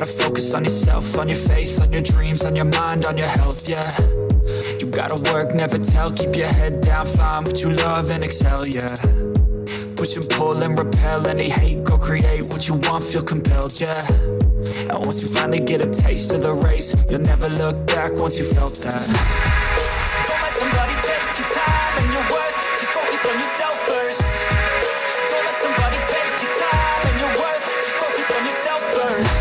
gotta focus on yourself, on your faith, on your dreams, on your mind, on your health, yeah. You gotta work, never tell, keep your head down, find what you love and excel, yeah. Push and pull and repel any hate, go create what you want, feel compelled, yeah. And once you finally get a taste of the race, you'll never look back once you felt that. Don't let somebody take your time and your worth, just focus on yourself first. Don't let somebody take your time and your worth, just focus on yourself first.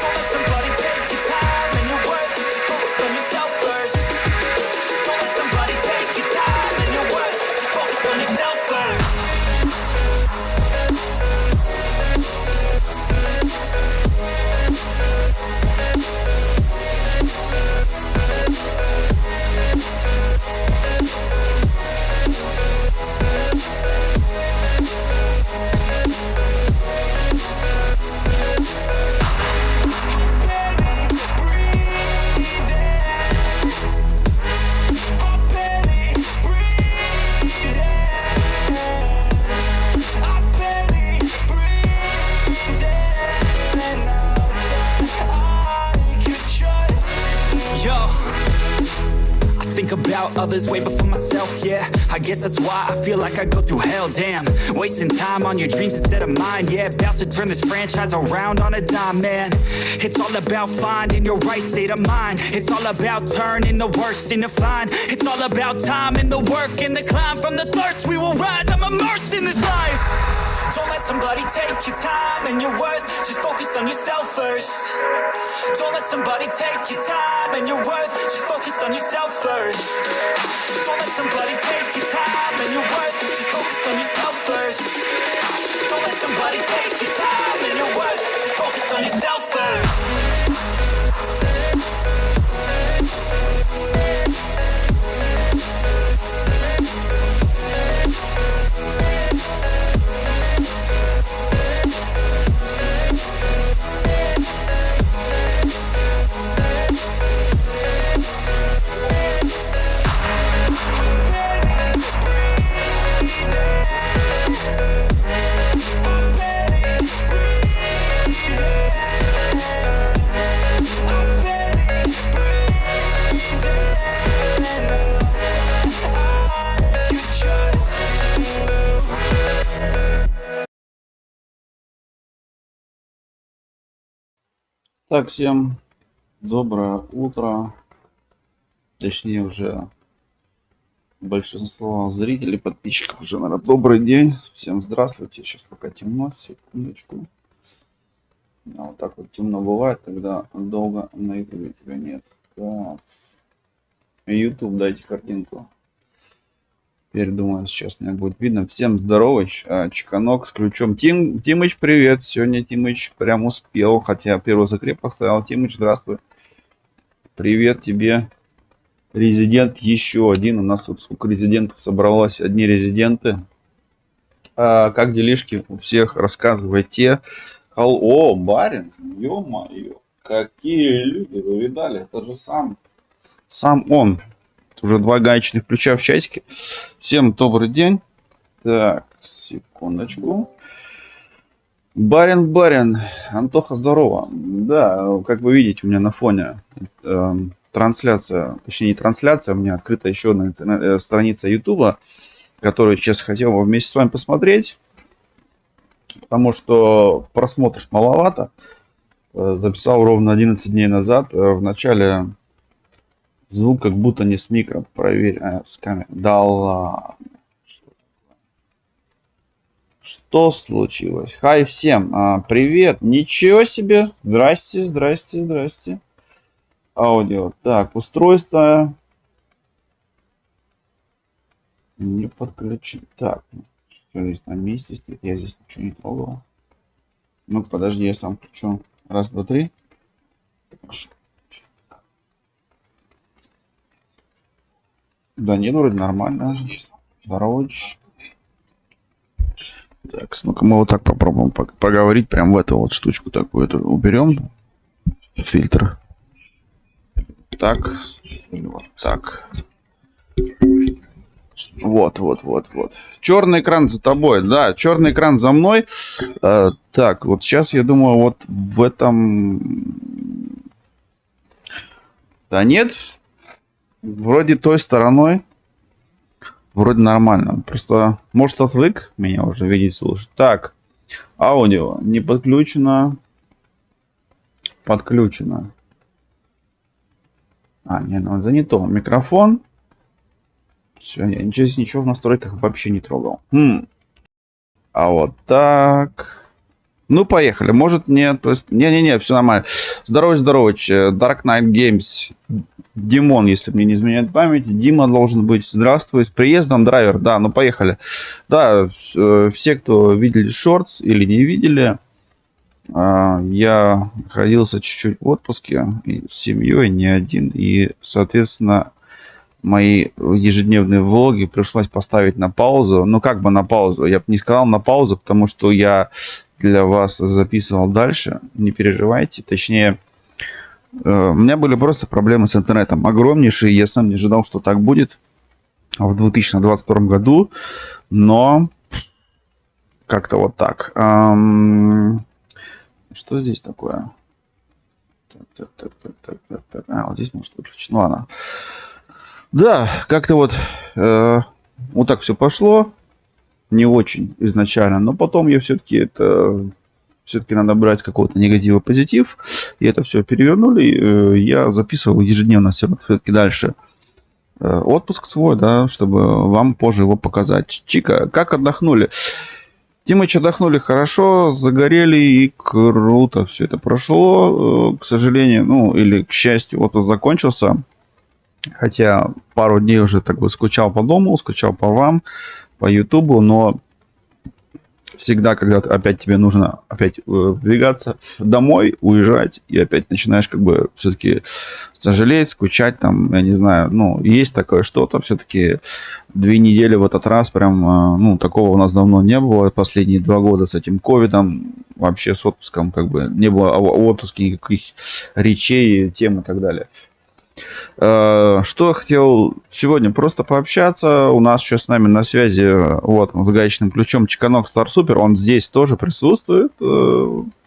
Don't let somebody take your time and your worth, just focus on yourself first. Don't let somebody take your time and your worth, just focus on yourself first. Think about others way before myself, yeah. I guess that's why I feel like I go through hell, damn. Wasting time on your dreams instead of mine, yeah. About to turn this franchise around on a dime, man. It's all about finding your right state of mind. It's all about turning the worst into fine. It's all about time and the work and the climb. From the thirst we will rise, I'm immersed in this life. Don't let somebody take your time and your worth, just focus on yourself first. Don't let somebody take your time and your worth, just focus on yourself first. Don't let somebody take your time and your worth, just focus on yourself first. Don't let somebody take your time and your worth, just focus on yourself first. Так, всем доброе утро, точнее уже большинство зрителей, подписчиков уже, наверное, добрый день, всем здравствуйте, сейчас пока темно, секундочку, вот так вот темно бывает, когда долго на ютубе тебя нет. Так, YouTube, дайте картинку. Теперь, думаю, сейчас меня будет видно. Всем здорово, Чеканок с ключом. Тимыч, привет. Сегодня Тимыч прям успел, хотя первый закреп поставил. Тимыч, здравствуй. Привет тебе. Резидент еще один. У нас тут сколько резидентов собралось. Одни резиденты. Как делишки у всех? Рассказывайте. О, барин. Ё-моё. Какие люди, вы видали? Это же сам он. Уже 2 гаечных ключа в чатике. Всем добрый день. Так, секундочку. Барин. Антоха, здорово. Да, как вы видите, у меня на фоне трансляция, точнее не трансляция, у меня открыта еще одна страница Ютуба, которую сейчас хотел бы вместе с вами посмотреть. Потому что просмотров маловато. Записал ровно 11 дней назад. В начале... Звук как будто не с микро. Проверь. С камеры. Да ладно. Что случилось? Хай всем. Привет. Ничего себе. Здрасте. Аудио. Так, устройство. Не подключен. Так. Все здесь на месте стоит. Я здесь ничего не трогал. Ну, подожди, я сам включу. Раз, два, три. Да нет, вроде нормально. Здорово. Так, ну-ка мы вот так попробуем поговорить. Прям в эту вот штучку такую эту уберем. Фильтр. Так. Вот так. Вот. Черный экран за тобой, да, черный экран за мной. Так, вот сейчас я думаю, вот в этом... Да нет, вроде той стороной, вроде нормально. Просто, может, отвык меня уже видеть, слушать. Так, аудио не подключено, подключено. Не, ну это не то. Микрофон. Все, я ничего в настройках вообще не трогал. А вот так. Ну, поехали. Может, нет. То есть, не, все нормально. Здорово. Dark Knight Games. Димон, если мне не изменяет память. Дима должен быть. Здравствуй. С приездом, драйвер. Да, ну поехали. Да, все, кто видели шортс или не видели, я находился чуть-чуть в отпуске с семьей, не один. И, соответственно, мои ежедневные влоги пришлось поставить на паузу. Ну, как бы на паузу. Я бы не сказал на паузу, потому что я для вас записывал дальше. Не переживайте. Точнее, у меня были просто проблемы с интернетом. Огромнейшие. Я сам не ожидал, что так будет в 2022 году. Но как-то вот так. Что здесь такое? Так. Вот здесь может выключить. Ну ладно. Да, как-то вот так все пошло. Не очень изначально. Но потом я все-таки надо брать какого-то негатива позитив. И это все перевернули. Я записывал ежедневно все-таки дальше отпуск свой, да, чтобы вам позже его показать. Чика, как отдохнули? Тимыч, отдохнули хорошо, загорели и круто все это прошло. К сожалению, ну или к счастью, отпуск закончился. Хотя пару дней уже так бы скучал по дому, скучал по вам, по Ютубу, но всегда, когда опять тебе нужно двигаться домой, уезжать, и опять начинаешь как бы все-таки сожалеть, скучать, там, я не знаю, ну, есть такое что-то, все-таки 2 недели в этот раз прям, ну, такого у нас давно не было, последние 2 года с этим ковидом, вообще с отпуском как бы не было о отпуске никаких речей, тем и так далее. Что хотел сегодня просто пообщаться. У нас сейчас с нами на связи вот с гаечным ключом Чиканок Стар Супер. Он здесь тоже присутствует.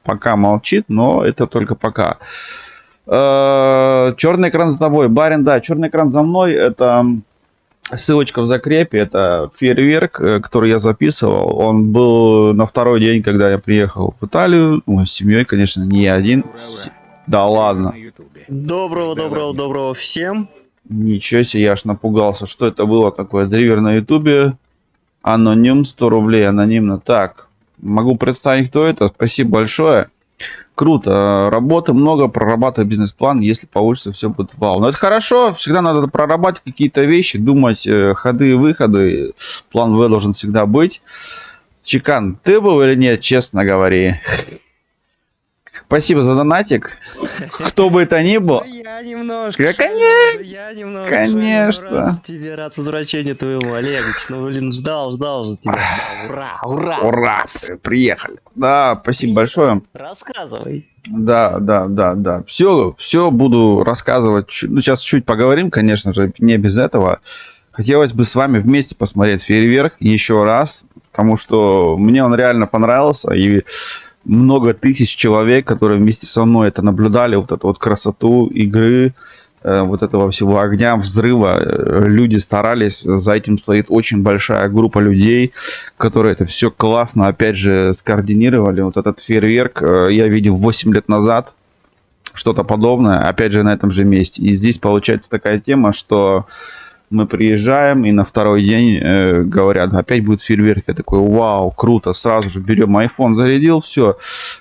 Пока молчит, но это только пока. Черный экран за тобой. Барин, да, черный экран за мной. Это ссылочка в закрепе. Это фейерверк, который я записывал. Он был на 2-й день, когда я приехал в Италию. Ну, с семьей, конечно, не я один. Да ладно. Доброго всем. Ничего себе, я аж напугался. Что это было такое? Драйвер на ютубе. Аноним, 100 рублей, анонимно. Так, могу представить, кто это. Спасибо большое. Круто. Работы много, прорабатывай бизнес-план. Если получится, все будет вау. Но это хорошо. Всегда надо прорабатывать какие-то вещи, думать ходы и выходы. План В должен всегда быть. Чикан, ты был или нет, честно говори? Спасибо за донатик. Кто бы это ни был. Я немножко. Конечно. Рад тебе, рад возвращению твоему, Олегович. Ну, блин, ждал же тебя. Ура, приехали. Да, спасибо большое. Рассказывай. Да. Все буду рассказывать. Ну, сейчас чуть поговорим, конечно же, не без этого. Хотелось бы с вами вместе посмотреть фейерверк еще раз, потому что мне он реально понравился. И много тысяч человек, которые вместе со мной это наблюдали, вот эту вот красоту игры, вот этого всего огня, взрыва. Люди старались, за этим стоит очень большая группа людей, которые это все классно, опять же, скоординировали. Вот этот фейерверк я видел 8 лет назад, что-то подобное, опять же, на этом же месте. И здесь получается такая тема, что мы приезжаем, и на 2-й день говорят, опять будет фейерверк. Я такой, вау, круто. Сразу же берем iPhone, зарядил, все.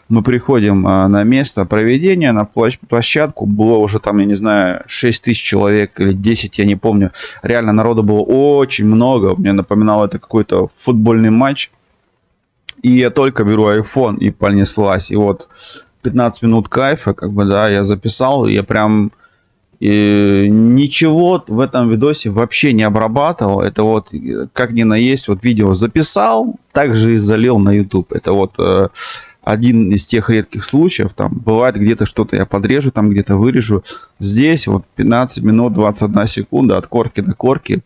Мы приходим на место проведения, на площадку. Было уже там, я не знаю, 6 тысяч человек или 10, я не помню. Реально народу было очень много. Мне напоминало это какой-то футбольный матч. И я только беру iPhone, и понеслась. И вот 15 минут кайфа, как бы, да, я записал. И я прям... И ничего в этом видосе вообще не обрабатывал. Это вот как ни на есть, вот видео записал, также и залил на YouTube. Это вот один из тех редких случаев. Там бывает где-то что-то я подрежу, там где-то вырежу. Здесь вот 15 минут 21 секунда от корки до корки.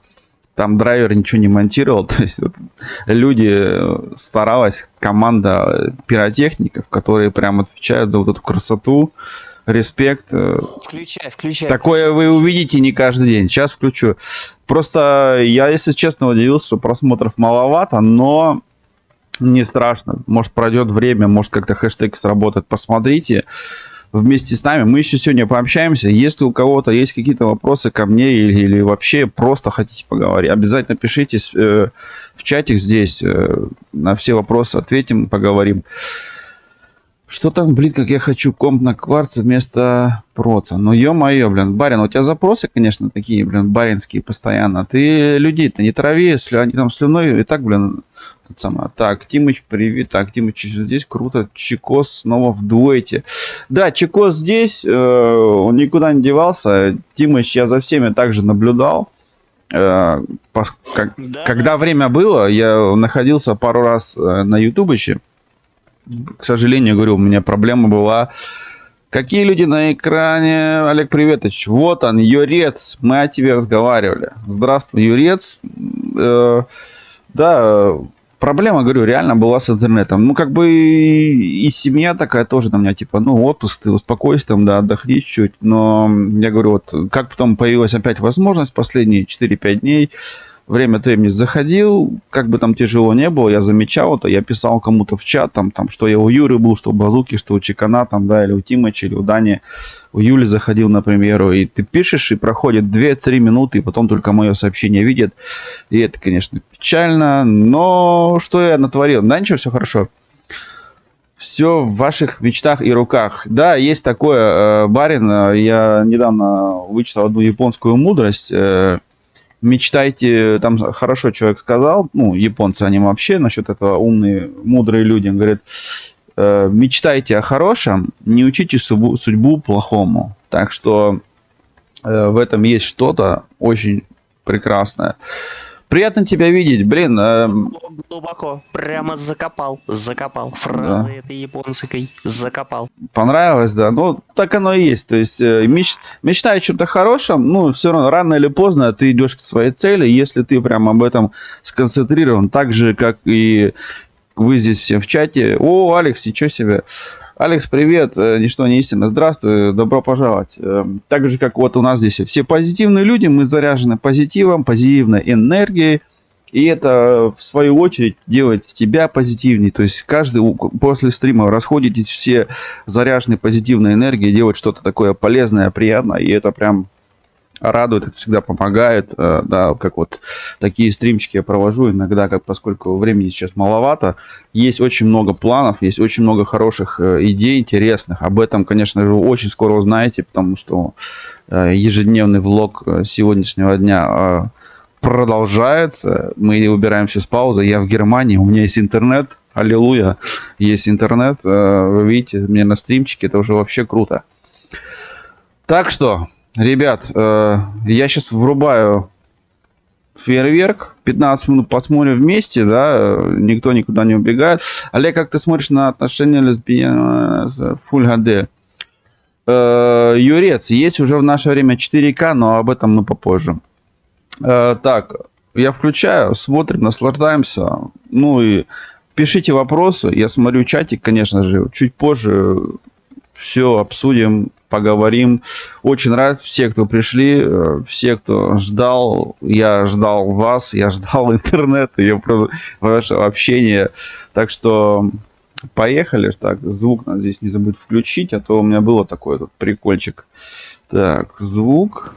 там драйвер ничего не монтировал. То есть вот, люди старалась, команда пиротехников, которые прям отвечают за вот эту красоту. Респект. Включай. Такое вы увидите не каждый день. Сейчас включу. Просто я, если честно, удивился, что просмотров маловато, но не страшно. Может, пройдет время, может, как-то хэштег сработает. Посмотрите вместе с нами. Мы еще сегодня пообщаемся. Если у кого-то есть какие-то вопросы ко мне или вообще просто хотите поговорить, обязательно пишите в чатик здесь. На все вопросы ответим, поговорим. Что там, блин, как я хочу комп на кварц вместо проца. Ну, ё-моё, блин, барин, у тебя запросы, конечно, такие, блин, баринские постоянно. Ты людей-то не трави, если они там слюной, и так, блин, Так, Тимыч, привет. Так, Тимыч здесь, круто. Чикос снова в дуэте. Да, Чикос здесь, он никуда не девался. Тимыч, я за всеми также наблюдал. Когда время было, я находился пару раз на ютубыче. К сожалению, говорю, у меня проблема была. Какие люди на экране? Олег Приветович. Вот он, Юрец. Мы о тебе разговаривали. Здравствуй, Юрец. Да, проблема, говорю, реально была с интернетом. Ну, как бы и семья такая тоже на меня, типа, ну, отпуск, ты успокойся там, да, отдохни чуть-чуть. Но я говорю, вот, как потом появилась опять возможность, последние 4-5 дней, время от времени заходил, как бы там тяжело не было, я замечал это, я писал кому-то в чат, там, что я у Юры был, что у Базуки, что у Чикана, там, да, или у Тимыча, или у Дани, у Юли заходил, например, и ты пишешь, и проходит 2-3 минуты, и потом только мое сообщение видят, и это, конечно, печально, но что я натворил? Да, ничего, все хорошо. Все в ваших мечтах и руках. Да, есть такое, барин, я недавно вычитал одну японскую мудрость, мечтайте, там хорошо человек сказал, ну, японцы, они вообще насчет этого умные, мудрые люди, он говорит, мечтайте о хорошем, не учите судьбу плохому. Так что в этом есть что-то очень прекрасное. Приятно тебя видеть, блин. Глубоко, прямо закопал фразы этой японской, закопал. Понравилось, да, ну, так оно и есть, то есть мечтай о чем-то хорошем, ну, все равно, рано или поздно ты идешь к своей цели, если ты прям об этом сконцентрирован, так же, как и вы здесь все в чате. О, Алекс, ничего себе. Алекс, привет, ничто не истина, здравствуй, добро пожаловать. Так же, как вот у нас здесь все позитивные люди, мы заряжены позитивом, позитивной энергией, и это, в свою очередь, делает тебя позитивней. То есть, каждый после стрима расходитесь все заряженной позитивной энергией, делать что-то такое полезное, приятное, и это прям радует, это всегда помогает, да, как вот такие стримчики я провожу иногда, поскольку времени сейчас маловато, есть очень много планов, есть очень много хороших идей интересных, об этом, конечно же, вы очень скоро узнаете, потому что ежедневный влог сегодняшнего дня продолжается, мы убираемся с паузы, я в Германии, у меня есть интернет, аллилуйя, есть интернет, вы видите, мне на стримчике, это уже вообще круто. Так что, ребят, я сейчас врубаю фейерверк, 15 минут посмотрим вместе, да, никто никуда не убегает. Олег, как ты смотришь на отношения лесбиян с Full HD? Юрец, есть уже в наше время 4К, но об этом мы попозже. Так, я включаю, смотрим, наслаждаемся. Ну и пишите вопросы, я смотрю чатик, конечно же, чуть позже все обсудим, поговорим. Очень рад, все, кто пришли, все, кто ждал, я ждал вас, я ждал интернета, я ваше общение. Так что поехали. Так, звук надо здесь не забыть включить, а то у меня было такой тут прикольчик. Так, звук.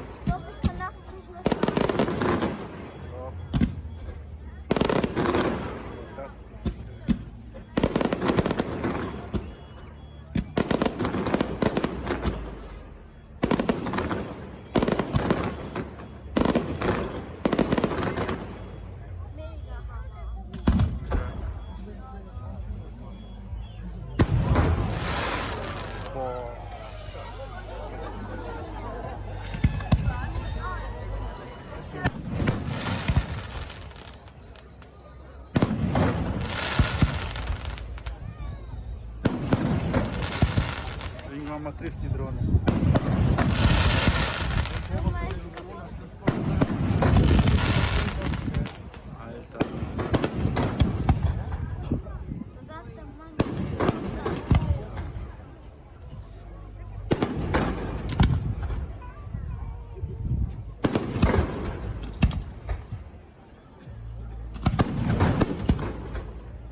Ich glaube, ich kann nachts nicht mehr schlafen. Das ist Mega Hammer. boah. Irgendwann mal trifft die Drohne. Irgendwann ist sie kaputt. Alter. Da sagt der Mann.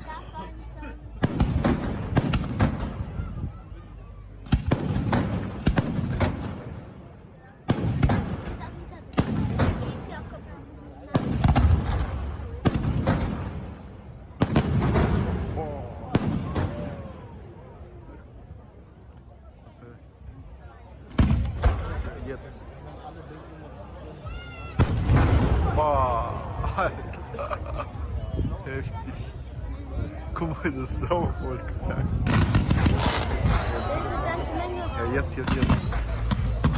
Das war ein Boah. Okay. Jetzt. Boah. Alter. Heftig. Guck mal, das ist auch voll geil. Das ist eine ganze Menge. Ja, jetzt.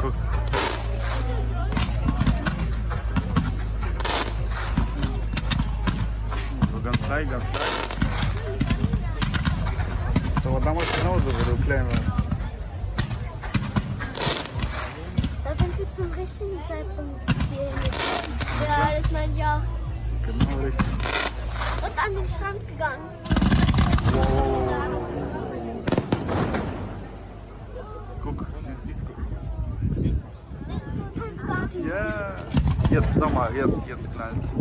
Guck. So ganz leicht. So, war damals genauso, wo du klein warst. Da sind wir zum richtigen Zeitpunkt hier hingekommen. Ja, das mein Jahr. Genau richtig. Und an den Strand gegangen. Wow. Guck, Disco. Ja. Jetzt nochmal, jetzt knallt.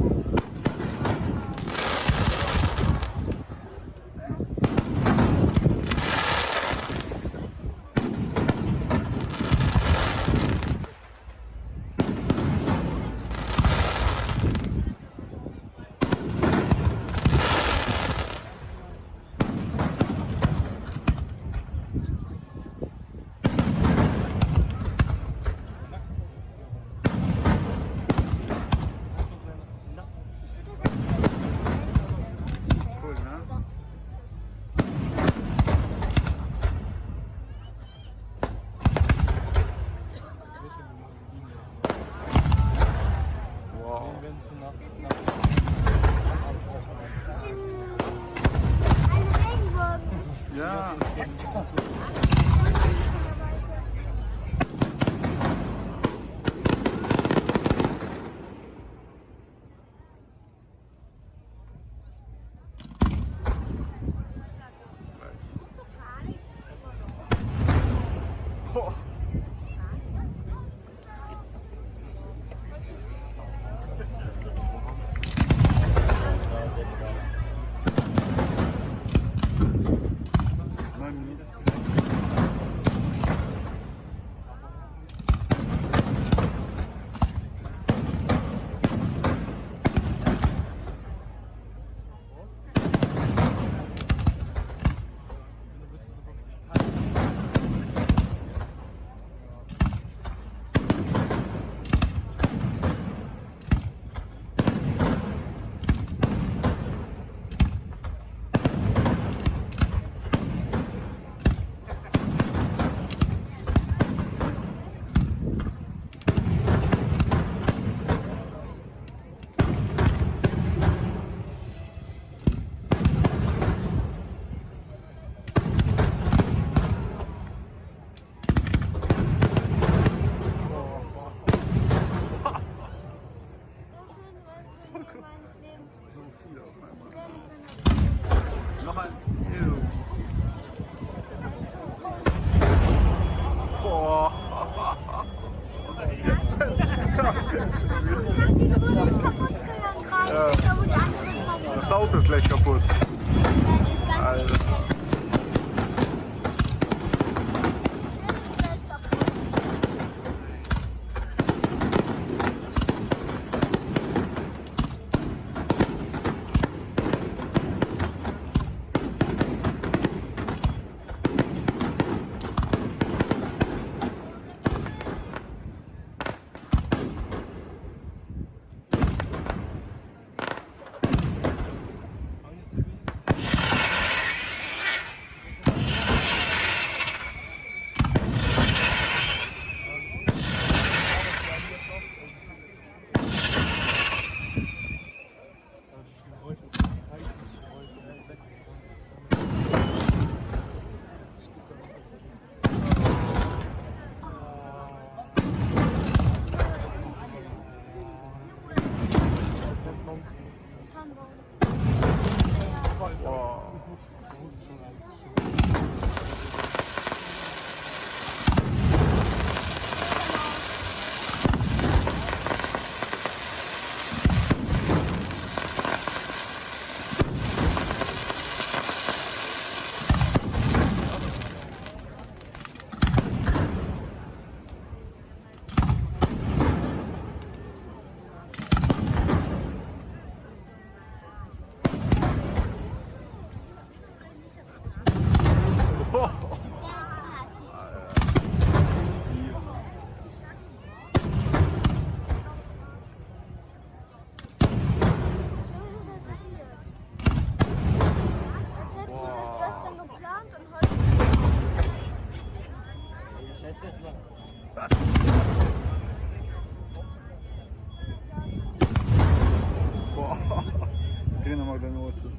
Хрена Макдональдс отсюда.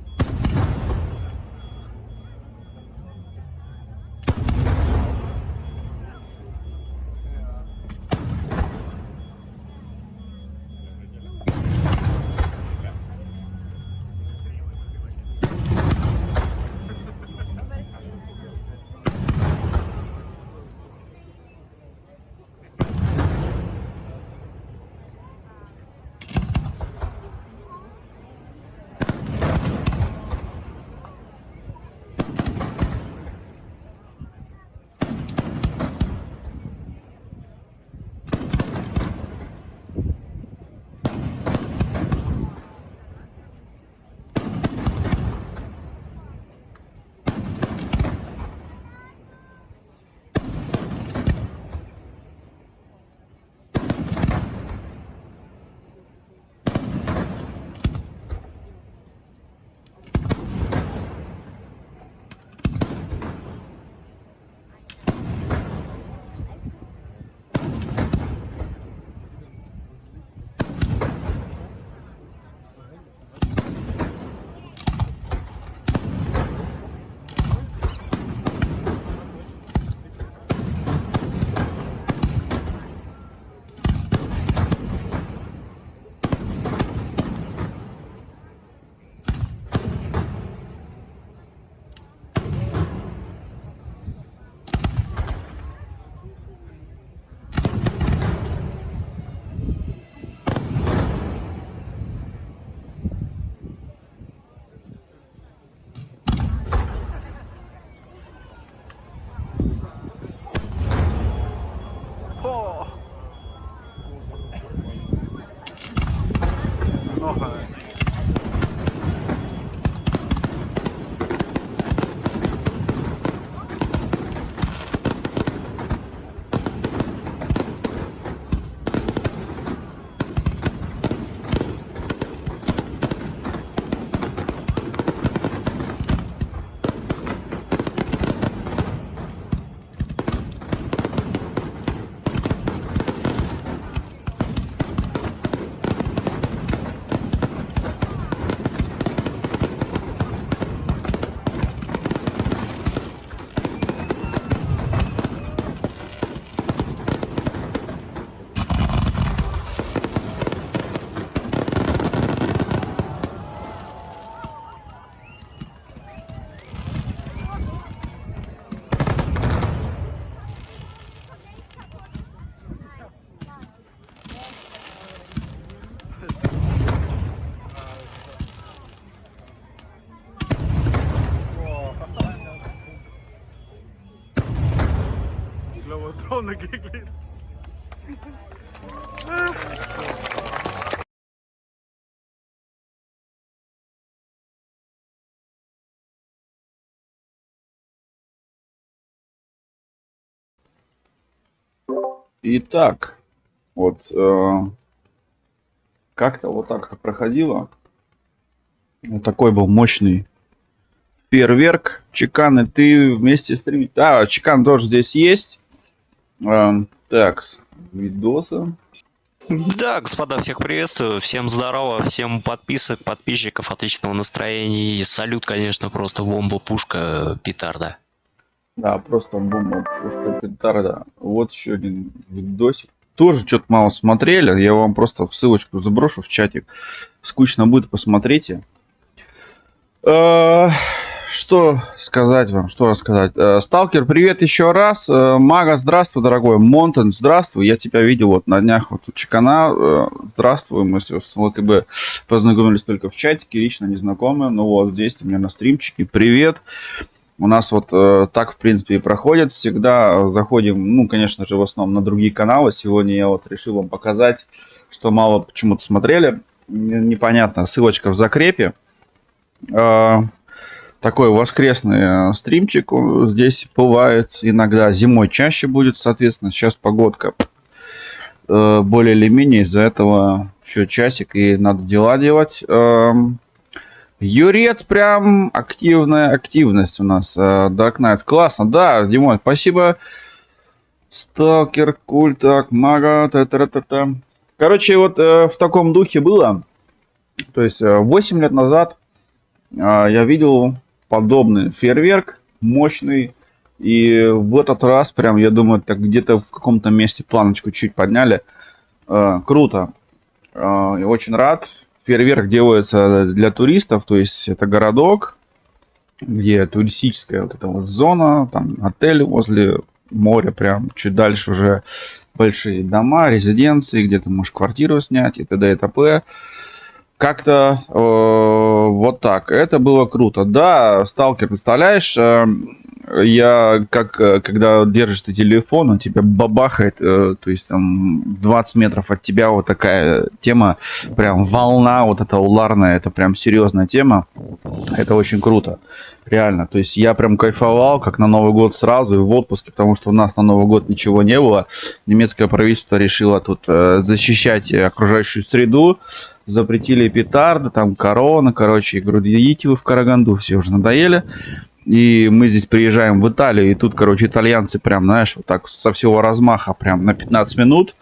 Много. Дрона гиглит. Итак, вот как-то вот так проходило. Вот такой был мощный фейерверк. Чекан, и ты вместе стримить. Да, Чекан тоже здесь есть. Так, видосы. Да, господа, всех приветствую, всем здорово, всем подписчиков, отличного настроения и салют, конечно, просто бомба, пушка, петарда. Да, просто бомба, пушка, петарда. Вот еще один видосик. Тоже что-то мало смотрели. Я вам просто ссылочку заброшу в чатик. Скучно будет, посмотрите. Что сказать вам, что рассказать? Сталкер, привет еще раз. Мага, здравствуй, дорогой. Монтен, здравствуй. Я тебя видел вот на днях вот у Чекана. Здравствуй. Мы с ЛКБ познакомились только в чатике, лично не знакомы. Ну вот здесь у меня на стримчике. Привет. У нас вот так, в принципе, и проходит. Всегда заходим, ну, конечно же, в основном на другие каналы. Сегодня я вот решил вам показать, что мало почему-то смотрели. Непонятно. Ссылочка в закрепе. Такой воскресный стримчик здесь бывает. Иногда зимой чаще будет, соответственно. Сейчас погодка более или менее. Из-за этого еще часик и надо дела делать. Юрец, прям активная активность у нас. Dark Knight. Классно. Да, Димон, спасибо. Сталкер, культак, мага, та-та-та-та. Короче, вот в таком духе было. То есть 8 лет назад я видел подобный фейерверк, мощный. И в этот раз, прям, я думаю, так где-то в каком-то месте планочку чуть подняли. Круто. Я очень рад. Фейерверк делается для туристов, то есть это городок, где туристическая вот эта вот зона, там отель возле моря, прям чуть дальше уже большие дома, резиденции, где ты можешь квартиру снять и т.д. и т.п. Как-то вот так. Это было круто. Да, сталкер, представляешь, я когда держишь ты телефон, он тебя бабахает, то есть там 20 метров от тебя вот такая тема, прям волна вот эта уларная, это прям серьезная тема. Это очень круто, реально. То есть я прям кайфовал, как на Новый год сразу и в отпуске, потому что у нас на Новый год ничего не было. Немецкое правительство решило тут защищать окружающую среду. Запретили петарды, там корона, короче, я говорю, идите вы в Караганду, все уже надоели. И мы здесь приезжаем в Италию, и тут, короче, итальянцы прям, знаешь, вот так со всего размаха, прям на 15 минут.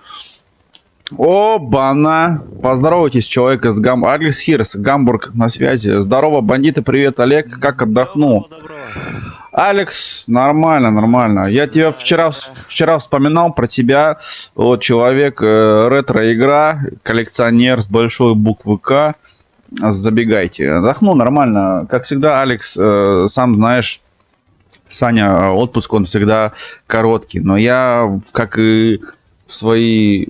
Оба-на! Поздоровайтесь, человек из Гамбурга. Алекс Хирс, Гамбург на связи. Здорово, бандиты, привет, Олег, как отдохнул? Алекс, нормально, нормально. Я тебя вчера вспоминал про тебя. Вот человек, ретро-игра, коллекционер с большой буквы К. Забегайте. Отдохнул нормально. Как всегда, Алекс, сам знаешь, Саня, отпуск, он всегда короткий. Но я, как и в свои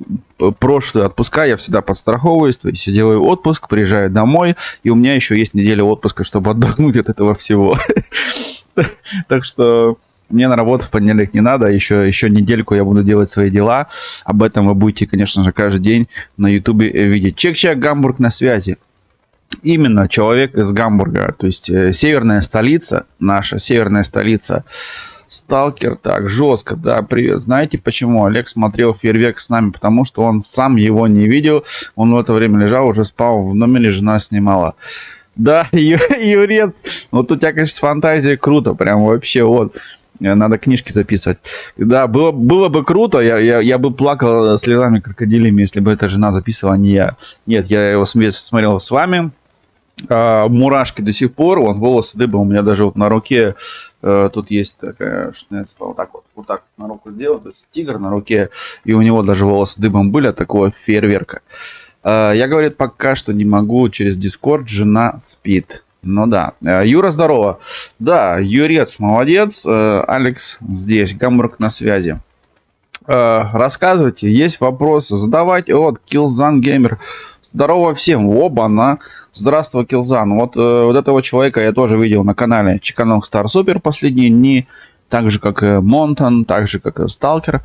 прошлые отпуска, я всегда подстраховываюсь. То есть я делаю отпуск, приезжаю домой, и у меня еще есть неделя отпуска, чтобы отдохнуть от этого всего. Так что мне на работу в понедельник не надо. Еще недельку я буду делать свои дела. Об этом вы будете, конечно же, каждый день на ютубе видеть. Чек-чек, Гамбург на связи. Именно человек из Гамбурга. То есть северная столица, наша северная столица. Сталкер, так, жестко, да, привет. Знаете, почему Олег смотрел фейерверк с нами? Потому что он сам его не видел. Он в это время лежал, уже спал в номере, жена снимала. Да, Юрец, вот у тебя, конечно, фантазия круто, прям вообще, вот, надо книжки записывать. Да, было бы круто, я бы плакал слезами крокодилями, если бы эта жена записывала, не я. Нет, я его смотрел с вами, мурашки до сих пор, вон, волосы дыба, у меня даже вот на руке, тут есть такая, вот так на руку сделал, то есть тигр на руке, и у него даже волосы дыбом были от такого фейерверка. Я, говорит, пока что не могу через Discord, жена спит. Ну да. Юра, здорово. Да, Юрец, молодец. Алекс здесь, Гамбург на связи. Рассказывайте, есть вопросы, задавайте. Вот, Killzan Gamer. Здорово всем. Оба-на. Здравствуй, Killzan. Вот этого человека я тоже видел на канале Чиканок Star Super последние дни. Так же, как и Монтан, так же, как и Сталкер.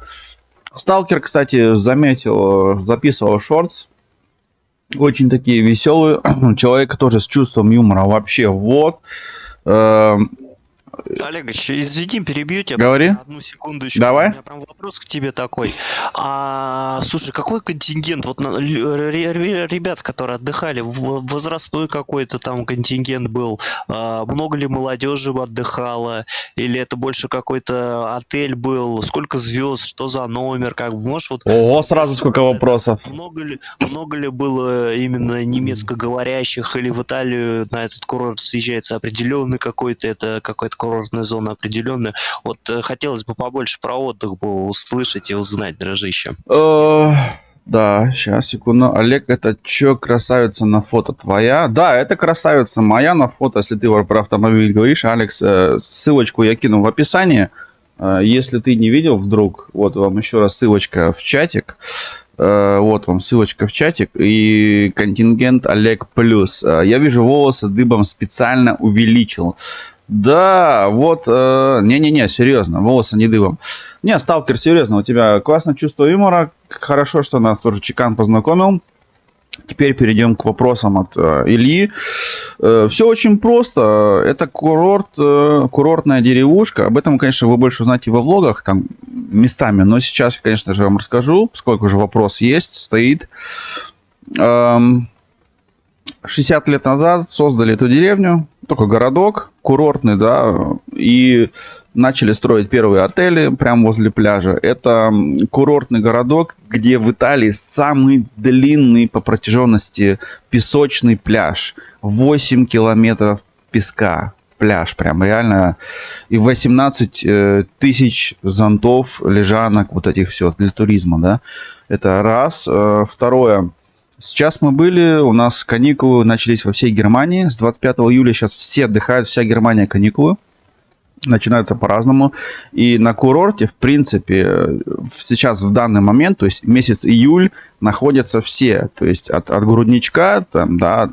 Сталкер, кстати, заметил, записывал шортс. Очень такие веселые. Человек тоже с чувством юмора. Вообще, вот. Олегович, извини, перебью тебя. Говори. Одну секунду еще. Давай. У меня прям вопрос к тебе такой. Слушай, какой контингент? Вот ребят, которые отдыхали, возрастной какой-то там контингент был? Много ли молодежи отдыхало? Или это больше какой-то отель был? Сколько звезд? Что за номер? Как бы, можешь вот... Ого, сразу сколько вопросов. Много ли было именно немецкоговорящих? Или в Италию на этот курорт съезжается определенный какой-то, это какой-то курортная зона определенная. Вот хотелось бы побольше про отдых бы услышать и узнать, дружище. Да, сейчас, секунду. Олег, это чё, красавица на фото твоя? Да, это красавица моя на фото, если ты про автомобиль говоришь. Алекс, ссылочку я кину в описании. Если ты не видел вдруг, вот вам еще раз ссылочка в чатик. Вот вам ссылочка в чатик и контингент Олег плюс. Я вижу, волосы дыбом специально увеличил. Да, вот, не-не-не, серьезно, волосы не дыбом. Не, Сталкер, серьезно, у тебя классное чувство юмора. Хорошо, что нас тоже Чикан познакомил. Теперь перейдем к вопросам от Ильи. Все очень просто. Это курорт, курортная деревушка. Об этом, конечно, вы больше узнаете во влогах, там, местами. Но сейчас, конечно же, вам расскажу, сколько же вопрос есть, стоит. 60 лет назад создали эту деревню. Такой городок курортный, да. И начали строить первые отели прямо возле пляжа. Это курортный городок, где в Италии самый длинный по протяженности песочный пляж. 8 километров песка. Пляж прям реально. И 18 тысяч зонтов, лежанок, вот этих все для туризма, да. Это раз. Второе. Сейчас мы были, у нас каникулы начались во всей Германии. С 25 июля сейчас все отдыхают, вся Германия каникулы. Начинаются по-разному. И на курорте, в принципе, сейчас в данный момент, то есть месяц июль, находятся все. То есть от грудничка, там, да,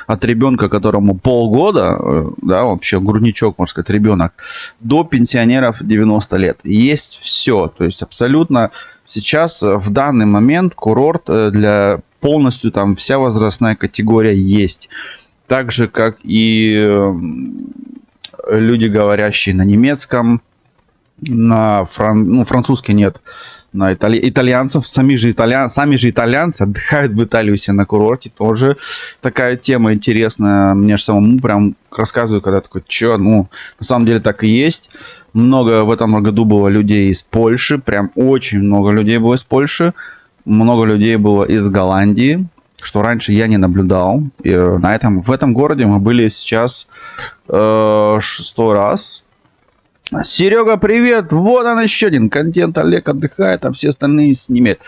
от ребенка, которому полгода, да, вообще грудничок, можно сказать, ребенок, до пенсионеров 90 лет. Есть все. То есть абсолютно сейчас в данный момент курорт для полностью там вся возрастная категория есть. Так же, как и люди, говорящие на немецком, на французский нет, на итальянцев, сами же итальянцы отдыхают в Италии у себя на курорте, тоже такая тема интересная, мне же самому прям рассказываю, когда такой, чё, ну, на самом деле так и есть. Много в этом году было людей из Польши, прям очень много людей было из Польши, много людей было из Голландии, что раньше я не наблюдал. И в этом городе мы были сейчас 6-й раз. Серега, привет! Вот он еще один контент. Олег отдыхает, а все остальные с ними.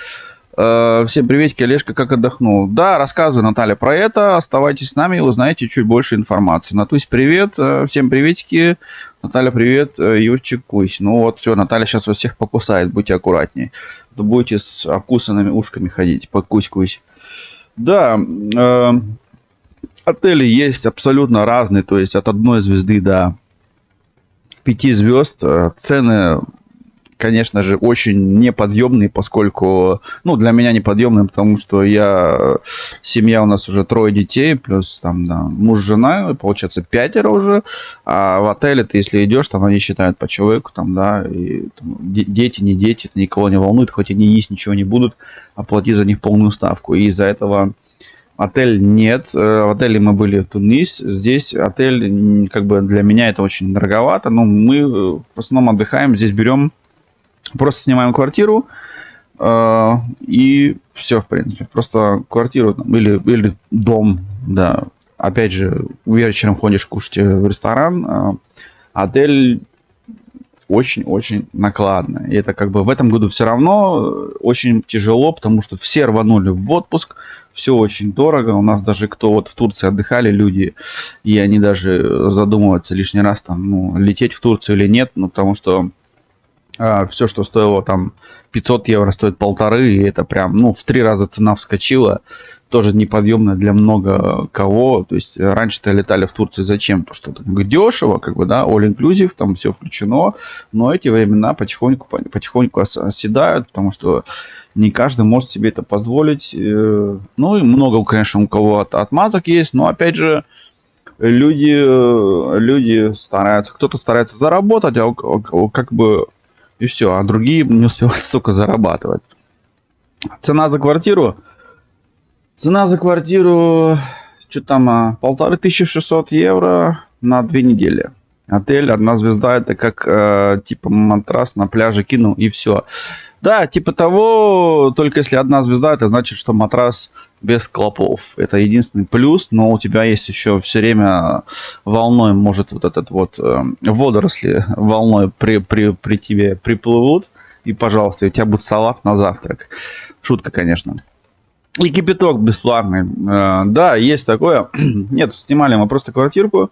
Всем приветики, Олежка, как отдохнул? Да, рассказываю, Наталья, про это. Оставайтесь с нами, и узнаете чуть больше информации. Натусь, привет. Всем приветики. Наталья, привет. Юрчик, кусь. Ну вот, все, Наталья сейчас вас всех покусает. Будьте аккуратнее. То будете с обкусанными ушками ходить. Покусь-кусь. Да, отели есть абсолютно разные. То есть от 1 звезды до 5 звезд. Цены, конечно же, очень неподъемные, поскольку, ну, для меня неподъемные, потому что семья у нас уже 3 детей, плюс там, да, муж, жена, получается 5 уже, а в отеле ты, если идешь, там они считают по человеку, там, да, и там, дети, не дети, это никого не волнует, хоть они есть ничего не будут, оплати за них полную ставку, и из-за этого отель нет. В отеле мы были в Тунис. Здесь отель, как бы для меня это очень дороговато, но мы в основном отдыхаем, здесь берем, просто снимаем квартиру и все, в принципе. Просто квартиру или дом, да. Опять же, вечером ходишь кушать в ресторан. Отель очень-очень накладно. И это как бы в этом году все равно очень тяжело, потому что все рванули в отпуск, все очень дорого. У нас даже кто вот в Турции отдыхали люди, и они даже задумываются лишний раз там, ну, лететь в Турцию или нет, ну, потому что все, что стоило там 500 евро, стоит 1,5, и это прям, ну, в 3 раза цена вскочила. Тоже неподъемно для много кого. То есть раньше-то летали в Турцию зачем? То, что дешево, как бы, да, all-inclusive, там все включено. Но эти времена потихоньку оседают, потому что не каждый может себе это позволить. Ну и много, конечно, у кого отмазок есть, но опять же, люди стараются, кто-то старается заработать, а как бы и все, а другие не успевают столько зарабатывать. Цена за квартиру, что там, 1500 евро на 2 недели. Отель 1 звезда, это как типа матрас на пляже кинул и все. Да, типа того, только если 1 звезда, это значит, что матрас без клопов. Это единственный плюс, но у тебя есть еще все время волной, может, вот этот вот водоросли волной при тебе приплывут. И, пожалуйста, у тебя будет салат на завтрак. Шутка, конечно. И кипяток бесплатный. Да, есть такое. Нет, снимали мы просто квартирку.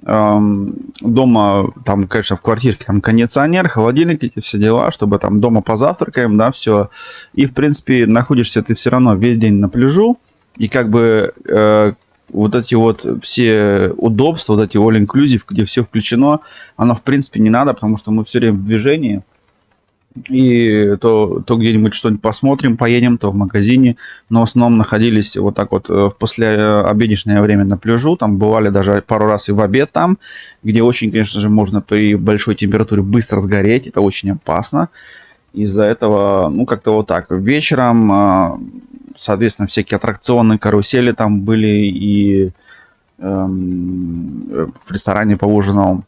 Дома, там, конечно, в квартирке там кондиционер, холодильник, эти все дела, чтобы там дома позавтракаем, да, все. И, в принципе, находишься ты все равно весь день на пляжу. И как бы вот эти вот все удобства, вот эти all-inclusive, где все включено, оно, в принципе, не надо, потому что мы все время в движении. И то где-нибудь что-нибудь посмотрим, поедем, то в магазине. Но в основном находились вот так вот в послеобеденное время на пляжу. Там бывали даже пару раз и в обед там, где очень, конечно же, можно при большой температуре быстро сгореть. Это очень опасно. Из-за этого, ну, как-то вот так. Вечером, соответственно, всякие аттракционы, карусели там были. И в ресторане поужинал.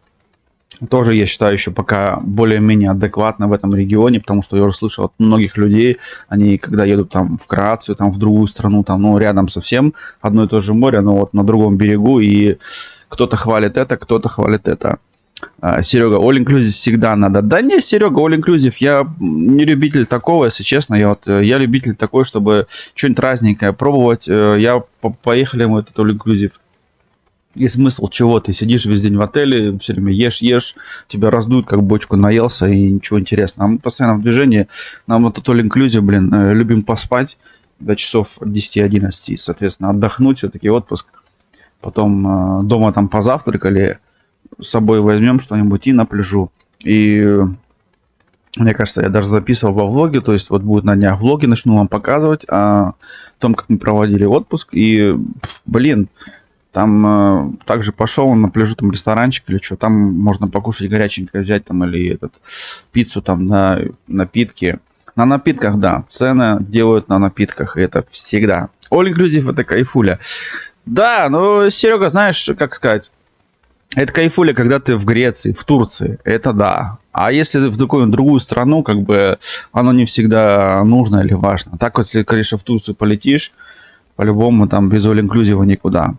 тоже, я считаю, еще пока более-менее адекватно в этом регионе, потому что я уже слышал от многих людей, они когда едут там в Кроацию, там в другую страну, там, ну, рядом совсем одно и то же море, но вот на другом берегу, и кто-то хвалит это, кто-то хвалит это. Серега, all inclusive всегда надо. Да не, Серега, all inclusive, я не любитель такого, если честно. Я любитель такой, чтобы что-нибудь разненькое пробовать. Поехали мы этот all inclusive. И смысл чего? Ты сидишь весь день в отеле, все время ешь, тебя раздуют, как бочку наелся, и ничего интересного. А мы постоянно в движении, нам этот all inclusive, блин, любим поспать до часов 10-11, соответственно, отдохнуть, все-таки отпуск. Потом дома там позавтракали, с собой возьмем что-нибудь и на пляжу. И мне кажется, я даже записывал во влоге, то есть вот будет на днях влоги, начну вам показывать о том, как мы проводили отпуск. И, блин, там также пошел на пляжу, там ресторанчик или что, там можно покушать горяченькое взять, там, или пиццу там на напитки. На напитках, да, цены делают на напитках, и это всегда. All inclusive — это кайфуля. Да, ну, Серега, знаешь, как сказать, это кайфуля, когда ты в Греции, в Турции, это да. А если в какую-нибудь другую страну, как бы, оно не всегда нужно или важно. Так вот, если, конечно, в Турцию полетишь, по-любому там без all inclusive никуда.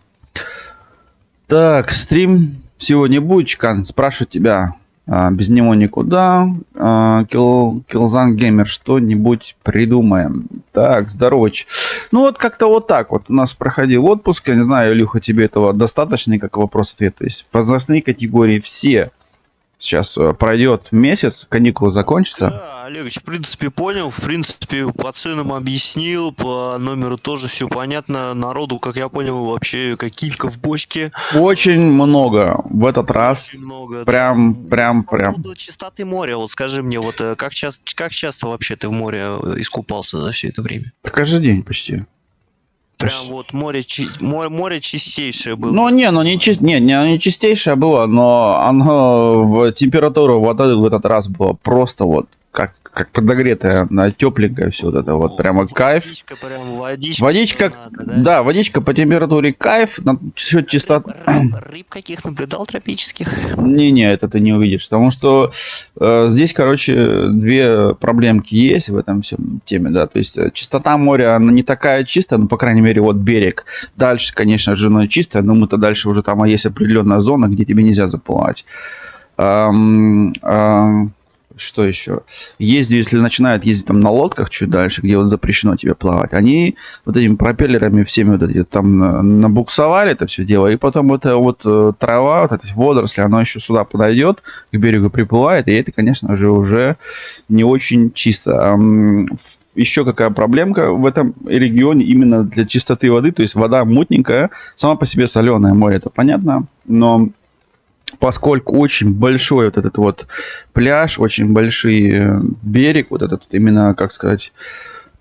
Так, стрим сегодня будет, Чкан? Спрашиваю тебя. Без него никуда. Killzone Gamer, что-нибудь придумаем. Так, здорович. Ну вот как-то вот так вот у нас проходил отпуск. Я не знаю, Илюха, тебе этого достаточно, как вопрос-ответ. То есть возрастные категории все. Сейчас пройдет месяц, каникулы закончатся. Да, Олегович, в принципе, понял. В принципе, по ценам объяснил, по номеру тоже все понятно. Народу, как я понял, вообще как килька в бочке. Очень много в этот раз. Очень много. Прям. По поводу чистоты моря, вот скажи мне, вот как часто вообще ты в море искупался за все это время? Так каждый день почти. Прям вот море чистейшее было. Ну, не чистейшее было, но оно в температуру воды в этот раз было просто вот как подогретое, тепленькое все вот это вот, прямо кайф. Водичка, прям водичка, надо, да, водичка по температуре кайф, счет чистоты. Рыб каких наблюдал тропических? Не, это ты не увидишь, потому что здесь, короче, две проблемки есть в этом всем теме, да, то есть чистота моря, она не такая чистая, ну, по крайней мере, вот берег. Дальше, конечно же, оно чистое, но мы-то дальше уже там есть определенная зона, где тебе нельзя заплывать. Что еще? Если начинают ездить там на лодках чуть дальше, где вот запрещено тебе плавать, они вот этими пропеллерами всеми вот эти там набуксовали это все дело, и потом это вот трава, вот эти водоросли, оно еще сюда подойдет, к берегу приплывает, и это, конечно же, уже не очень чисто. Еще какая проблемка в этом регионе именно для чистоты воды, то есть вода мутненькая, сама по себе соленое море, это понятно, но поскольку очень большой вот этот вот пляж, очень большой берег, вот этот именно, как сказать,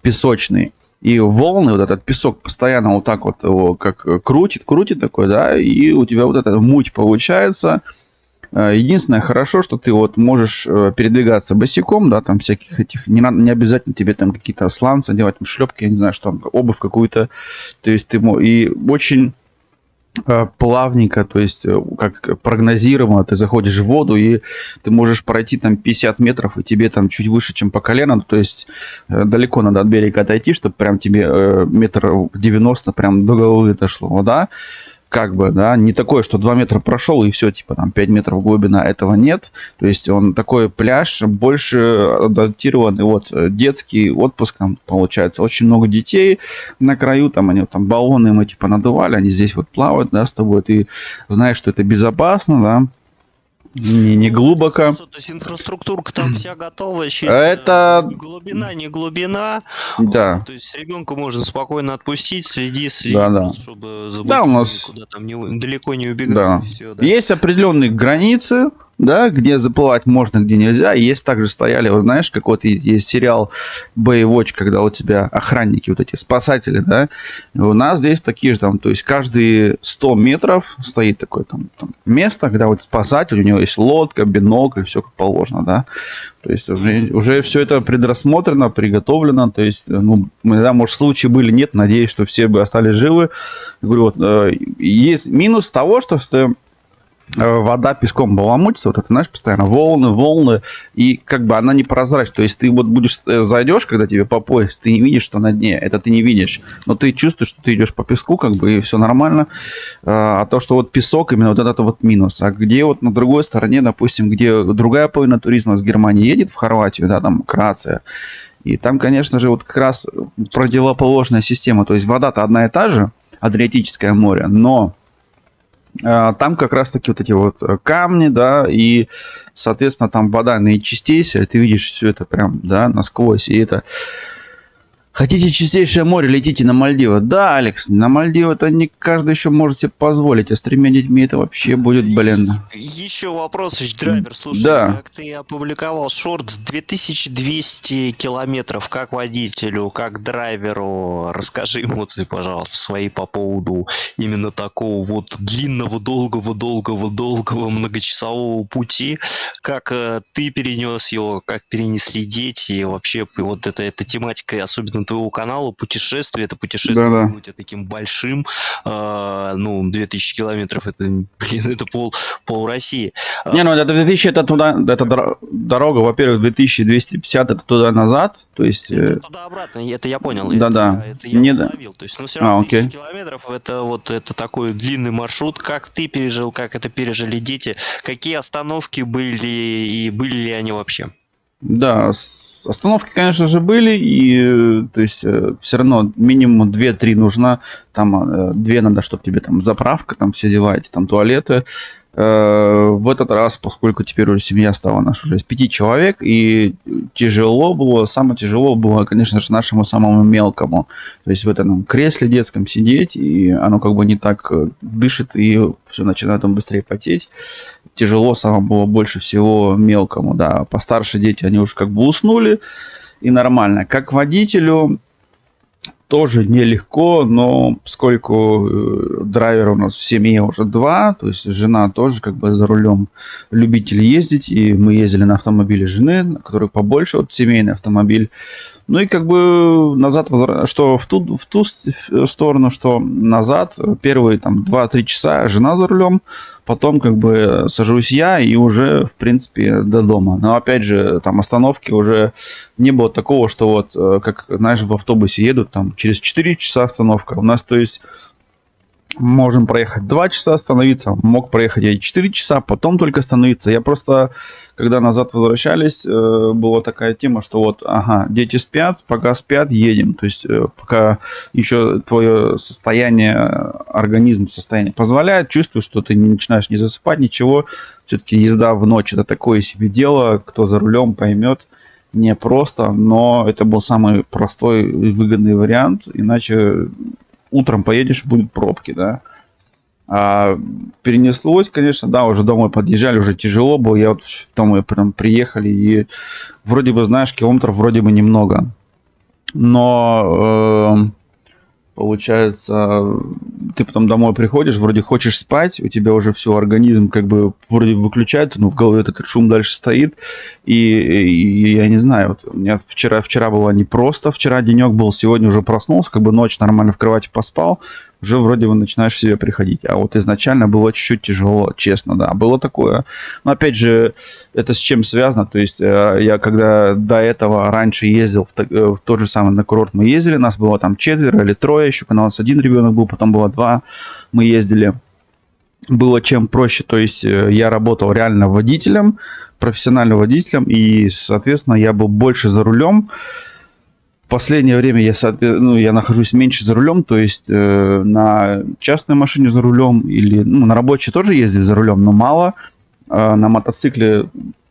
песочный, и волны, вот этот песок постоянно вот так вот его как крутит такой, да, и у тебя вот эта муть получается. Единственное, хорошо, что ты вот можешь передвигаться босиком, да, там всяких этих, не обязательно тебе там какие-то сланцы делать, там шлепки, я не знаю, что там, обувь какую-то, то есть ты, и очень плавненько, то есть как прогнозируемо, ты заходишь в воду и ты можешь пройти там 50 метров, и тебе там чуть выше, чем по колено, то есть далеко надо от берега отойти, чтобы прям тебе метр 90 прям до головы дошло, вода. Как бы, да, не такое, что 2 метра прошел и все, типа там 5 метров глубина, этого нет. То есть он такой пляж, больше адаптированный, вот, детский отпуск там получается. Очень много детей на краю, там они там баллоны мы типа надували, они здесь вот плавают, да, с тобой, ты знаешь, что это безопасно, да. Не глубоко. То есть инфраструктурка там вся готова. Это глубина, не глубина. Да. Вот, то есть ребенка можно спокойно отпустить, следить, да. чтобы забыть, да, у нас куда там далеко не убегать. Да. Все, да. Есть определенные границы, да, где заплывать можно, где нельзя. И есть также стояли, вот знаешь, как вот есть сериал Baywatch, когда у тебя охранники, вот эти спасатели, да. И у нас здесь такие же там, то есть каждые 100 метров стоит такое там место, когда вот спасатель, у него есть лодка, бинокль, все как положено, да. То есть уже все это предрассмотрено, приготовлено. То есть, ну, да, может, случаи были, нет. Надеюсь, что все бы остались живы. Я говорю, вот, есть минус того, что вода песком баламутится, вот это, знаешь, постоянно волны, и как бы она непрозрачная. То есть ты вот зайдешь, когда тебе по пояс, ты не видишь, что на дне, это ты не видишь. Но ты чувствуешь, что ты идешь по песку, как бы, и все нормально. А то, что вот песок, именно вот это вот минус. А где вот на другой стороне, допустим, где другая половина туризма с Германии едет в Хорватию, да, там Кроация, и там, конечно же, вот как раз противоположная система. То есть вода-то одна и та же, Адриатическое море, но там как раз-таки вот эти вот камни, да, и, соответственно, там вода наичистейшая, ты видишь все это прям, да, насквозь, и это... Хотите чистейшее море, летите на Мальдивы. Да, Алекс, на Мальдивы это не каждый еще может себе позволить, а с 3 детьми это вообще будет, блин. Еще вопрос, драйвер, слушай, Да. как ты опубликовал шорт с 2200 километров, как водителю, как драйверу, расскажи эмоции, пожалуйста, свои по поводу именно такого вот длинного, долгого многочасового пути, как ты перенес его, как перенесли дети, и вообще вот эта тематика, особенно твоего канала, путешествие, это путешествие Да-да. было у тебя таким большим, 2000 километров, это, блин, это пол России. Не, ну это 2000, это туда, это дорога, во-первых, 2250, это туда-назад, то есть... Это туда-обратно, это я понял. Да-да. Это я Не уловил. То есть, ну, все равно окей. 1000 километров, это такой длинный маршрут. Как ты пережил, как это пережили дети? Какие остановки были и были ли они вообще? Да, остановки, конечно же, были, и то есть все равно минимум 2-3 нужно, там 2 надо, чтобы тебе там заправка, там все дела, эти там туалеты. В этот раз, поскольку теперь уже семья стала наша уже из 5 человек, и тяжело было, самое тяжело было, конечно же, нашему самому мелкому. То есть в этом кресле детском сидеть, и оно как бы не так дышит, и все начинает он быстрее потеть. Тяжело самому было больше всего мелкому, да. Постарше дети, они уже как бы уснули, и нормально. Как водителю тоже нелегко, но поскольку драйвер у нас в семье уже 2, то есть жена тоже как бы за рулем любитель ездить, и мы ездили на автомобиле жены, который побольше, вот семейный автомобиль. Ну и как бы назад, что в ту сторону, что назад, первые там 2-3 часа жена за рулем, потом как бы сажусь я и уже, в принципе, до дома. Но опять же, там остановки уже не было такого, что вот, как, знаешь, в автобусе едут, там через 4 часа остановка. У нас, то есть, можем проехать 2 часа, остановиться, мог проехать я и 4 часа, потом только остановиться. Я просто, когда назад возвращались, была такая тема, что вот, ага, дети спят, пока спят, едем. То есть, пока еще твое состояние, организм состояние позволяет, чувствуешь, что ты не начинаешь не засыпать, ничего. Все-таки езда в ночь это такое себе дело, кто за рулем поймет. Не просто, но это был самый простой и выгодный вариант, иначе утром поедешь, будут пробки, да. А перенеслось, конечно, да, уже домой подъезжали, уже тяжело было. Я вот домой прям приехали, и вроде бы, знаешь, километров вроде бы немного. Но получается, ты потом домой приходишь, вроде хочешь спать, у тебя уже все, организм как бы вроде выключается, но в голове этот шум дальше стоит. И я не знаю, вот у меня вчера было непросто, вчера денек был, сегодня уже проснулся, как бы ночь нормально в кровати поспал, уже вроде бы начинаешь в себя приходить. А вот изначально было чуть-чуть тяжело, честно, да, было такое. Но опять же, это с чем связано? То есть я когда до этого раньше ездил в тот же самый на курорт, мы ездили, нас было там 4 или 3, еще когда у нас 1 ребенок был, потом было 2, мы ездили. Было чем проще, то есть я работал реально водителем, профессиональным водителем, и, соответственно, я был больше за рулем. В последнее время я нахожусь меньше за рулем, то есть на частной машине за рулем или на рабочей тоже ездили за рулем, но мало. На мотоцикле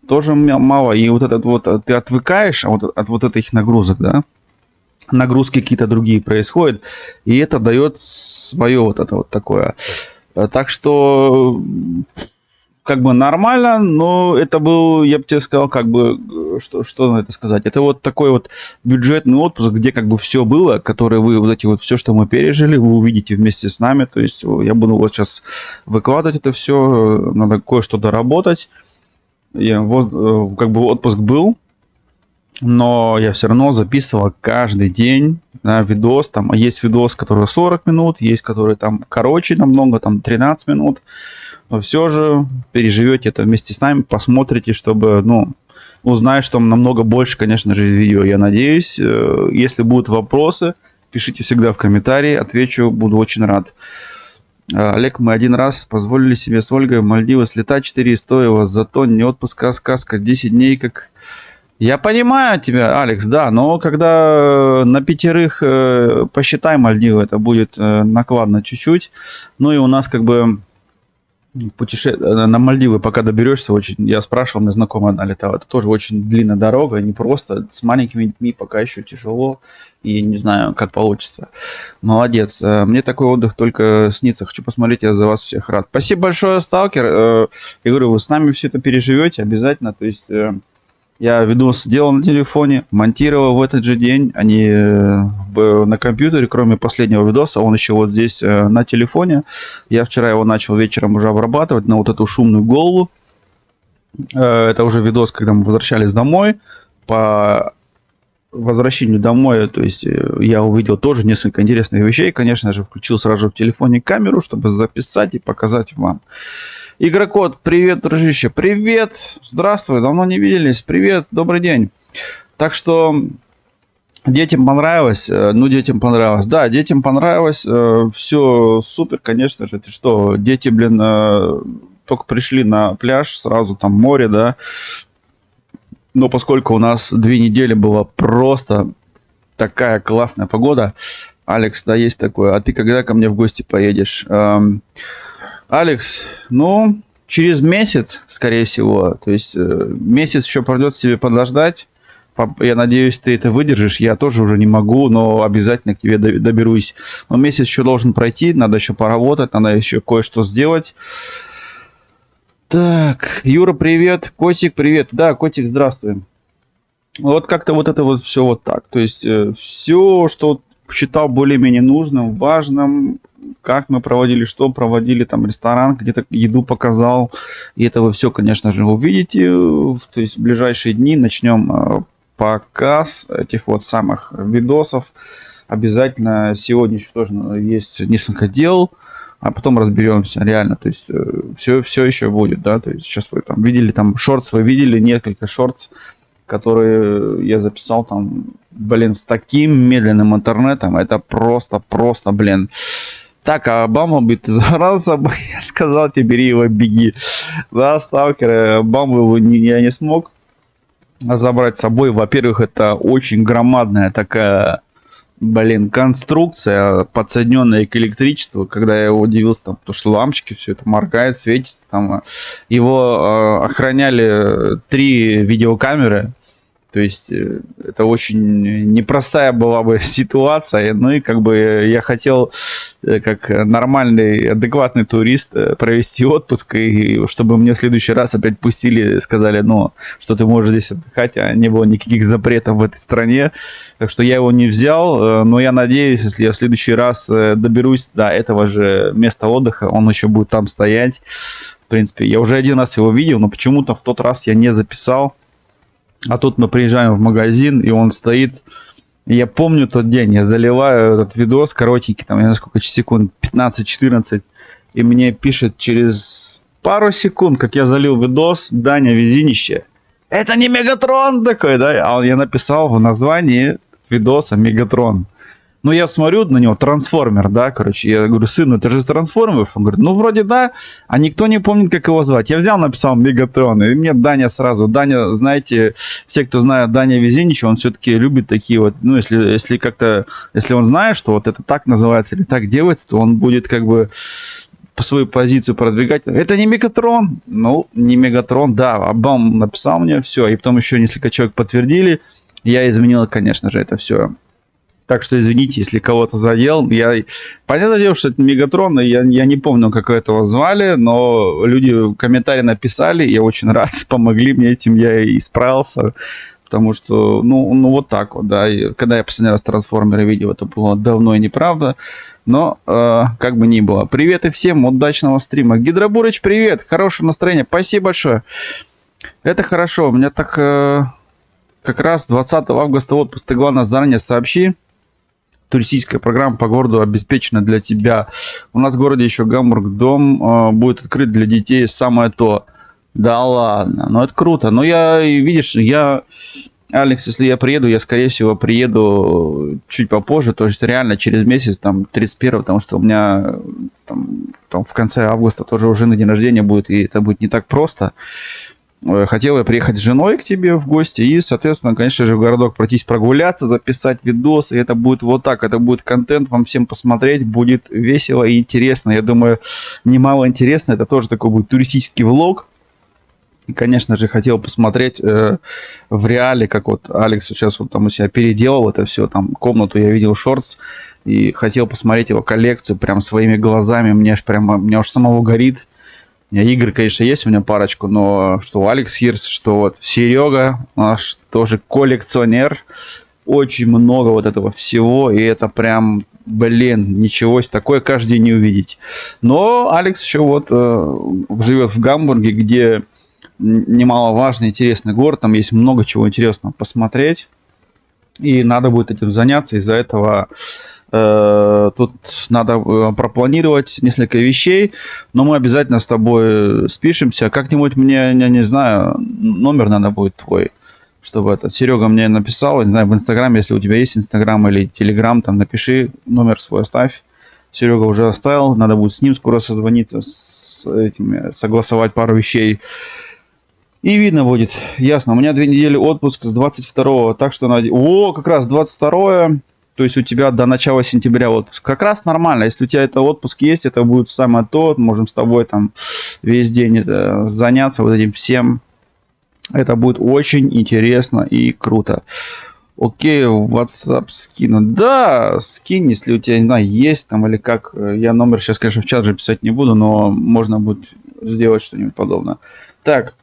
тоже мало. И вот этот вот ты отвыкаешь от вот этих нагрузок, да? Нагрузки какие-то другие происходят, и это дает свое вот это вот такое. Так что как бы нормально, но это был, я бы тебе сказал, как бы, что на это сказать, это вот такой вот бюджетный отпуск, где как бы все было, который вы, вот эти вот все, что мы пережили, вы увидите вместе с нами, то есть я буду вот сейчас выкладывать это все, надо кое-что доработать, как бы отпуск был, но я все равно записывал каждый день, да, видос, там есть видос, который 40 минут, есть который там короче намного, там 13 минут. но все же переживете это вместе с нами, посмотрите, чтобы, ну, узнать, что намного больше, конечно же, из видео. Я надеюсь, если будут вопросы, пишите всегда в комментарии, отвечу, буду очень рад. Олег, мы один раз позволили себе с Ольгой в Мальдивы слетать, 4 стоило, зато не отпуск, а сказка, 10 дней как... Я понимаю тебя, Алекс, да, но когда на 5 посчитай Мальдивы, это будет накладно чуть-чуть. Ну и у нас как бы на Мальдивы, пока доберешься, очень, я спрашивал, мне знакомая одна летала, это тоже очень длинная дорога, не просто, с маленькими детьми пока еще тяжело, и не знаю, как получится. Молодец, мне такой отдых только снится, хочу посмотреть, я за вас всех рад. Спасибо большое, Сталкер, я говорю, вы с нами все это переживете обязательно, то есть... Я видос делал на телефоне, монтировал в этот же день, они на компьютере, кроме последнего видоса, он еще вот здесь на телефоне. Я вчера его начал вечером уже обрабатывать на вот эту шумную голову. Это уже видос, когда мы возвращались домой. По возвращению домой, то есть я увидел тоже несколько интересных вещей. Конечно же, включил сразу же в телефоне камеру, чтобы записать и показать вам. Игрокод, привет, дружище, привет, здравствуй, давно не виделись, привет, добрый день. Так что детям понравилось, да, детям понравилось, все супер, конечно же, ты что, дети, блин, только пришли на пляж, сразу там море, да, но поскольку у нас 2 недели была просто такая классная погода, Алекс, да, есть такое, а ты когда ко мне в гости поедешь? Алекс, ну, через месяц, скорее всего, то есть месяц еще придется себе подождать. Я надеюсь, ты это выдержишь. Я тоже уже не могу, но обязательно к тебе доберусь. Но месяц еще должен пройти, надо еще поработать, надо еще кое-что сделать. Так, Юра, привет. Котик, привет. Да, Котик, здравствуй. Вот как-то вот это вот все вот так. То есть все, что считал более-менее нужным, важным, как мы проводили, что проводили, там ресторан, где-то еду показал. И это вы все, конечно же, увидите. То есть в ближайшие дни начнем показ этих вот самых видосов. Обязательно сегодня еще тоже есть несколько дел, а потом разберемся реально. То есть все еще будет, да. То есть сейчас вы там видели, там шортс вы видели, несколько шортс, которые я записал там, блин, с таким медленным интернетом. Это просто, блин. Так, а Бамблби, ты зараза, я сказал тебе, бери его, беги. Да, сталкеры, Бамблби я не смог забрать с собой. Во-первых, это очень громадная такая, блин, конструкция, подсоединенная к электричеству. Когда я его удивился, там, то что лампочки, все это моргает, светится. Там, его охраняли 3 видеокамеры. То есть это очень непростая была бы ситуация. Ну и как бы я хотел, как нормальный, адекватный турист, провести отпуск. И чтобы мне в следующий раз опять пустили, сказали, ну, что ты можешь здесь отдыхать. А не было никаких запретов в этой стране. Так что я его не взял. Но я надеюсь, если я в следующий раз доберусь до этого же места отдыха, он еще будет там стоять. В принципе, я уже 1 раз его видел, но почему-то в тот раз я не записал. А тут мы приезжаем в магазин, и он стоит. Я помню тот день, я заливаю этот видос коротенький, там, я не знаю сколько секунд, 15-14. И мне пишет через пару секунд, как я залил видос, Даня Везинище. Это не Мегатрон такой, да? А я написал в названии видоса Мегатрон. Ну, я смотрю на него, трансформер, да, короче. Я говорю, сын, это же трансформер. Он говорит, ну, вроде да, а никто не помнит, как его звать. Я взял, написал Мегатрон, и мне Даня сразу. Даня, знаете, все, кто знает Даня Везинича, он все-таки любит такие вот, ну, если как-то, если он знает, что вот это так называется или так делается, то он будет как бы по свою позицию продвигать. Это не Мегатрон? Ну, не Мегатрон, да. Абам написал мне, все. И потом еще несколько человек подтвердили. Я изменил, конечно же, это все. Так что извините, если кого-то задел. Понятное дело, что это Мегатрон, и я не помню, как этого звали, но люди комментарии написали, я очень рад, помогли мне этим, я и справился. Потому что, ну вот так вот, да. И когда я последний раз трансформеры видел, это было давно и неправда. Но как бы ни было. Привет и всем, удачного стрима. Гидробурыч, привет, хорошего настроения, спасибо большое. Это хорошо, у меня так как раз 20 августа отпуск, ты главное заранее сообщи. туристическая программа по городу обеспечена для тебя. У нас в городе еще Гамбург дом будет открыт для детей, самое то. Да ладно, ну это круто. Но видишь, Алекс, если я приеду, я, скорее всего, приеду чуть попозже, то есть реально через месяц, там, 31-го, потому что у меня там в конце августа тоже у жены день рождения будет, и это будет не так просто. Хотел я приехать с женой к тебе в гости и, соответственно, конечно же, в городок пройтись, прогуляться, записать видос, и это будет вот так, это будет контент вам всем посмотреть, будет весело и интересно. Я думаю, немало интересно, это тоже такой будет туристический влог. И, конечно же, хотел посмотреть в реале, как вот Алекс сейчас вот там у себя переделал это все, там комнату я видел шортс, и хотел посмотреть его коллекцию прям своими глазами, мне аж самого горит. У меня игры, конечно, есть, у меня парочку, но что Алекс Хирс, что вот Серега, наш тоже коллекционер, очень много вот этого всего, и это прям, блин, ничего себе, такое каждый день не увидеть. Но Алекс еще вот живет в Гамбурге, где немаловажный, интересный город, там есть много чего интересного посмотреть, и надо будет этим заняться, из-за этого тут надо пропланировать несколько вещей, но мы обязательно с тобой спишемся, как-нибудь мне, я не знаю, номер надо будет твой, чтобы Серега мне написал, не знаю, в Инстаграме, если у тебя есть Инстаграм или Телеграм, там напиши, номер свой оставь. Серега уже оставил, надо будет с ним скоро созвониться, согласовать пару вещей. И видно будет, ясно. У меня 2 недели отпуск с 22-го, так что... как раз 22-е, то есть у тебя до начала сентября отпуск. Как раз нормально, если у тебя это отпуск есть, это будет самое то, можем с тобой там весь день заняться вот этим всем. Это будет очень интересно и круто. Окей, WhatsApp скину. Да, скинь, если у тебя, не знаю, есть там или как. Я номер сейчас, конечно, в чат же писать не буду, но можно будет сделать что-нибудь подобное. Так.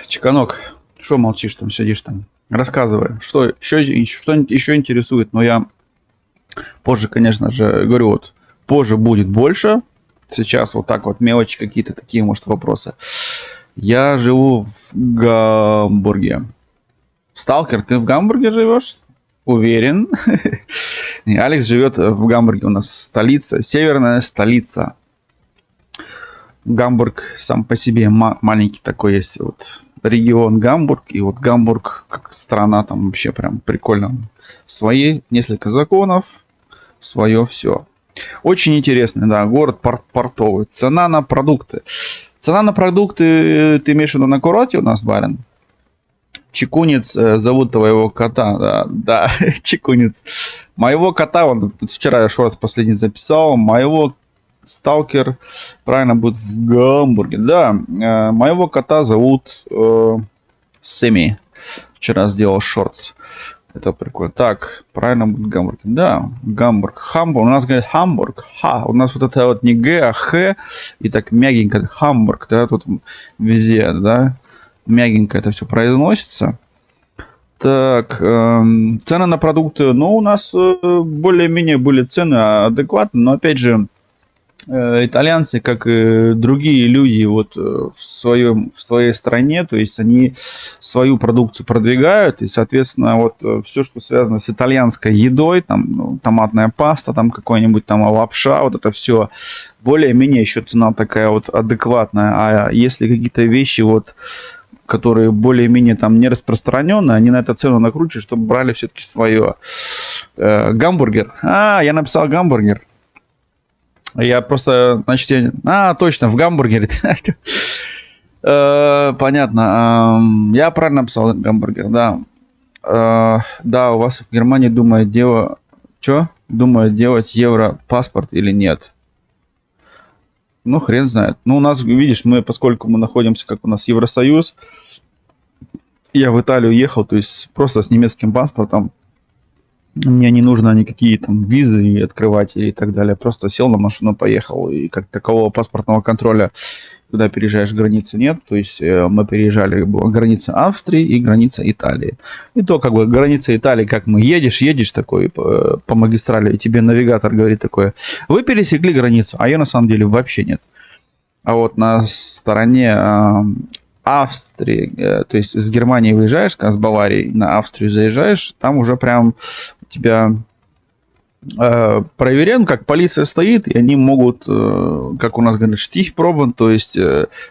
Чеканок, что молчишь там, сидишь там? Рассказывай, что еще интересует. Но я позже, конечно же, говорю, вот позже будет больше. Сейчас вот так вот мелочи какие-то такие, может, вопросы. Я живу в Гамбурге. Сталкер, ты в Гамбурге живешь? Уверен. Алекс живет в Гамбурге, у нас столица, северная столица. Гамбург сам по себе маленький такой есть, вот регион Гамбург, и вот Гамбург как страна там вообще прям прикольно. Свои несколько законов, свое все. Очень интересный, да, город портовый. Цена на продукты. Цена на продукты, ты имеешь в виду на курорте у нас, барин? Чекунец, зовут твоего кота, да, Чекунец. Моего кота, он вчера я шорт последний записал, моего сталкер, правильно будет в Гамбурге, да, моего кота зовут Сэмми, вчера сделал шортс, это прикольно. Так, правильно будет Гамбург, да, Гамбург, у нас говорят Хамбург, у нас вот это вот не Г, а Х, и так мягенько, Хамбург, да, тут везде, да, мягенько это все произносится. Так, цены на продукты, ну, у нас более-менее были цены адекватные, но опять же, итальянцы, как и другие люди вот в своей стране, то есть они свою продукцию продвигают, и, соответственно, вот все, что связано с итальянской едой, там, ну, томатная паста, там какой-нибудь там лапша, вот это все, более-менее еще цена такая вот адекватная, а если какие-то вещи вот, которые более-менее там не распространенные, они на эту цену накручивают, чтобы брали все-таки свое. Гамбургер, я написал гамбургер. Я просто, значит, точно, в Гамбургере. Понятно. Я правильно написал гамбургер, да. Да, у вас в Германии думают делать евро-паспорт или нет? Ну, хрен знает. Ну, у нас, видишь, поскольку мы находимся, как у нас Евросоюз, я в Италию ехал, то есть просто с немецким паспортом. Мне не нужно никакие там визы и открывать и так далее. Просто сел на машину, поехал. И как такового паспортного контроля, когда переезжаешь границы, нет. То есть мы переезжали, была граница Австрии и граница Италии. И то как бы граница Италии, как мы едешь такой по магистрали, и тебе навигатор говорит такое: вы пересекли границу, а ее на самом деле вообще нет. А вот на стороне Австрии, то есть с Германии выезжаешь, с Баварии на Австрию заезжаешь, там уже прям тебя проверяем, как полиция стоит, и они могут, как у нас говорят, штихпробен, то есть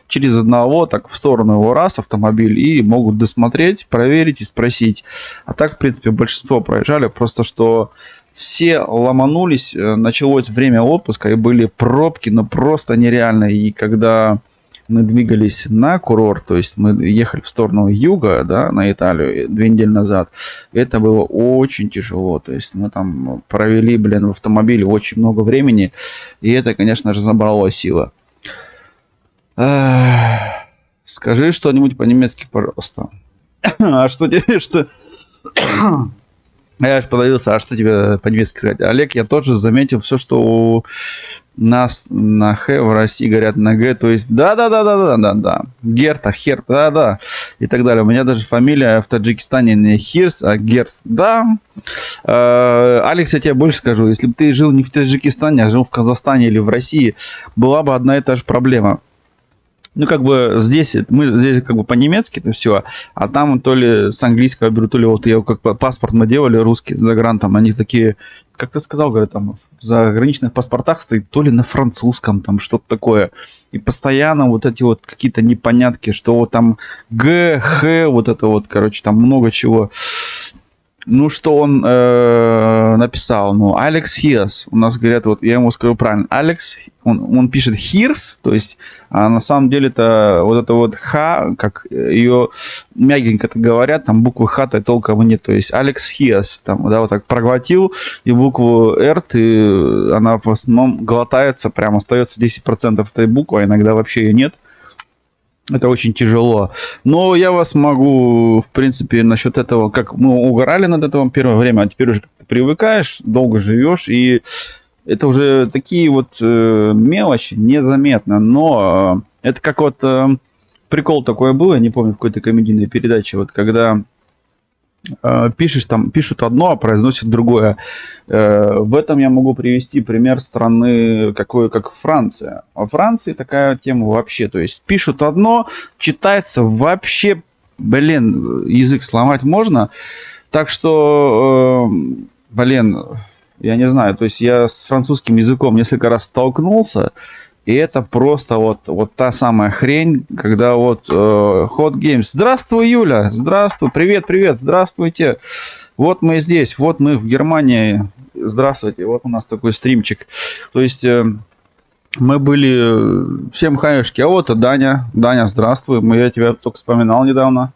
через одного так в сторону его раз автомобиль, и могут досмотреть, проверить и спросить. А так, в принципе, большинство проезжали, просто что все ломанулись, началось время отпуска, и были пробки, но просто нереальные. И когда мы двигались на курорт, то есть мы ехали в сторону юга, да, на Италию 2 недели назад, это было очень тяжело, то есть мы там провели, в автомобиле очень много времени, и это, конечно же, забрало силы. Скажи что-нибудь по-немецки, пожалуйста. А что тебе, что... Я аж подавился, а что тебе по-немецки сказать? Олег, я тоже заметил все, что у нас на Х в России говорят на Г, то есть да. Герта, Херт, да. И так далее. У меня даже фамилия в Таджикистане не Хирс, а Герс, да. Алекс, я тебе больше скажу, если бы ты жил не в Таджикистане, а жил в Казахстане или в России, была бы одна и та же проблема. Ну, как бы здесь, мы здесь как бы по-немецки это все, а там то ли с английского беру, то ли вот я как паспорт мы делали русский за грантом, они такие, как ты сказал, говорят, там в заграничных паспортах стоит то ли на французском, там что-то такое. И постоянно вот эти вот какие-то непонятки, что вот там Г, Х, вот это вот, короче, там много чего. Ну, что он написал? Ну, Алекс Хирс. У нас говорят, вот я ему скажу правильно. Алекс, он пишет Хирс, то есть, а на самом деле это вот Х, как ее мягенько-то говорят, там буквы Х-то толком нет. То есть Алекс Хирс, там, да, вот так проглотил, и букву Р, она в основном глотается, прям остается 10% этой буквы, а иногда вообще ее нет. Это очень тяжело. Но я вас могу, в принципе, насчет этого, как мы угорали над этим первое время, а теперь уже как-то привыкаешь, долго живешь, и это уже такие вот мелочи, незаметно. Но это как вот прикол такой был, я не помню, в какой-то комедийной передаче, вот когда пишешь, там пишут одно, а произносят другое. В этом я могу привести пример страны, как Франция. Во Франции такая тема вообще. То есть пишут одно, читается вообще, язык сломать можно. Так что, я не знаю. То есть я с французским языком несколько раз столкнулся. И это просто вот та самая хрень, когда вот Hot Games. Здравствуй, Юля! Здравствуй! Привет! Здравствуйте! Вот мы здесь, вот мы в Германии. Здравствуйте! Вот у нас такой стримчик. То есть мы были... Всем хаешки. А вот и Даня. Даня, здравствуй. Я тебя только вспоминал недавно.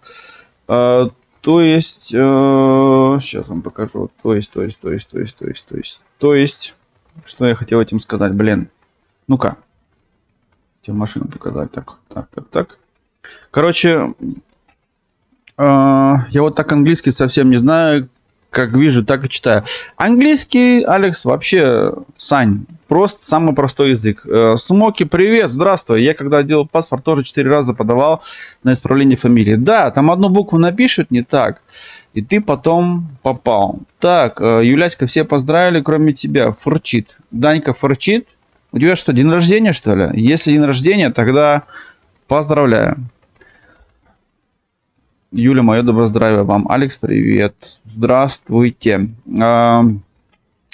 То есть... сейчас вам покажу. То есть... Что я хотел этим сказать? Ну-ка. Тебе машину показать. Так. Короче, я вот так английский совсем не знаю. Как вижу, так и читаю. Английский, Алекс, вообще, Сань, просто самый простой язык. Смоки, привет, здравствуй. Я когда делал паспорт, тоже 4 раза подавал на исправление фамилии. Да, там одну букву напишут не так, и ты потом попал. Так, Юляська, все поздравили, кроме тебя. Фурчит. Данька фурчит. У тебя что, день рождения, что ли? Если день рождения, тогда поздравляю. Юля, мое доброе здравие вам. Алекс, привет. Здравствуйте.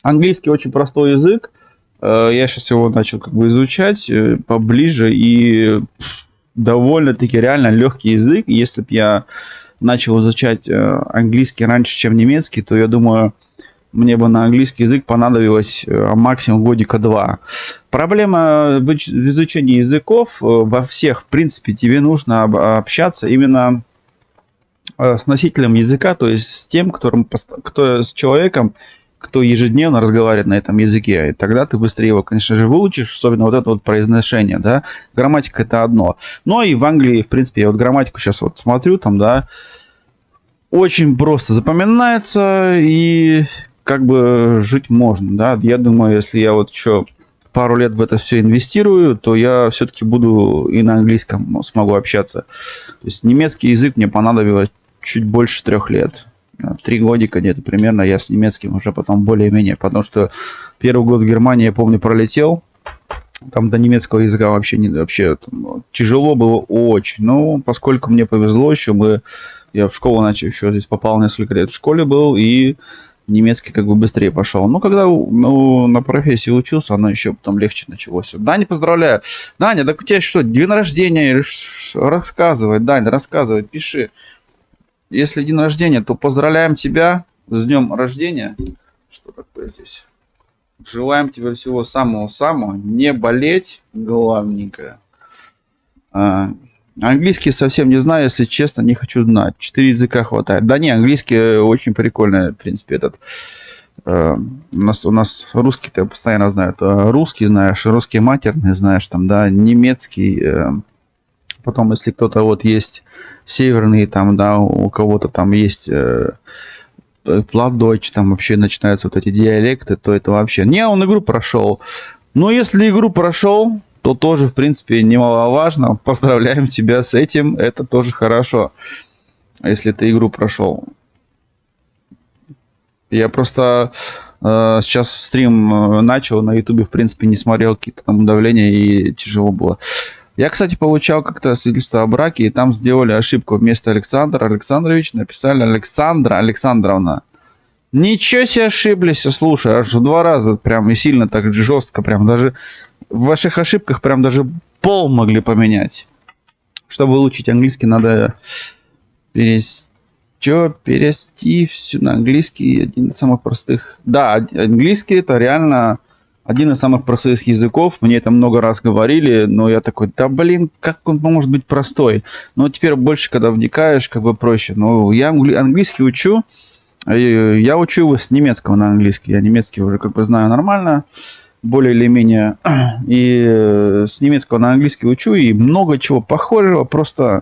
Английский очень простой язык. Я сейчас его начал изучать поближе. И довольно-таки реально легкий язык. Если бы я начал изучать английский раньше, чем немецкий, то я думаю... Мне бы на английский язык понадобилось максимум годика 2. Проблема в изучении языков во всех, в принципе, тебе нужно общаться именно с носителем языка, то есть с тем, с человеком, кто ежедневно разговаривает на этом языке. И тогда ты быстрее его, конечно же, выучишь, особенно вот это вот произношение, да. Грамматика это одно. Но и в Англии, в принципе, я вот грамматику сейчас вот смотрю, там, да, очень просто запоминается и... как бы жить можно, да. Я думаю, если я вот еще пару лет в это все инвестирую, то я все-таки буду и на английском смогу общаться. То есть немецкий язык мне понадобилось чуть больше 3 лет. 3 годика где-то примерно я с немецким уже потом более-менее, потому что первый год в Германии, я помню, пролетел. Там до немецкого языка вообще тяжело было очень. Но поскольку мне повезло, я в школу начал, еще здесь попал несколько лет в школе был, и немецкий как бы быстрее пошел. Ну, когда на профессии учился, оно еще потом легче началось. Даня, поздравляю. Даня, так у тебя что, день рождения? Рассказывай, Даня, рассказывай, пиши. Если день рождения, то поздравляем тебя с днем рождения. Что такое здесь? Желаем тебе всего самого-самого. Не болеть, главненькое. Английский совсем не знаю, если честно, не хочу знать. 4 языка хватает. Да не, английский очень прикольный, в принципе, этот. У нас русский-то я постоянно знаю. Русский знаешь, русский матерный знаешь, там, да, немецкий. Потом, если кто-то вот есть северный, там, да, у кого-то там есть платдойч, там вообще начинаются вот эти диалекты, то это вообще... Не, он игру прошел. Но если игру прошел, то тоже, в принципе, немаловажно. Поздравляем тебя с этим, это тоже хорошо. Если ты игру прошел. Я просто сейчас стрим начал, на ютубе, в принципе, не смотрел какие-то там давления, и тяжело было. Я, кстати, получал как-то свидетельство о браке, и там сделали ошибку. Вместо Александр Александрович написали Александра Александровна. Ничего себе ошиблись, слушай, аж в 2 раза прям и сильно так жестко, прям даже в ваших ошибках прям даже пол могли поменять. Чтобы выучить английский, надо перевести все на английский, один из самых простых. Да, английский это реально один из самых простых языков. Мне это много раз говорили, но я такой, да блин, как он может быть простой? Но теперь больше, когда вникаешь, как бы проще. Но я английский учу. Я учу его с немецкого на английский. Я немецкий уже как бы знаю нормально, более или менее. И с немецкого на английский учу, и много чего похожего. Просто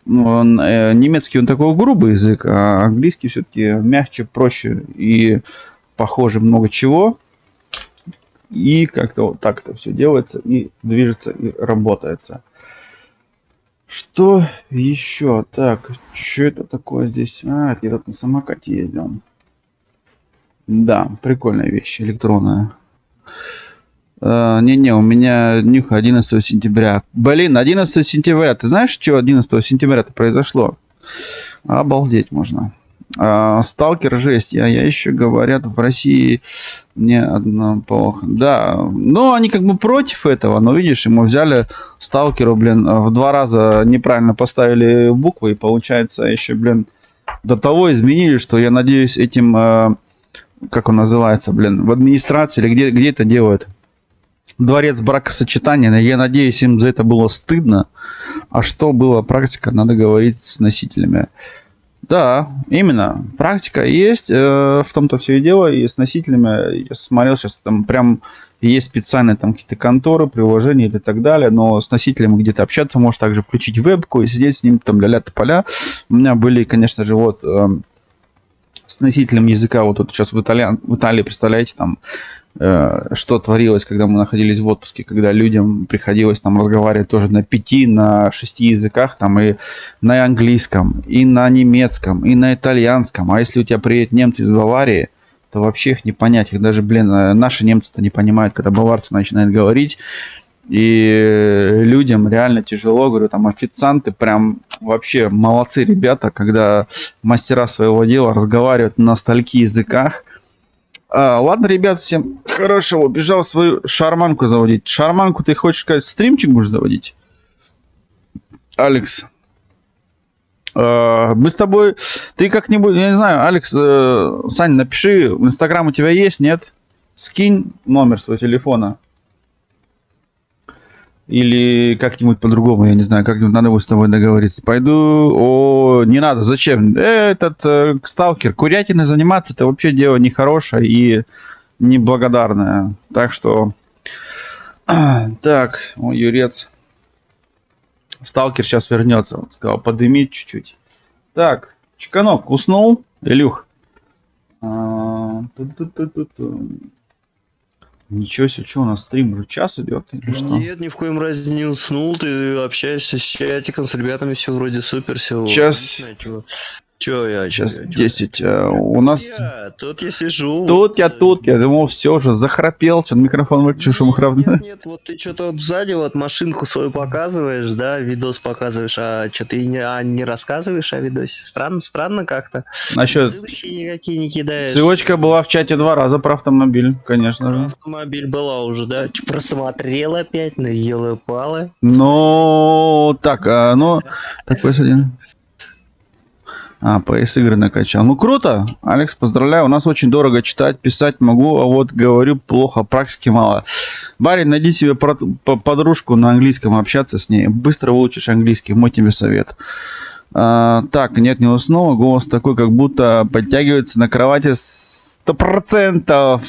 немецкий он такой грубый язык, а английский все-таки мягче, проще и похоже много чего. И как-то вот так это все делается, и движется, и работается. Что еще? Так, что это такое здесь? А, это я на самокате ездил. Да, прикольная вещь, электронная. Не-не, у меня нюх 11 сентября. Блин, 11 сентября. Ты знаешь, что 11 сентября-то произошло? Обалдеть можно. Сталкер жесть. Я еще, говорят, в России не одно плохо. Да, ну они как бы против этого, но видишь, ему взяли сталкеру, блин, в 2 раза неправильно поставили буквы, и получается еще, блин, до того изменили, что я надеюсь этим, как он называется, блин, в администрации или где это делают? Дворец бракосочетания, я надеюсь, им за это было стыдно. А что была практика, надо говорить с носителями. Да, именно. Практика есть, в том-то все и дело, и с носителями. Я смотрел сейчас, там прям есть специальные там какие-то конторы, приложения или так далее, но с носителем где-то общаться, можешь также включить вебку и сидеть с ним там ля-ля тополя. У меня были, конечно же, вот с носителем языка, вот тут сейчас в Италии, представляете, там что творилось, когда мы находились в отпуске, когда людям приходилось там разговаривать тоже на 5, на 6 языках, там и на английском, и на немецком, и на итальянском. А если у тебя приедут немцы из Баварии, то вообще их не понять. Их даже, блин, наши немцы-то не понимают, когда баварцы начинают говорить. И людям реально тяжело, говорю, там официанты прям вообще молодцы ребята, когда мастера своего дела разговаривают на стольких языках. Ладно, ребят, всем хорошего. Бежал свою шарманку заводить. Шарманку ты хочешь сказать, стримчик будешь заводить? Алекс. Мы с тобой... Ты как-нибудь, я не знаю, Алекс, Сань, напиши, в Инстаграм у тебя есть, нет? Скинь номер своего телефона. Или как-нибудь по-другому, я не знаю, как-нибудь надо будет с тобой договориться. Пойду... не надо, зачем? Этот сталкер, курятиной заниматься, это вообще дело нехорошее и неблагодарное. Так что... Так, о, Юрец. Сталкер сейчас вернется. Он сказал, подымить чуть-чуть. Так, Чеканок, уснул? Илюх? Ничего себе, что у нас стрим уже час идет или что? Нет, ни в коем разе не уснул, ты общаешься с чатиком, с ребятами, все вроде супер, все. Час. Чё я? Сейчас чё я? 10. У нас... Тут я сижу. Тут я думал, все уже захрапел, что микрофон выключил, что мы Нет, вот ты что-то вот сзади вот машинку свою показываешь, да, видос показываешь, а что ты не рассказываешь о видосе? Странно как-то. Насчет... Ссылочки никакие не кидаешь. Ссылочка была в чате 2 раза про автомобиль, конечно Про же. автомобиль была уже, да? Просмотрел опять на елы-палы. Ну, так, ну, так, PS1. PS игры накачал. Ну, круто, Алекс, поздравляю. У нас очень дорого читать, писать могу, а вот говорю плохо, практики мало. Барин, найди себе подружку на английском, общаться с ней.Быстро выучишь английский, мой тебе совет. Так, нет, не уснула. Голос такой, как будто подтягивается на кровати 100%.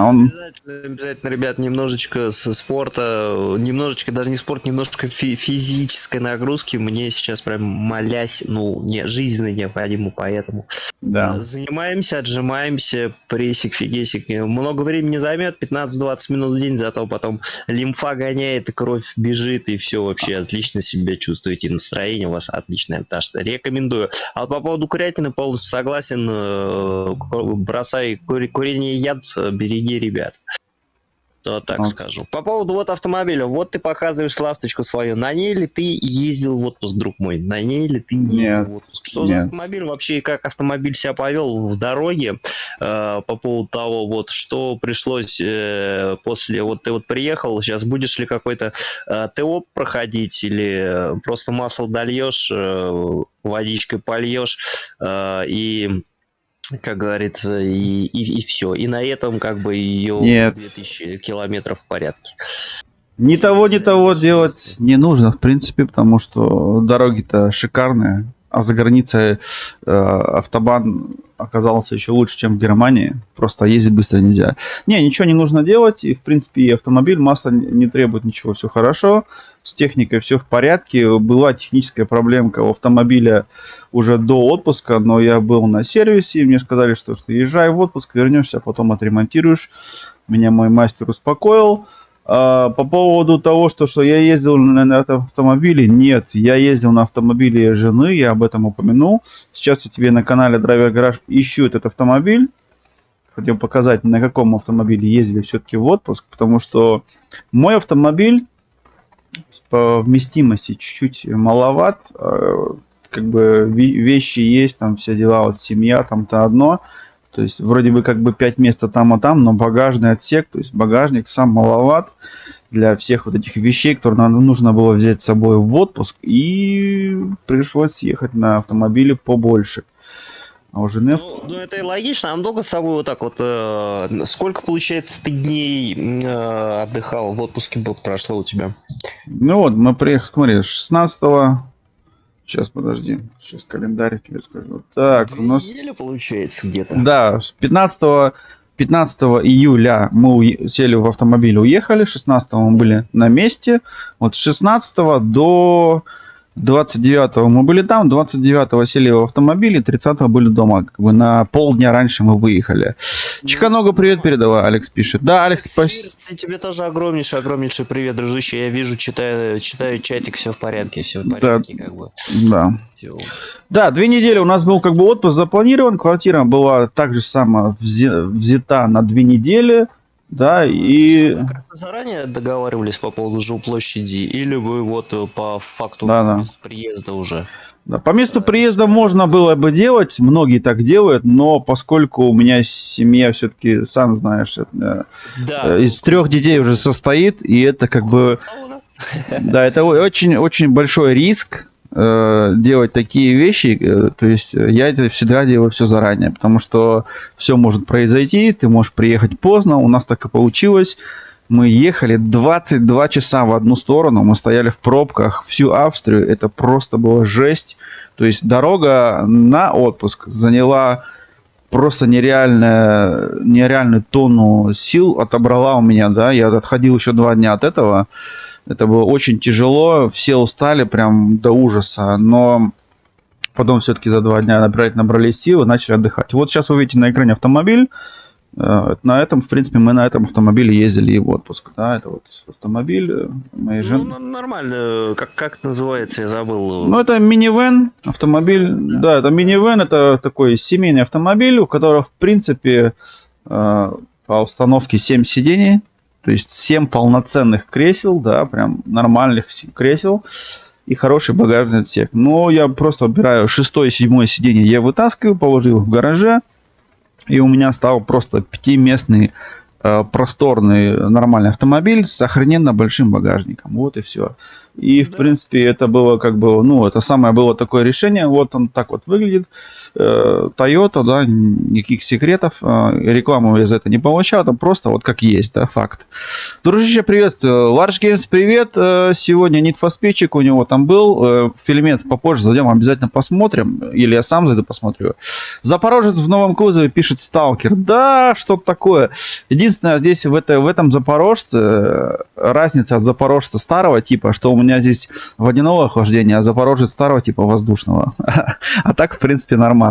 Он... Обязательно, ребят, немножечко со спорта, немножечко, даже не спорт, немножко физической нагрузки мне сейчас прям молясь, ну, не, жизненно необходимо, поэтому Да. занимаемся, отжимаемся, прессик, фигесик. Много времени займет, 15-20 минут в день, зато потом лимфа гоняет, и кровь бежит, и все вообще отлично себя чувствуете, и настроение у вас отличное, так что рекомендую. А по поводу курятины полностью согласен, бросай курение яд, береги ребят. Вот так скажу. По поводу вот автомобиля. Вот ты показываешь ласточку свою. На ней ли ты ездил в отпуск, друг мой? На ней ли ты ездил в отпуск? Что за автомобиль вообще? Как автомобиль себя повел в дороге? По поводу того, вот что пришлось после... Вот ты вот приехал, сейчас будешь ли какой-то ТО проходить или просто масло дольешь, водичкой польешь и... как говорится, и все. И на этом как бы ее 2000 километров в порядке. Ни того делать не нужно, в принципе, потому что дороги-то шикарные. А за границей автобан оказался еще лучше, чем в Германии. Просто ездить быстро нельзя. Ничего не нужно делать. И, в принципе, и автомобиль, масло не требует ничего. Все хорошо. С техникой все в порядке. Была техническая проблемка у автомобиля уже до отпуска. Но я был на сервисе. И мне сказали, что езжай в отпуск, вернешься, а потом отремонтируешь. Меня мой мастер успокоил. По поводу того, что я ездил на этом автомобиле, нет, я ездил на автомобиле жены, я об этом упомянул. Сейчас я тебе на канале Driver Garage ищу этот автомобиль. Хотел показать, на каком автомобиле ездили все-таки в отпуск, потому что мой автомобиль по вместимости чуть-чуть маловат. Как бы вещи есть, там все дела, вот семья, там-то одно. То есть вроде бы как бы 5 мест там, но багажный отсек, то есть багажник сам маловат для всех вот этих вещей, которые нам нужно было взять с собой в отпуск. И пришлось ехать на автомобиле побольше. А у жены... Ну это и логично, а долго с собой вот так вот... сколько, получается, ты дней отдыхал в отпуске прошло у тебя? Ну вот, мы приехали, смотри, 16-го... Сейчас, подожди. Сейчас календарь тебе скажу. Так, 2 у нас... недели, получается, где-то? Да, 15 июля мы сели в автомобиль, уехали. 16 мы были на месте. Вот с 16 до 29 мы были там. 29 сели в автомобиль, и 30 были дома. Как бы на полдня раньше мы выехали. Чиканога, привет передавай, Алекс пишет. Да, Алекс, спасибо. Тебе тоже огромнейший привет, дружище. Я вижу, читаю чатик, все в порядке, да, как бы. Да. Все. Да, 2 недели у нас был как бы отпуск запланирован. Квартира была также само взята на 2 недели. Да, и... Вы как-то заранее договаривались по поводу жилплощади, или вы вот по факту приезда уже? Да, по месту приезда можно было бы делать, многие так делают, но поскольку у меня семья все-таки, сам знаешь, из 3 детей уже состоит, и это как бы... Да, это очень большой риск делать такие вещи, то есть я это всегда делаю все заранее, потому что все может произойти, ты можешь приехать поздно, у нас так и получилось. Мы ехали 22 часа в одну сторону, мы стояли в пробках всю Австрию, это просто была жесть. То есть дорога на отпуск заняла просто нереальную тонну сил, отобрала у меня, да, я отходил еще 2 дня от этого. Это было очень тяжело, все устали прям до ужаса, но потом все-таки за 2 дня опять набрали силы, начали отдыхать. Вот сейчас вы видите на экране автомобиль. На этом, в принципе, мы на этом автомобиле ездили и в отпуск. Да, это вот автомобиль моей жены. Ну, нормально. Как называется, я забыл. Ну, это минивэн автомобиль. Да, это минивэн, это такой семейный автомобиль, у которого, в принципе, по установке 7 сидений, то есть 7 полноценных кресел, да, прям нормальных кресел и хороший багажный отсек. Но я просто убираю 6 и 7 сиденье, я вытаскиваю, положил в гараже, и у меня стал просто 5-местный просторный нормальный автомобиль с охрененно большим багажником. Вот и все. И, в принципе, это было как бы, ну, это самое было такое решение. Вот он так вот выглядит. Toyota, да, никаких секретов. Рекламу я за это не получал. Это просто вот как есть, да, факт. Дружище, приветствую. Large Games, привет. Сегодня Need for Speedчик у него там был. Фильмец попозже зайдем, обязательно посмотрим. Или я сам зайду посмотрю. Запорожец в новом кузове, пишет Сталкер. Да, что-то такое. Единственное, здесь в этом Запорожце разница от Запорожца старого типа, что у меня здесь водяного охлаждения, а Запорожец старого типа воздушного. А так, в принципе, нормально.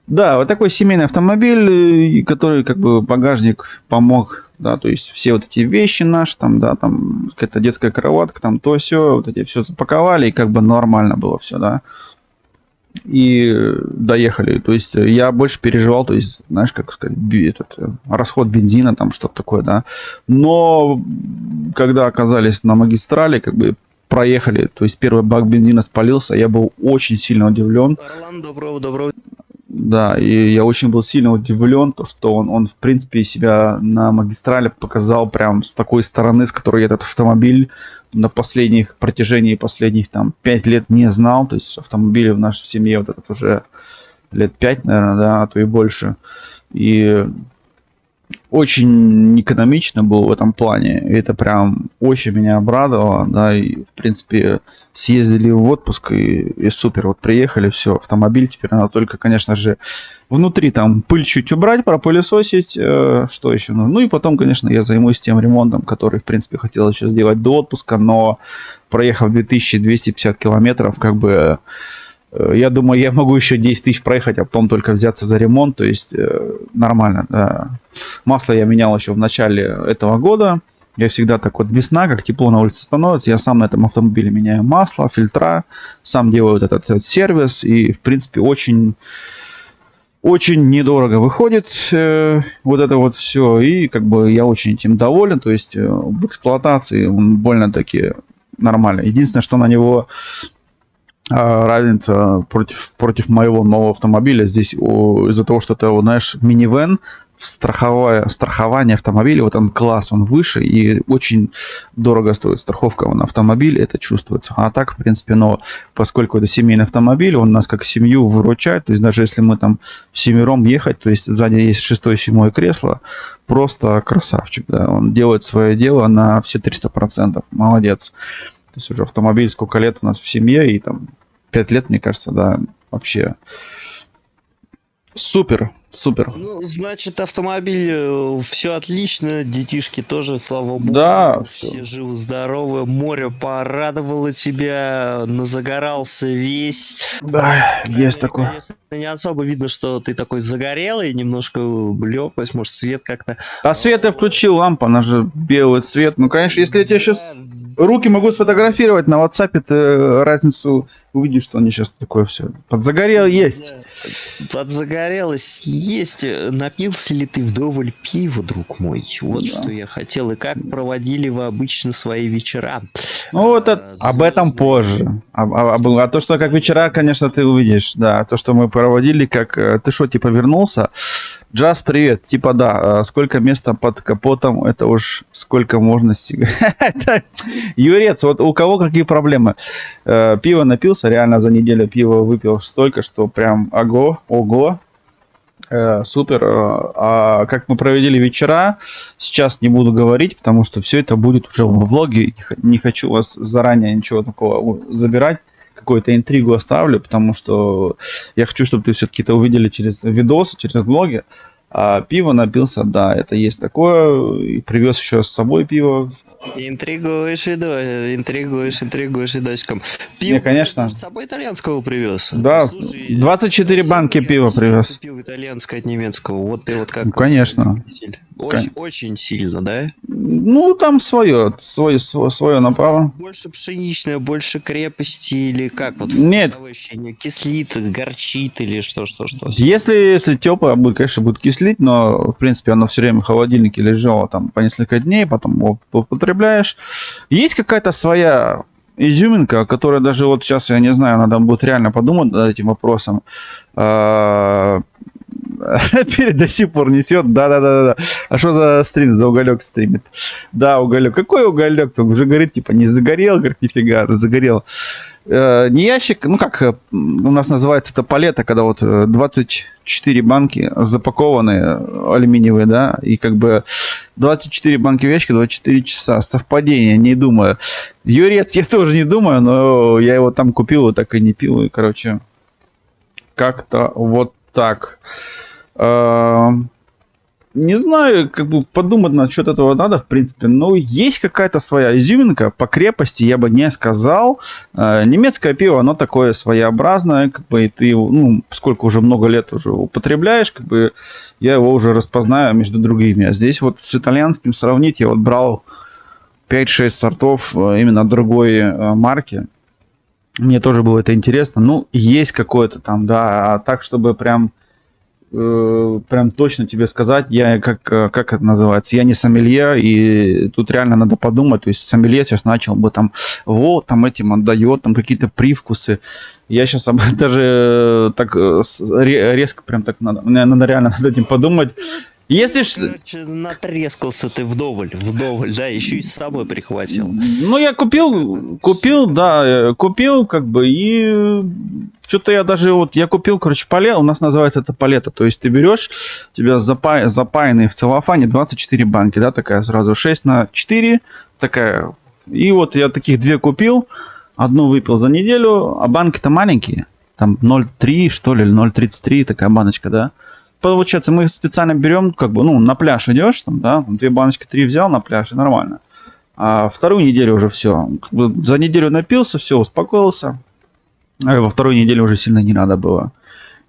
Да, вот такой семейный автомобиль, который как бы багажник помог, да, то есть все вот эти вещи наши, там, да, там какая-то детская кроватка, там то все, вот эти все запаковали, и как бы нормально было все, да. И доехали. То есть я больше переживал, то есть, знаешь, как сказать, этот расход бензина, там что-то такое, да. Но когда оказались на магистрали, как бы проехали, то есть первый бак бензина спалился, я был очень сильно удивлен. Орлан, доброго. Да, и я очень был сильно удивлен, то, что он в принципе себя на магистрали показал прям с такой стороны, с которой этот автомобиль на протяжении последних там 5 лет не знал. То есть автомобили в нашей семье вот этот уже лет 5, наверное, да, а то и больше. И очень экономично был в этом плане. И это прям очень меня обрадовало, да, и в принципе съездили в отпуск и супер. Вот приехали, все, автомобиль теперь надо только, конечно же, внутри там пыль чуть убрать, пропылесосить, что еще? Ну и потом, конечно, я займусь тем ремонтом, который, в принципе, хотел еще сделать до отпуска, но проехав 2250 километров, как бы, я думаю, я могу еще 10 тысяч проехать, а потом только взяться за ремонт, то есть нормально, да. Масло я менял еще в начале этого года. Я всегда так вот, весна, как тепло на улице становится, я сам на этом автомобиле меняю масло, фильтра, сам делаю вот этот сервис, и, в принципе, очень недорого выходит вот это вот все, и как бы я очень этим доволен, то есть в эксплуатации он больно-таки нормально. Единственное, что на него разница против моего нового автомобиля здесь из-за того, что это, знаешь, минивэн, страхование автомобиля, вот он класс, он выше, и очень дорого стоит страховка на автомобиль, это чувствуется. А так, в принципе, но поскольку это семейный автомобиль, он нас как семью выручает, то есть даже если мы там всемиром ехать, то есть сзади есть 6-7 кресло, просто красавчик, да, он делает свое дело на все 300%, молодец. То есть уже автомобиль сколько лет у нас в семье, и там 5 лет, мне кажется, да, вообще супер. Ну, значит, автомобиль, все отлично, детишки тоже, слава богу. Да, все живы-здоровы, море порадовало тебя, назагорался весь. Да, есть такое. Конечно, не особо видно, что ты такой загорелый, немножко лёгкость, может, свет как-то. А свет я включил, лампа, она же белый цвет. Ну, конечно, если я тебе сейчас руки могу сфотографировать на WhatsApp, ты разницу увидишь, что они сейчас такое все. Подзагорел есть. Подзагорелось есть. Напился ли ты вдоволь пива, друг мой? Вот Да. что я хотел. И как проводили вы обычно свои вечера? Ну, вот об этом позже. А то, что как вечера, конечно, ты увидишь. Да, то, что мы проводили, как... Ты что, типа, вернулся? Джаз, привет. Типа, да, сколько места под капотом, это уж сколько можно... Юрец, вот у кого какие проблемы? Пиво напился, реально за неделю пива выпил столько, что прям ого, супер. А как мы проводили вечера, сейчас не буду говорить, потому что все это будет уже в влоге. Не хочу вас заранее ничего такого забирать. Какую-то интригу оставлю, потому что я хочу, чтобы ты все-таки это увидели через видосы, через влоги. А пиво напился, да, это есть такое. И привез еще с собой пиво. Интригуешь, видосиком. Не, конечно. С собой итальянского привез. Да, Слушай, 24 банки пива привез. Пиво итальянское от немецкого. Вот ты вот как... Ну, конечно. Очень сильно, да? Ну, там свое направо. Больше пшеничное, больше крепости или как? Вот Нет. ощущение, кислит, горчит или что? Если теплое будет, конечно, будет кислить, но, в принципе, оно все время в холодильнике лежало там по несколько дней, потом его употребляешь. Есть какая-то своя изюминка, которая даже вот сейчас, я не знаю, надо будет реально подумать над этим вопросом. Перед до сих пор несет. Да. А что за стрим? За уголек стримит. Да, уголек. Какой уголек? Он уже говорит, типа, не загорел, говорит, нифига, загорел. Не ящик, ну как у нас называется это палета, когда вот 24 банки запакованные, алюминиевые, да, и как бы 24 банки в ящике, 24 часа. Совпадение, не думаю. Юрец я тоже не думаю, но я его там купил и так и не пил. И, короче, как-то вот так. Не знаю, как бы подумать насчет этого надо, в принципе. Но есть какая-то своя изюминка. По крепости я бы не сказал. Немецкое пиво, оно такое своеобразное. Как бы, и ты, ну, сколько уже много лет уже употребляешь, как бы я его уже распознаю между другими. А здесь вот с итальянским сравнить, я вот брал 5-6 сортов именно другой марки. Мне тоже было это интересно. Ну, есть какое-то там, да. А так, чтобы прям точно тебе сказать, я как это называется, я не сомелье, и тут реально надо подумать, то есть сомелье сейчас начал бы там, вот, там этим отдает, там какие-то привкусы, я сейчас даже так резко прям так надо реально над этим подумать. Если короче, натрескался ты вдоволь, да, еще и с собой прихватил. Ну, я купил, как бы, и что-то я даже, вот, я купил, короче, палет, у нас называется это палета, то есть ты берешь, у тебя запаянные в целлофане 24 банки, да, такая сразу 6×4, такая, и вот я таких 2 купил, одну выпил за неделю, а банки-то маленькие, там 0,3, что ли, или 0,33, такая баночка, да. Получается, мы специально берем, как бы, ну, на пляж идешь, там, да, 2 баночки, 3 взял на пляж, и нормально. А вторую неделю уже все. Как бы за неделю напился, все, успокоился. А во вторую неделю уже сильно не надо было.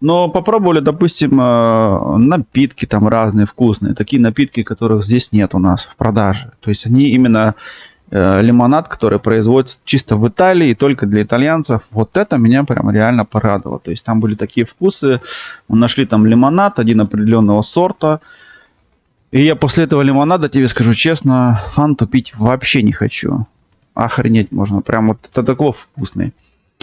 Но попробовали, допустим, напитки там разные, вкусные. Такие напитки, которых здесь нет у нас в продаже. То есть они именно лимонад, который производится чисто в Италии, только для итальянцев. Вот это меня прям реально порадовало. То есть там были такие вкусы. Мы нашли там лимонад, один определенного сорта. И я после этого лимонада, тебе скажу честно, фанту пить вообще не хочу. Охренеть можно. Прям вот это такой вкусный.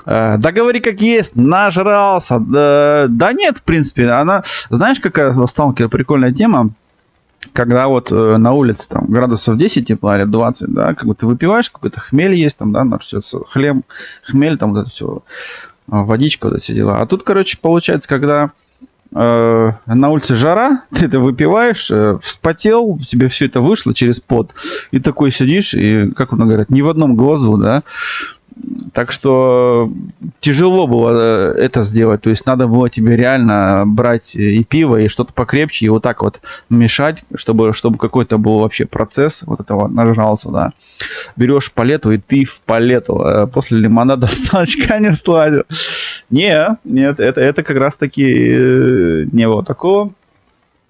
Да говори как есть, нажрался. Да нет, в принципе. Она, знаешь, какая сталкер прикольная тема? Когда вот на улице там градусов 10 тепла или 20, да, как бы ты выпиваешь, какой-то хмель есть там, да, на все, хмель, там вот это все, водичка, вот эти дела. А тут, короче, получается, когда на улице жара, ты это выпиваешь, вспотел, тебе все это вышло через пот, и такой сидишь, и, как он говорит, ни в одном глазу, да. Так что тяжело было это сделать. То есть надо было тебе реально брать и пиво, и что-то покрепче, и вот так вот мешать, чтобы какой-то был вообще процесс. Вот этого нажрался, да. Берешь палету, и ты в палету. После лимонада столочка не сладил. Нет, это как раз таки не было такого.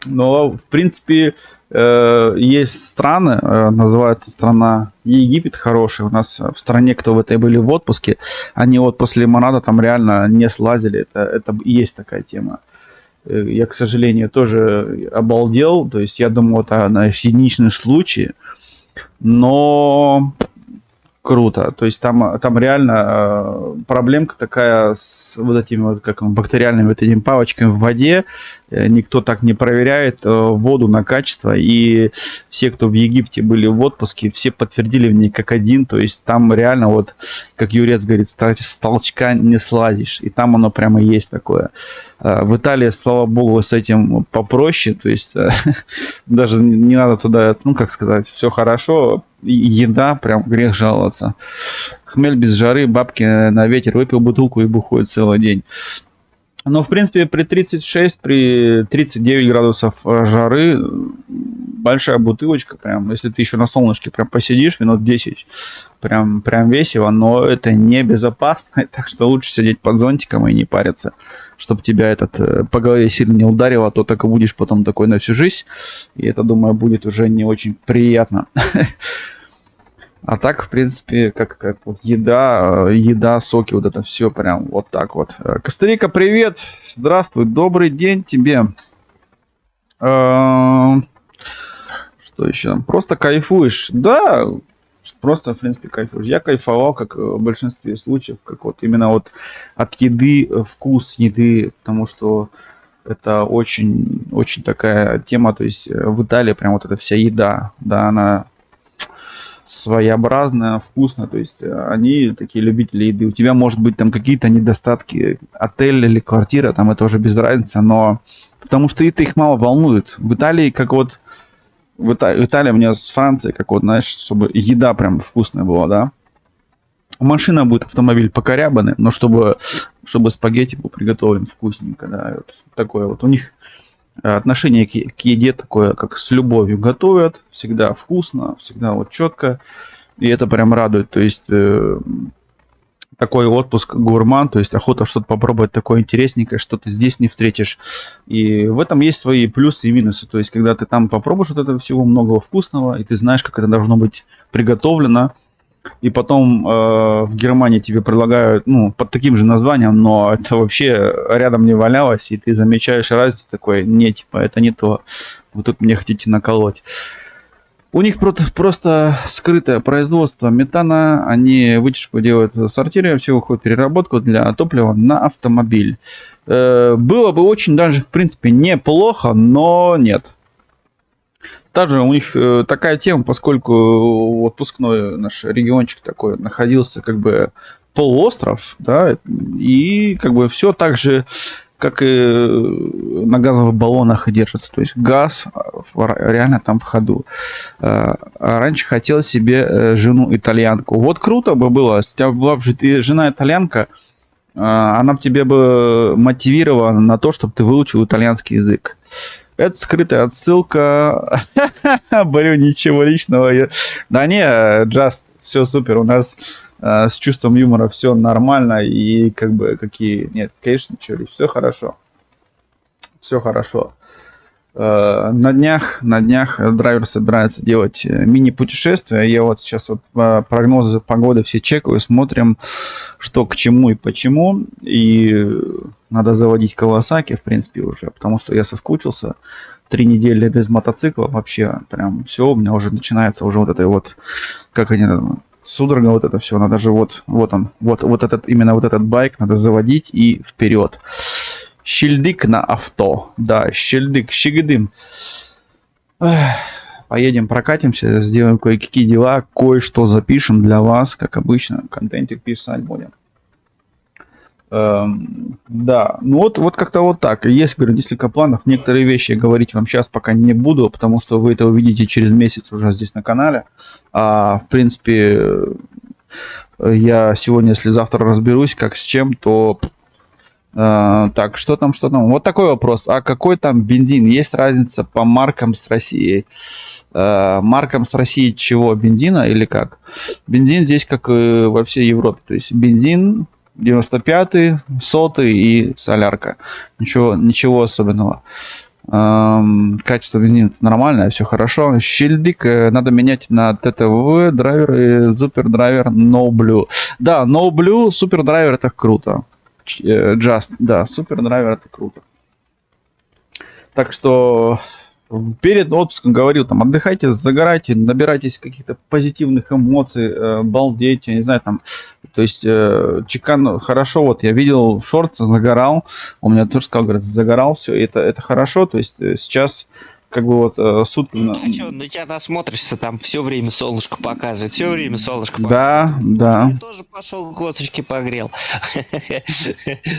Но, в принципе, есть страны, называется страна Египет, хороший. У нас в стране, кто в этой были в отпуске, они вот после лимонада там реально не слазили. Это и есть такая тема. Я, к сожалению, тоже обалдел. То есть я думал, это единичный случай. Но круто. То есть там реально проблемка такая с вот этими вот как бактериальными вот этими палочками в воде. Никто так не проверяет воду на качество. И все, кто в Египте были в отпуске, все подтвердили мне как один. То есть там реально вот, как Юрец говорит, с толчка не слазишь. И там оно прямо есть такое. В Италии, слава богу, с этим попроще. То есть даже не надо туда, ну как сказать, все хорошо. Еда, прям грех жаловаться. Хмель без жары, бабки на ветер, выпил бутылку и бухой целый день. Но, в принципе, при 36, при 39 градусов жары большая бутылочка, прям, если ты еще на солнышке прям посидишь минут 10, прям весело, но это небезопасно, так что лучше сидеть под зонтиком и не париться, чтобы тебя по голове сильно не ударило, а то так и будешь потом такой на всю жизнь, и это, думаю, будет уже не очень приятно. А так, в принципе, как вот еда, соки, вот это все прям вот так вот. Коста-Рика, привет! Здравствуй, добрый день тебе. Что еще? Просто кайфуешь? Да, просто, в принципе, кайфуешь. Я кайфовал, как в большинстве случаев, как вот именно вот от еды, вкус еды, потому что это очень, очень такая тема, то есть в Италии прям вот эта вся еда, да, она своеобразная, вкусная, то есть они такие любители еды. У тебя может быть там какие-то недостатки, отель или квартира, там это уже без разницы, но потому что это их мало волнует. В Италии, как вот в Италии мне с Франции, как вот, знаешь, чтобы еда прям вкусная была, да. Машина будет, автомобиль покорябанный, но чтобы спагетти был приготовлен вкусненько, да, вот такое вот. У них отношение к еде такое, как с любовью готовят, всегда вкусно, всегда вот четко, и это прям радует, то есть такой отпуск гурман, то есть охота что-то попробовать такое интересненькое, что ты здесь не встретишь, и в этом есть свои плюсы и минусы, то есть когда ты там попробуешь вот этого всего многого вкусного, и ты знаешь, как это должно быть приготовлено, и потом в Германии тебе предлагают, ну, под таким же названием, но это вообще рядом не валялось, и ты замечаешь разницу такой, не, типа, это не то, вы тут мне хотите наколоть. У них просто скрытое производство метана, они вытяжку делают в сортире, все уходит в переработку для топлива на автомобиль. Было бы очень даже, в принципе, неплохо, но нет. Также у них такая тема, поскольку отпускной наш региончик такой находился как бы полуостров, да, и как бы все так же, как и на газовых баллонах и держится. То есть газ реально там в ходу. Раньше хотел себе жену итальянку. Вот круто бы было, если у тебя была бы жена итальянка, она бы тебе бы мотивировала на то, чтобы ты выучил итальянский язык. Это скрытая отсылка. Борю, ничего личного. Да не, Just, все супер. У нас с чувством юмора все нормально. И как бы какие... Нет, конечно, ничего личного. Все хорошо. Все хорошо. На днях драйвер собирается делать мини-путешествие. Я вот сейчас вот прогнозы погоды все чекаю, смотрим, что к чему и почему. И надо заводить Кавасаки, в принципе, уже, потому что я соскучился. 3 недели без мотоцикла, вообще прям все, у меня уже начинается уже вот это вот, как они, судорога, вот это все. Надо же вот именно этот байк надо заводить и вперед. Щельдик на авто. Да, щельдик, щегедым. Поедем, прокатимся, сделаем кое-какие дела, кое-что запишем для вас, как обычно, контентик писать будем. Да, ну вот как-то вот так. Есть, говорю, несколько планов. Некоторые вещи говорить вам сейчас пока не буду, потому что вы это увидите через месяц уже здесь на канале. В принципе, я сегодня, если завтра разберусь, как с чем, то... Так, что там? Вот такой вопрос. А какой там бензин? Есть разница по маркам с Россией? Маркам с Россией чего? Бензина или как? Бензин здесь как и во всей Европе. То есть бензин 95-й, 100-й и солярка. Ничего особенного. Качество бензина нормальное, все хорошо. Щельдик надо менять на ТТВ драйвер и супер драйвер No Blue. Да, No Blue, супер драйвер это круто. Just, да, супер драйвер это круто. Так что перед отпуском говорил, там, отдыхайте, загорайте, набирайтесь каких-то позитивных эмоций, балдейте, не знаю, там, то есть чекан, хорошо, вот я видел шорт, загорал, у меня тоже сказал, говорит, загорал, все, это хорошо, то есть сейчас как бы вот сутки... А что, на тебя насмотришься, там все время солнышко показывает, все время солнышко показывает. Да. Я тоже пошел косточки погрел.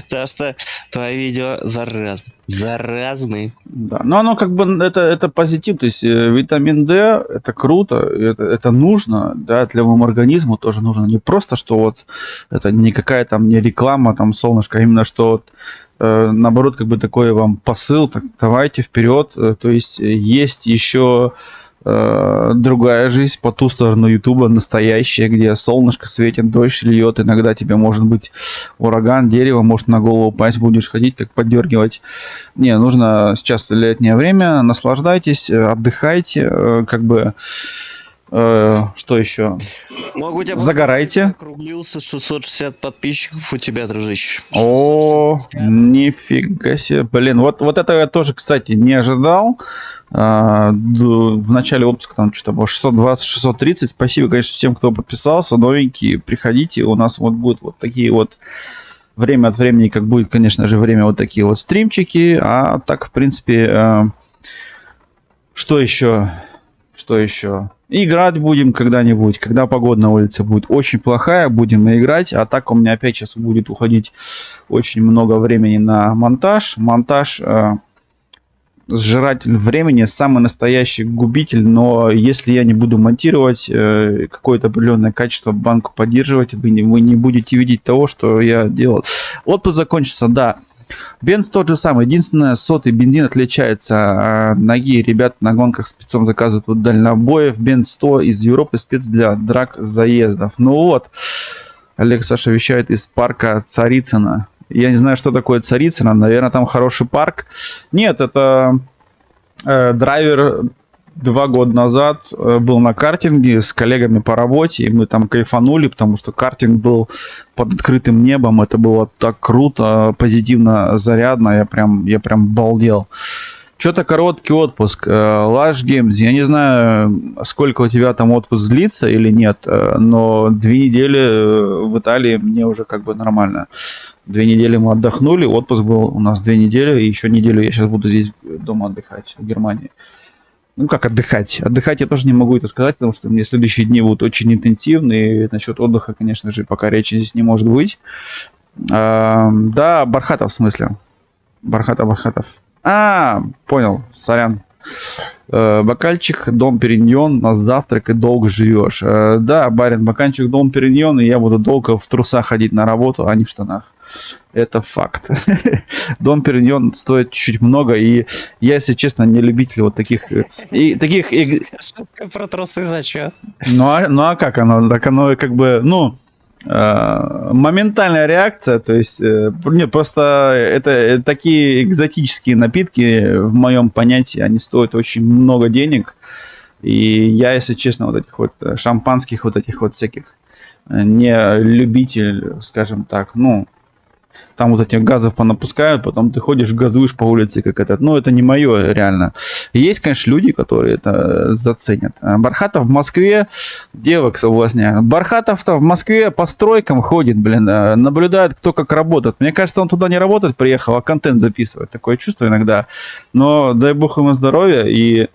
Так что твое видео заразно. Заразный. Да, но оно как бы это позитив, то есть витамин D это круто, это нужно, да, для моего организму тоже нужно. Не просто, что вот это никакая там не реклама, там солнышко, а именно что вот, наоборот, как бы такой вам посыл, так давайте вперед, то есть есть еще другая жизнь по ту сторону Ютуба, настоящая, где солнышко светит, дождь льет, иногда тебе может быть ураган, дерево может на голову упасть, будешь ходить, как поддергивать. Не, нужно сейчас летнее время, наслаждайтесь, отдыхайте, как бы, что еще? Могу тебя Загорайте. округлился 660 подписчиков у тебя, дружище. О, нифига себе. Блин, вот это я тоже, кстати, не ожидал. В начале отпуска там что-то было 620-630. Спасибо, конечно, всем, кто подписался. Новенькие, приходите. У нас вот будут вот такие вот время от времени, как будет, конечно же, время вот такие вот стримчики. А так, в принципе, что еще? Что еще? Играть будем когда-нибудь, когда погода на улице будет очень плохая, будем играть. А так у меня опять сейчас будет уходить очень много времени на монтаж. Монтаж сжиратель времени, самый настоящий губитель. Но если я не буду монтировать, какое-то определенное качество банку поддерживать, вы не будете видеть того, что я делал. Отпуск закончится, да. Бенз тот же самый. Единственное, сотый бензин отличается. Ноги ребят на гонках спецом заказывают вот дальнобоев. Бенз 100 из Европы, спец для драк заездов. Ну вот, Олег Саша вещает из парка Царицына. Я не знаю, что такое Царицыно. Наверное, там хороший парк. Нет, это драйвер 2 года назад был на картинге с коллегами по работе, и мы там кайфанули, потому что картинг был под открытым небом, это было так круто, позитивно, зарядно, я прям балдел. Что-то короткий отпуск, Lush Games, я не знаю, сколько у тебя там отпуск длится или нет, но 2 недели в Италии мне уже как бы нормально. 2 недели мы отдохнули, отпуск был у нас 2 недели, и еще неделю я сейчас буду здесь дома отдыхать, в Германии. Ну, как отдыхать? Отдыхать я тоже не могу это сказать, потому что мне следующие дни будут очень интенсивные. Насчет отдыха, конечно же, пока речи здесь не может быть. Да, Бархатов в смысле. Бархатов. Понял, сорян. Бокальчик, Дом Периньон, на завтрак и долго живешь. Да, барин, бокальчик, Дом Периньон, и я буду долго в трусах ходить на работу, а не в штанах. Это факт. Дом Периньон стоит чуть-чуть много, и я, если честно, не любитель вот таких... Шутка про трусы зачем? Ну а как оно? Так оно как бы, моментальная реакция, то есть, нет, просто это такие экзотические напитки, в моем понятии, они стоят очень много денег, и я, если честно, вот этих вот шампанских, вот этих вот всяких, не любитель, скажем так, там вот этих газов понапускают, потом ты ходишь, газуешь по улице, как этот. Это не мое, реально. Есть, конечно, люди, которые это заценят. Бархатов в Москве девок соблазняет. Бархатов-то в Москве по стройкам ходит, наблюдает, кто как работает. Мне кажется, он туда не работать приехал, а контент записывать. Такое чувство иногда. Но дай бог ему здоровья, и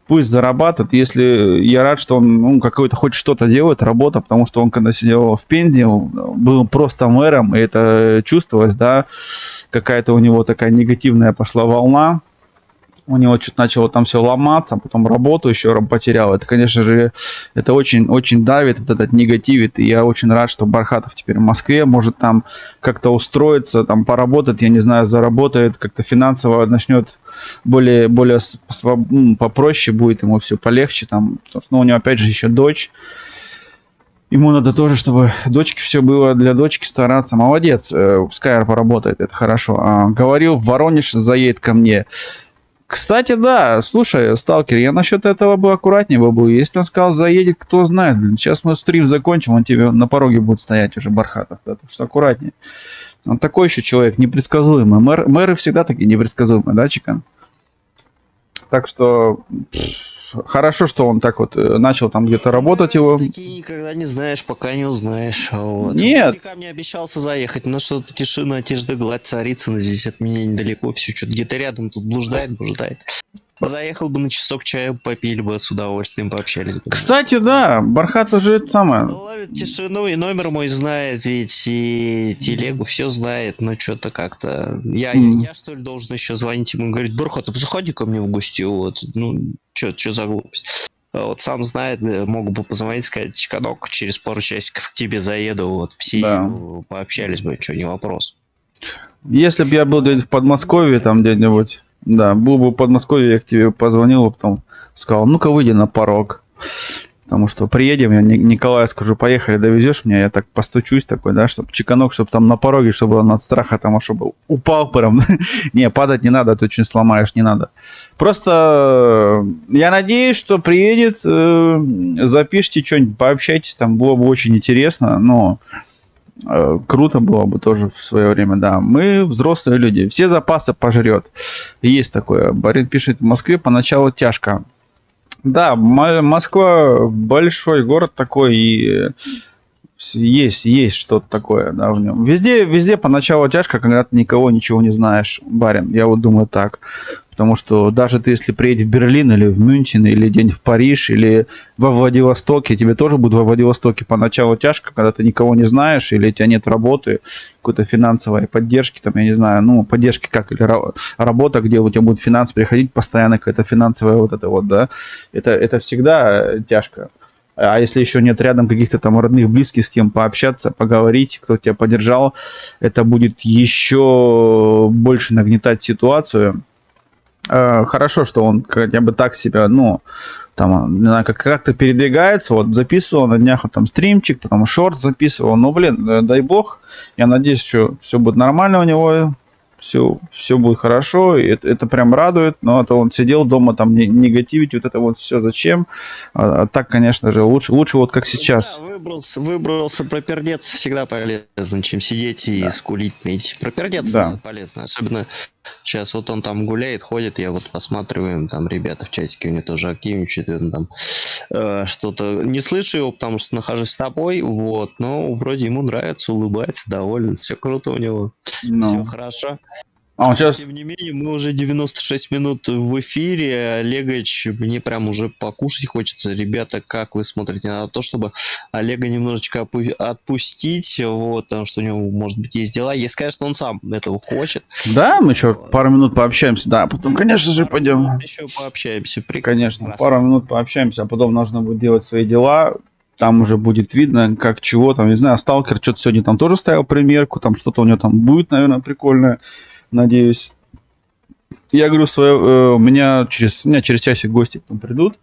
пусть зарабатывает. Если я рад, что он какой-то хоть что-то делает, работа, потому что он, когда сидел в Пензе, был просто мэром, и это чувствовалось, да, какая-то у него такая негативная пошла волна. У него что-то начало там все ломаться, потом работу еще потерял. Это, конечно же, это очень давит, вот этот негативит. И я очень рад, что Бархатов теперь в Москве может там как-то устроиться, там поработать, я не знаю, заработает, как-то финансово начнет более попроще будет, ему все полегче. Там, у него опять же еще дочь. Ему надо тоже, чтобы дочке все было, для дочки стараться. Молодец, пускай поработает, это хорошо. Говорил, в Воронеж заедет ко мне. Кстати, да, слушай, сталкер, я насчет этого бы аккуратнее был. Если он сказал, заедет, кто знает. Сейчас мы стрим закончим, он тебе на пороге будет стоять уже, Бархатов. Да, так что аккуратнее. Он такой еще человек, непредсказуемый. Мэры всегда такие непредсказуемые, да, Чикан? Так что хорошо, что он так вот начал там где-то работать его. Такие никогда не знаешь, пока не узнаешь. Вот. Нет. Ко мне обещался заехать, но что-то тишина, тишь да гладь, Царицына здесь от меня недалеко, все что-то где-то рядом тут блуждает. Заехал бы на часок чая, попили бы с удовольствием, пообщались бы. Кстати, да, Бархат уже это самое. Ловит тишину, и номер мой знает, ведь и телегу все знает, но что-то как-то... Я что ли, должен еще звонить ему и говорить: Бархат, заходи ко мне в гости, вот, ну, что за глупость. Вот сам знает, мог бы позвонить, сказать: Чиканок, через пару часиков к тебе заеду, вот, все Да. пообщались бы, что, не вопрос. Если бы я был где-нибудь в Подмосковье, там где-нибудь, да, был бы в Подмосковье, я к тебе позвонил, потом сказал: ну-ка выйди на порог. Потому что приедем, я Николаю скажу: поехали, довезешь меня, я так постучусь такой, да, чтобы Чиканок, чтобы там на пороге, чтобы он от страха там, чтобы упал прям. Не, падать не надо, ты что-нибудь сломаешь, не надо. Просто я надеюсь, что приедет, запишите что-нибудь, пообщайтесь, там было бы очень интересно, но круто было бы тоже в свое время, да. Мы взрослые люди, все запасы пожрет. Есть такое. Барин пишет: в Москве поначалу тяжко. Да, Москва большой город такой, и есть что-то такое, да, в нем. Везде поначалу тяжко, когда ты никого, ничего не знаешь, барин. Я вот думаю так. Потому что даже ты, если приедешь в Берлин или в Мюнхен, или где-нибудь в Париж, или во Владивостоке, тебе тоже будет во Владивостоке поначалу тяжко, когда ты никого не знаешь, или у тебя нет работы, какой-то финансовой поддержки, там, я не знаю, ну, поддержки как, или работа, где у тебя будет финанс приходить, постоянно какая-то финансовая вот это вот, да, это всегда тяжко. А если еще нет рядом каких-то там родных, близких, с кем пообщаться, поговорить, кто тебя поддержал, это будет еще больше нагнетать ситуацию. Хорошо, что он хотя бы так себя, ну, там, не знаю, как-то передвигается. Вот записывал на днях, вот, там, стримчик, потом шорт записывал. Ну, блин, дай бог. Я надеюсь, что все будет нормально у него. Все будет хорошо, и это прям радует, но это он сидел дома, там негативить, вот это вот все зачем, а так, конечно же, лучше вот как сейчас. Да, выбрался пропердеться всегда полезно, чем сидеть и скулить. Пропердеться полезно, особенно сейчас вот он там гуляет, ходит, я вот посматриваю, там ребята в чатике у него тоже активничают, он там что-то не слышу его, потому что нахожусь с тобой, вот, но вроде ему нравится, улыбается, доволен, все круто у него, все хорошо. А он сейчас... Тем не менее, мы уже 96 минут в эфире. Олегович, мне прям уже покушать хочется. Ребята, как вы смотрите на то, чтобы Олега немножечко отпустить, вот, потому что у него, может быть, есть дела. Если, конечно, он сам этого хочет. Да, мы еще пару минут пообщаемся, да, потом, конечно же, пойдем. Еще пообщаемся. Конечно, пару минут пообщаемся, а потом нужно будет делать свои дела. Там уже будет видно, как чего, там, не знаю, Сталкер что-то сегодня там тоже ставил примерку, там что-то у него там будет, наверное, прикольное. Надеюсь. Я говорю, у меня через часик гости потом придут.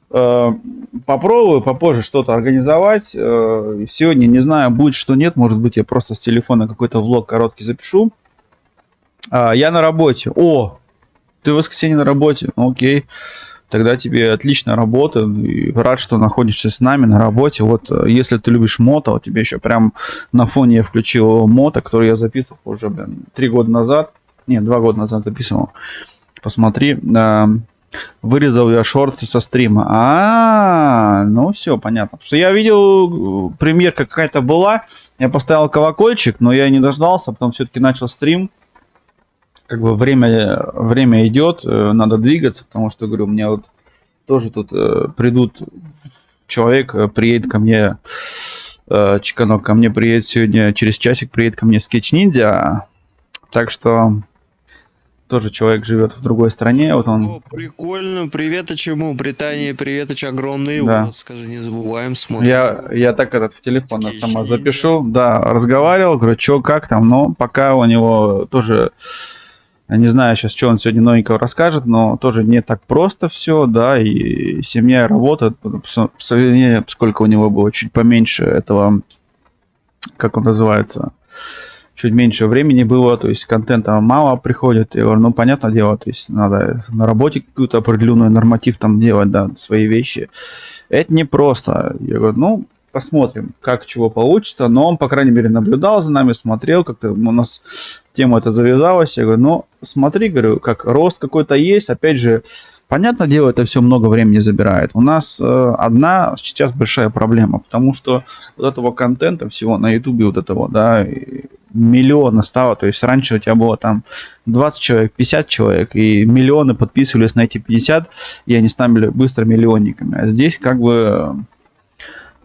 Попробую попозже что-то организовать. Сегодня не знаю, будет что нет. Может быть, я просто с телефона какой-то влог короткий запишу. Я на работе. О, ты в воскресенье на работе? Окей. Тогда тебе отличная работа. И рад, что находишься с нами на работе. Вот если ты любишь мото, тебе еще прям на фоне я включил мото, который я записывал уже, 3 года назад. Нет, 2 года назад записывал. Посмотри. Вырезал я шорты со стрима. Ну все, понятно. Потому что я видел, премьерка какая-то была. Я поставил колокольчик, но я не дождался. Потом все-таки начал стрим. Как бы время идет, надо двигаться, потому что, говорю, у меня вот тоже тут человек приедет ко мне, Чиканок ко мне приедет сегодня, через часик приедет ко мне Sketch Ninja, так что тоже человек живет в другой стране, вот он... О, прикольно, приветоч ему, Британии, приветоч огромный, да. Вот, скажи, не забываем, смотрим. Я так в телефон сама запишу, да, разговаривал, говорю, что, как там, но пока у него тоже... Я не знаю сейчас, что он сегодня новенького расскажет, но тоже не так просто все, да, и семья, и работа, по сравнению, сколько у него было, чуть поменьше этого, как он называется, чуть меньше времени было, то есть контента мало приходит, и говорю, ну, понятное дело, то есть надо на работе какую-то определенную норматив там делать, да, свои вещи. Это непросто. Я говорю, ну, посмотрим, как чего получится, но он, по крайней мере, наблюдал за нами, смотрел, как-то у нас тема эта завязалась. Я говорю, ну, смотри, говорю, как рост какой-то есть, опять же, понятное дело, это все много времени забирает. У нас одна сейчас большая проблема, потому что вот этого контента всего на ютубе вот этого, да, миллионы стало. То есть раньше у тебя было там 20 человек, 50 человек, и миллионы подписывались на эти 50, и они стали быстро миллионниками. А здесь как бы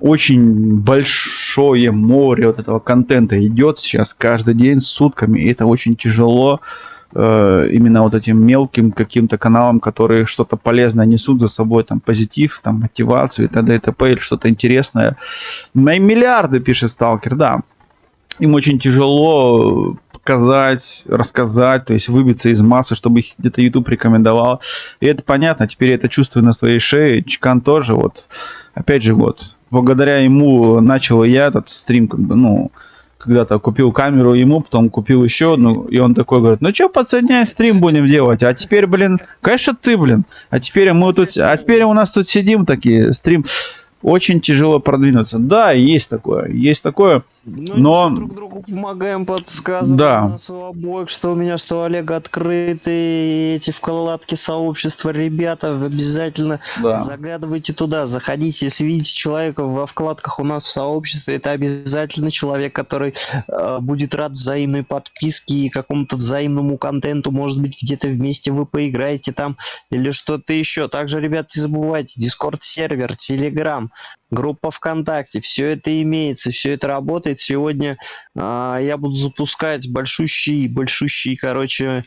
очень большое море вот этого контента идет сейчас каждый день, сутками, и это очень тяжело именно вот этим мелким каким-то каналам, которые что-то полезное несут за собой, там, позитив, там, мотивацию и т.д. и т.п. или что-то интересное. Миллиарды, пишет Сталкер, да. Им очень тяжело показать, рассказать, то есть выбиться из массы, чтобы их где-то YouTube рекомендовал. И это понятно, теперь я это чувствую на своей шее. Чикан тоже, вот, опять же, вот, благодаря ему начал я этот стрим, как бы, ну, когда-то купил камеру ему, потом купил еще одну, и он такой говорит, ну что, пацаны, стрим будем делать, а теперь, блин, конечно ты, блин, а теперь мы тут, а теперь у нас тут сидим такие, стрим, очень тяжело продвинуться, да, есть такое, Ну, но... друг другу помогаем, подсказываем. Да. У нас у обоих, что у меня, что у Олега открыты эти вкладки сообщества. Ребята, вы обязательно Да. заглядывайте туда, заходите. Если видите человека во вкладках у нас в сообществе, это обязательно человек, который будет рад взаимной подписке и какому-то взаимному контенту. Может быть, где-то вместе вы поиграете там или что-то еще. Также, ребят, не забывайте, Discord сервер, Telegram, группа ВКонтакте, все это имеется, все это работает. Сегодня я буду запускать большущий, короче,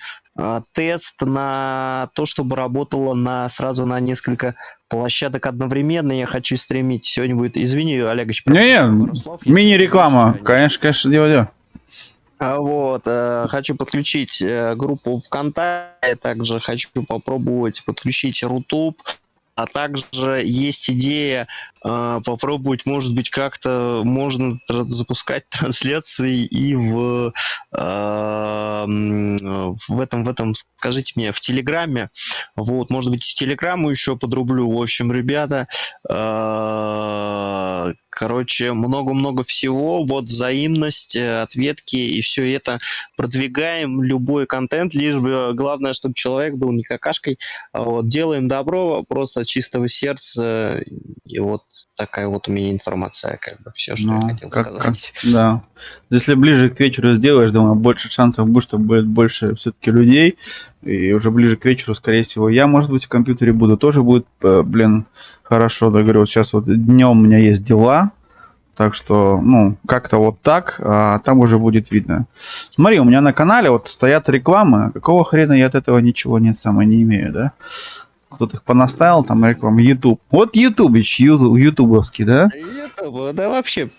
тест на то, чтобы работало сразу на несколько площадок одновременно. Я хочу стримить. Сегодня будет, извини, Олегович, пару слов, если мини-реклама, конечно, дело. Вот, хочу подключить группу ВКонтакте, также хочу попробовать подключить Рутуб. А также есть идея попробовать, может быть, как-то можно запускать трансляции и в этом, скажите мне, в Телеграме. Вот, может быть, в Телеграму еще подрублю. В общем, ребята, короче, много-много всего. Вот взаимность, ответки и все это продвигаем. Любой контент, лишь бы главное, чтобы человек был не какашкой. Вот, делаем добро, просто от чистого сердца. И вот такая вот у меня информация, как бы все, что я хотел сказать. Да. Если ближе к вечеру сделаешь, думаю, больше шансов будет, что будет больше все-таки людей. И уже ближе к вечеру, скорее всего, я, может быть, в компьютере буду. Тоже будет, блин, хорошо. Да, говорю, вот сейчас вот днем у меня есть дела. Так что, ну, как-то вот так, а там уже будет видно. Смотри, у меня на канале вот стоят рекламы. Какого хрена я от этого ничего не имею, да? Кто-то их понаставил, там рекламу, YouTube. Вот ютубич, ютубовский, да? YouTube, да вообще,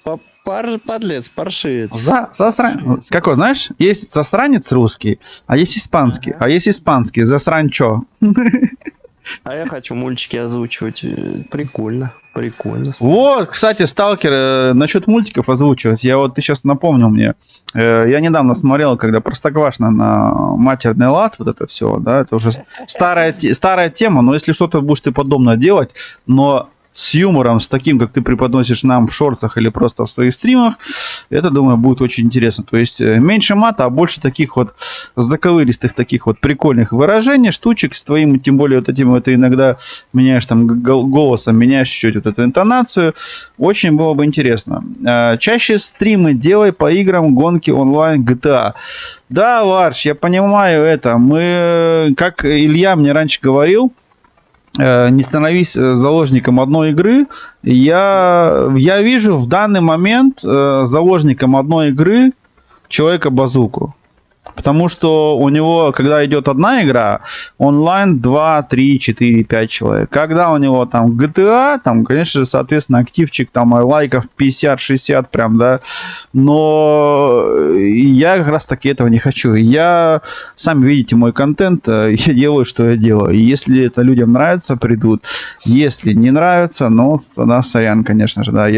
подлец, паршивец. Засранец. Какой, знаешь, есть засранец русский, а есть испанский. А есть испанский, засранчо. А я хочу мультики озвучивать. Прикольно. Вот, кстати, Сталкер, насчет мультиков озвучивать. Ты сейчас напомнил мне. Я недавно смотрел, когда Простоквашино на матерный лад, вот это все, да, это уже старая тема, но если что-то будешь ты подобное делать, но с юмором, с таким, как ты преподносишь нам в шортах или просто в своих стримах, это, думаю, будет очень интересно. То есть меньше мата, а больше таких вот заковыристых, таких вот прикольных выражений, штучек с твоим, тем более вот этим, это иногда меняешь там голосом, меняешь чуть-чуть вот эту интонацию. Очень было бы интересно. Чаще стримы делай по играм, гонки онлайн, GTA. Да, Варш, я понимаю это. Мы, как Илья мне раньше говорил, не становись заложником одной игры. Я вижу в данный момент заложником одной игры Человека-базуку. Потому что у него, когда идет одна игра, онлайн 2, 3, 4, 5 человек. Когда у него там GTA, там, конечно же, соответственно, активчик, там, лайков 50-60 прям, да. Но я как раз таки этого не хочу. Я, сами видите мой контент, я делаю, что я делаю. И если это людям нравится, придут. Если не нравится, ну, тогда сорян, конечно же, да.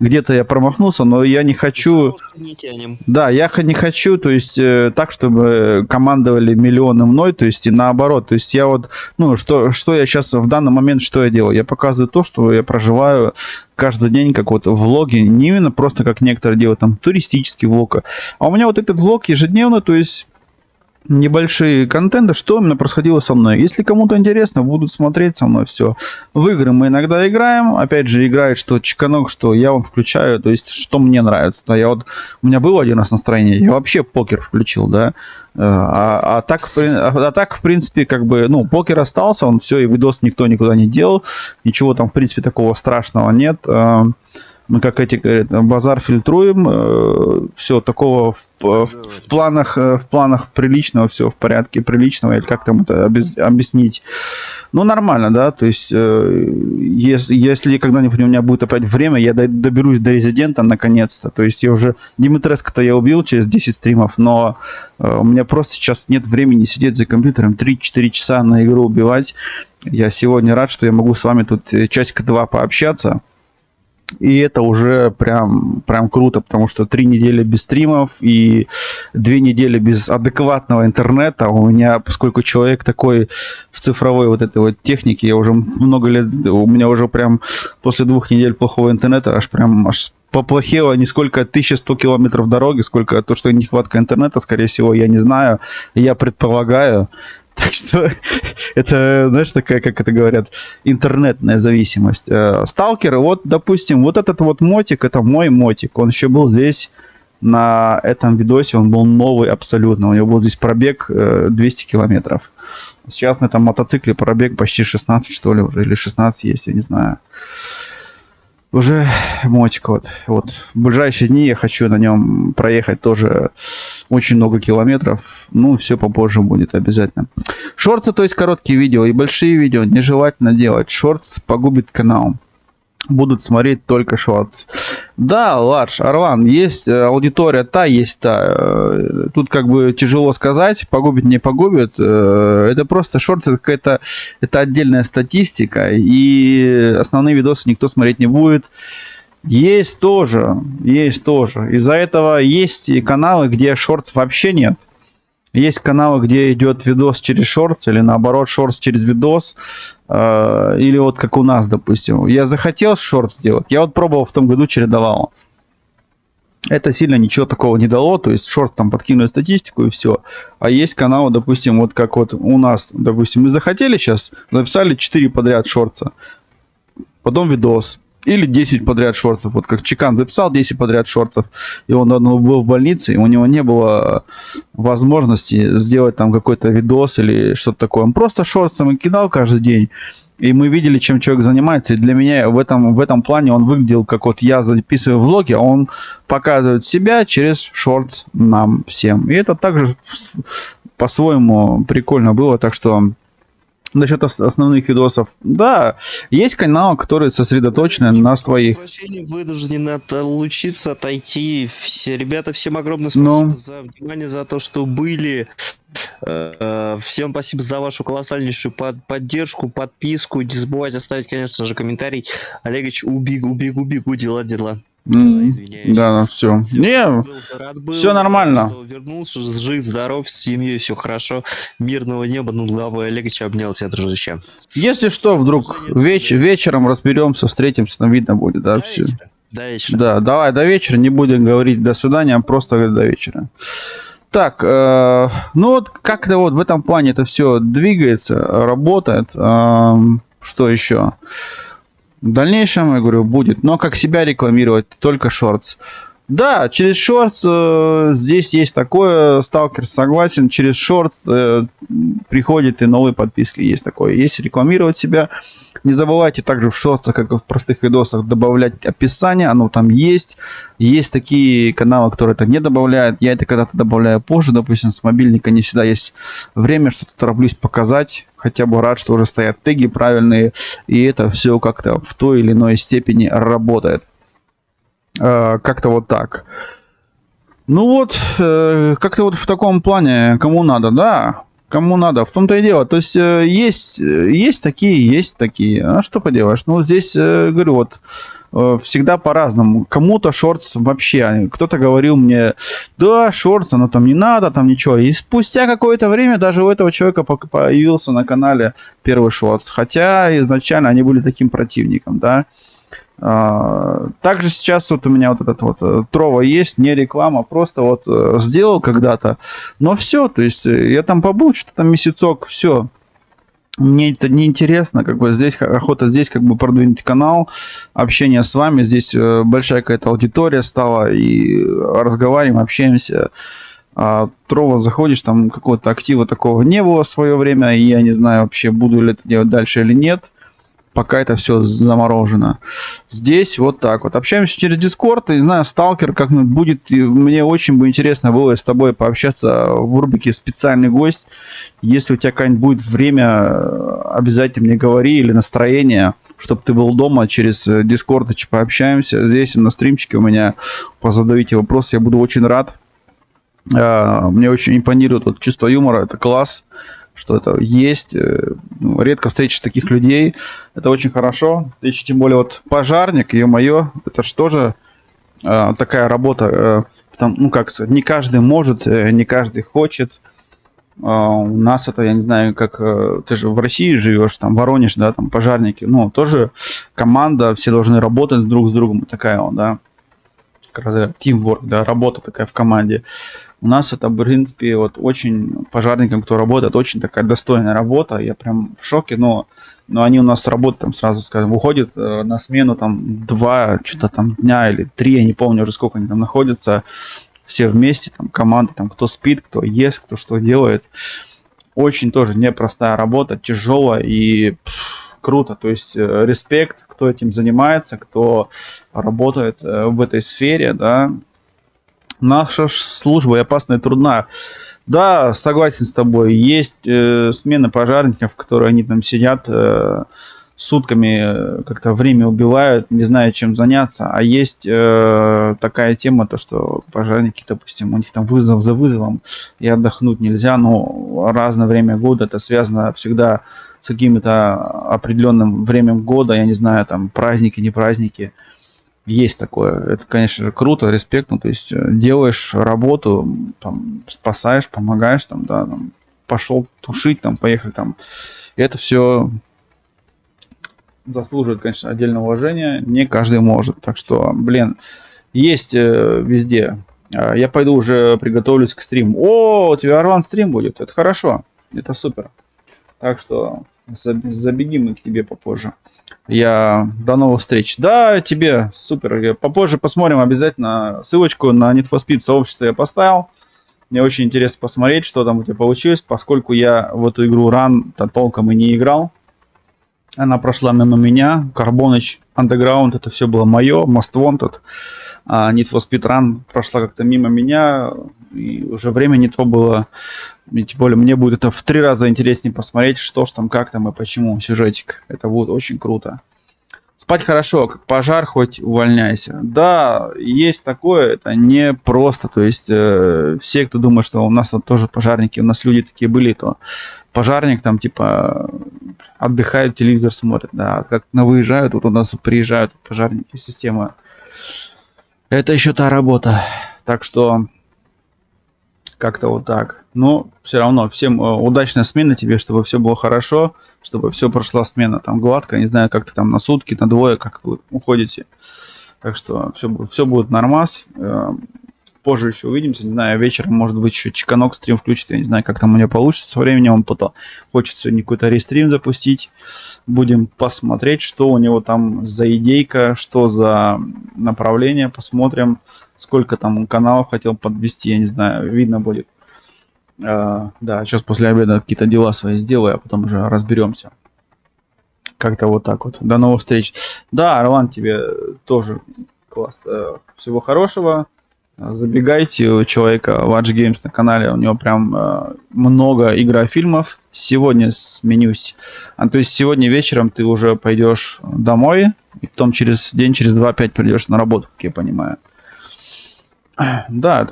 Где-то я промахнулся, но я не хочу... Не тянем. Да, я не хочу, то есть, так, чтобы командовали миллионы мной, то есть, и наоборот. То есть, я вот, что я сейчас в данный момент, что я делаю? Я показываю то, что я проживаю каждый день, как вот влоги, не именно просто, как некоторые делают, там, туристический влог. А у меня вот этот влог ежедневно, то есть, небольшие контенты, что именно происходило со мной. Если кому-то интересно, будут смотреть со мной все. В игры мы иногда играем. Опять же, играет что чеканок, что я вам включаю. То есть, что мне нравится. Да, у меня было один раз настроение. Я вообще покер включил, да. А так, в принципе, как бы, ну, покер остался. Он все, и видос никто никуда не делал. Ничего там, в принципе, такого страшного нет. Мы, как эти говорят, базар фильтруем, все такого в планах приличного, все в порядке приличного, или как там это объяснить. Ну, нормально, да, то есть, если когда-нибудь у меня будет опять время, я доберусь до резидента наконец-то, то есть, я уже Димитреско-то я убил через 10 стримов, но у меня просто сейчас нет времени сидеть за компьютером 3-4 часа на игру убивать. Я сегодня рад, что я могу с вами тут часика 2 пообщаться. И это уже прям круто, потому что 3 недели без стримов и 2 недели без адекватного интернета. У меня, поскольку человек такой в цифровой вот этой вот технике, я уже много лет, у меня уже прям после 2 недель плохого интернета аж поплохело не сколько 1100 километров дороги, сколько то, что нехватка интернета, скорее всего, я не знаю, я предполагаю. Так что это, знаешь, такая, как это говорят, интернетная зависимость. Сталкер, вот, допустим, вот этот вот мотик, это мой мотик. Он еще был здесь на этом видосе, он был новый абсолютно. У него был здесь пробег 200 километров. Сейчас на этом мотоцикле пробег почти 16, что ли, уже, или 16 есть, я не знаю. Уже мотик вот. В ближайшие дни я хочу на нем проехать тоже очень много километров. Ну, все попозже будет обязательно. Шорты, то есть короткие видео и большие видео нежелательно делать. Шортс погубит канал. Будут смотреть только шортс. Да, Ларш, Орлан, есть аудитория есть та. Тут как бы тяжело сказать, погубит, не погубит. Это просто шортс, это отдельная статистика. И основные видосы никто смотреть не будет. Есть тоже. Из-за этого есть и каналы, где шортс вообще нет. Есть каналы, где идет видос через шортс, или наоборот шортс через видос. Или вот как у нас, допустим. Я захотел шортс сделать. Я вот пробовал в том году, чередовал. Это сильно ничего такого не дало. То есть шортс там подкинули статистику и все. А есть каналы, допустим, вот как вот у нас. Допустим, мы захотели сейчас, записали 4 подряд шортса. Потом видос. Или 10 подряд шортсов. Вот как Чекан записал 10 подряд шортсов. И он был в больнице. И у него не было возможности сделать там какой-то видос или что-то такое. Он просто шортсом кидал каждый день. И мы видели, чем человек занимается. И для меня в этом плане он выглядел, как вот я записываю влоги, а он показывает себя через шортс нам всем. И это также по-своему прикольно было. Так что насчет основных видосов, да, есть каналы, которые сосредоточены на своих. Вынуждены отлучиться, отойти. Ребята, всем огромное спасибо за внимание, за то, что были. Всем спасибо за вашу колоссальнейшую поддержку, подписку. Не забывайте оставить, конечно же, комментарий. Олегович, убегу, дела. Извиняюсь. Да, все. Все нормально. Вернулся, жив, здоров, с семьей, все хорошо. Мирного неба над головой. Олегович, обнял тебя, дружище. Если что, вдруг вечером разберемся, встретимся, там видно будет, да, все. До вечера. Да, давай до вечера, не будем говорить до свидания, а просто говорить до вечера. Так, ну вот как-то вот в этом плане это все двигается, работает. Что еще? В дальнейшем, я говорю, будет. Но как себя рекламировать, только шортс. Да, через шортс здесь есть такое, сталкер согласен, через шортс приходят и новые подписки, есть такое. Есть рекламировать себя. Не забывайте также в шортсах, как и в простых видосах, добавлять описание, оно там есть. Есть такие каналы, которые это не добавляют. Я это когда-то добавляю позже, допустим, с мобильника не всегда есть время, что-то тороплюсь показать. Хотя бы рад, что уже стоят теги правильные, и это все как-то в той или иной степени работает. Как-то вот так. Ну вот, как-то вот в таком плане, кому надо, да, кому надо, в том-то и дело. То есть есть такие. А что поделаешь? Ну здесь, говорю, вот всегда по-разному. Кому-то шортс вообще, кто-то говорил мне, да, шортс, оно там не надо, там ничего. И спустя какое-то время даже у этого человека появился на канале первый шортс. Хотя изначально они были таким противником, да. Также сейчас вот у меня вот этот вот Трова есть, не реклама, просто вот сделал когда-то, но все, то есть я там побыл что-то там месяцок, все. Мне это не интересно, как бы здесь охота здесь как бы продвинуть канал, общение с вами, здесь большая какая-то аудитория стала, и разговариваем, общаемся. Трова заходишь, там какого-то актива такого не было в свое время, и я не знаю вообще, буду ли это делать дальше или нет. Пока это все заморожено. Здесь вот так вот. Общаемся через Discord. Не знаю, сталкер как-нибудь будет. И мне очень бы интересно было с тобой пообщаться в рубрике «Специальный гость». Если у тебя какое-нибудь будет время, обязательно мне говори, или настроение, чтобы ты был дома, через Discord пообщаемся. Здесь на стримчике у меня позадавите вопросы. Я буду очень рад. Мне очень импонирует вот чувство юмора. Это класс, что это есть. Редко встретишь таких людей. Это очень хорошо. Еще тем более вот пожарник, ё-моё, это же тоже такая работа. Там, ну как сказать, не каждый может, не каждый хочет. У нас это, я не знаю, как ты же в России живешь, там Воронеж, да, там пожарники. Ну, тоже команда, все должны работать друг с другом. Такая вот, да. Teamwork, да, работа такая в команде. У нас это, в принципе, вот очень пожарникам, кто работает, очень такая достойная работа. Я прям в шоке, но они у нас работают, там сразу, скажем, уходят на смену там 2 что-то там дня или 3, я не помню уже сколько они там находятся. Все вместе, там команда, там кто спит, кто ест, кто что делает. Очень тоже непростая работа, тяжелая и круто. То есть респект, кто этим занимается, кто работает в этой сфере, да. Наша служба и опасна и трудна. Да, согласен с тобой. Есть смены пожарников, которые они там сидят сутками, как-то время убивают, не зная, чем заняться. А есть такая тема, то что пожарники, допустим, у них там вызов за вызовом, и отдохнуть нельзя. Но разное время года это связано всегда с каким-то определенным временем года. Я не знаю, там праздники, не праздники. Есть такое. Это, конечно же, круто, респект. Ну, то есть делаешь работу, там, спасаешь, помогаешь, там, да, там, пошел тушить, там, поехали, там. И это все заслуживает, конечно, отдельного уважения. Не каждый может. Так что, блин, есть везде. Я пойду уже приготовлюсь к стриму. О, у тебя Орлан стрим будет. Это хорошо. Это супер. Так что забегим мы к тебе попозже. До новых встреч. Да, тебе супер. Попозже посмотрим обязательно. Ссылочку на Need for Speed сообщество я поставил. Мне очень интересно посмотреть, что там у тебя получилось, поскольку я в эту игру Run-то толком и не играл. Она прошла мимо меня. Carbonych Underground, это все было мое. Most Wanted. Need for Speed Run прошла как-то мимо меня. И уже время не то было. И тем более мне будет это в 3 раза интереснее посмотреть, что ж там, как там и почему сюжетик. Это будет очень круто. Спать хорошо, как пожар, хоть увольняйся. Да, есть такое, это не просто. То есть все, кто думает, что у нас вот тоже пожарники, у нас люди такие были, то пожарник там типа отдыхают, телевизор смотрят. Да, как выезжают, вот у нас приезжают пожарники, система. Это еще та работа. Так что как-то вот так. Но все равно всем удачной смены тебе, чтобы все было хорошо, чтобы все прошла смена там гладко. Не знаю, как ты там на сутки, на двое, как вы уходите. Так что все будет нормас. Позже еще увидимся. Не знаю, вечером, может быть, еще Чиканок стрим включит. Я не знаю, как там у меня получится. Со временем он хочет сегодня какой-то рестрим запустить. Будем посмотреть, что у него там за идейка, что за направление. Посмотрим, сколько там каналов хотел подвести. Я не знаю, видно будет. Да, сейчас после обеда какие-то дела свои сделаю, а потом уже разберемся. Как-то вот так вот. До новых встреч. Да, Орлан, тебе тоже класс. Всего хорошего. Забегайте у человека Watch Games на канале. У него прям много игрофильмов. Сегодня сменюсь. То есть сегодня вечером ты уже пойдешь домой. И потом через день, через 2 опять придешь на работу, как я понимаю. Да,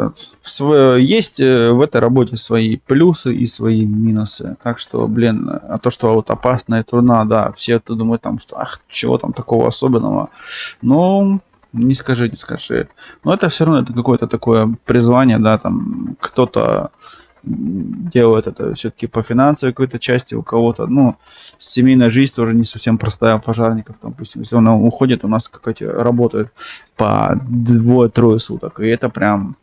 есть в этой работе свои плюсы и свои минусы. Так что, блин, то, что вот опасно и трудно, да, все это думают там, что чего там такого особенного. Ну, не скажи. Но это все равно это какое-то такое призвание, да, там кто-то делают это все-таки по финансовой какой-то части, у кого-то, ну, семейная жизнь тоже не совсем простая у пожарников, там, допустим, если он уходит, у нас какой-то работает по 2-3 суток, и это прям...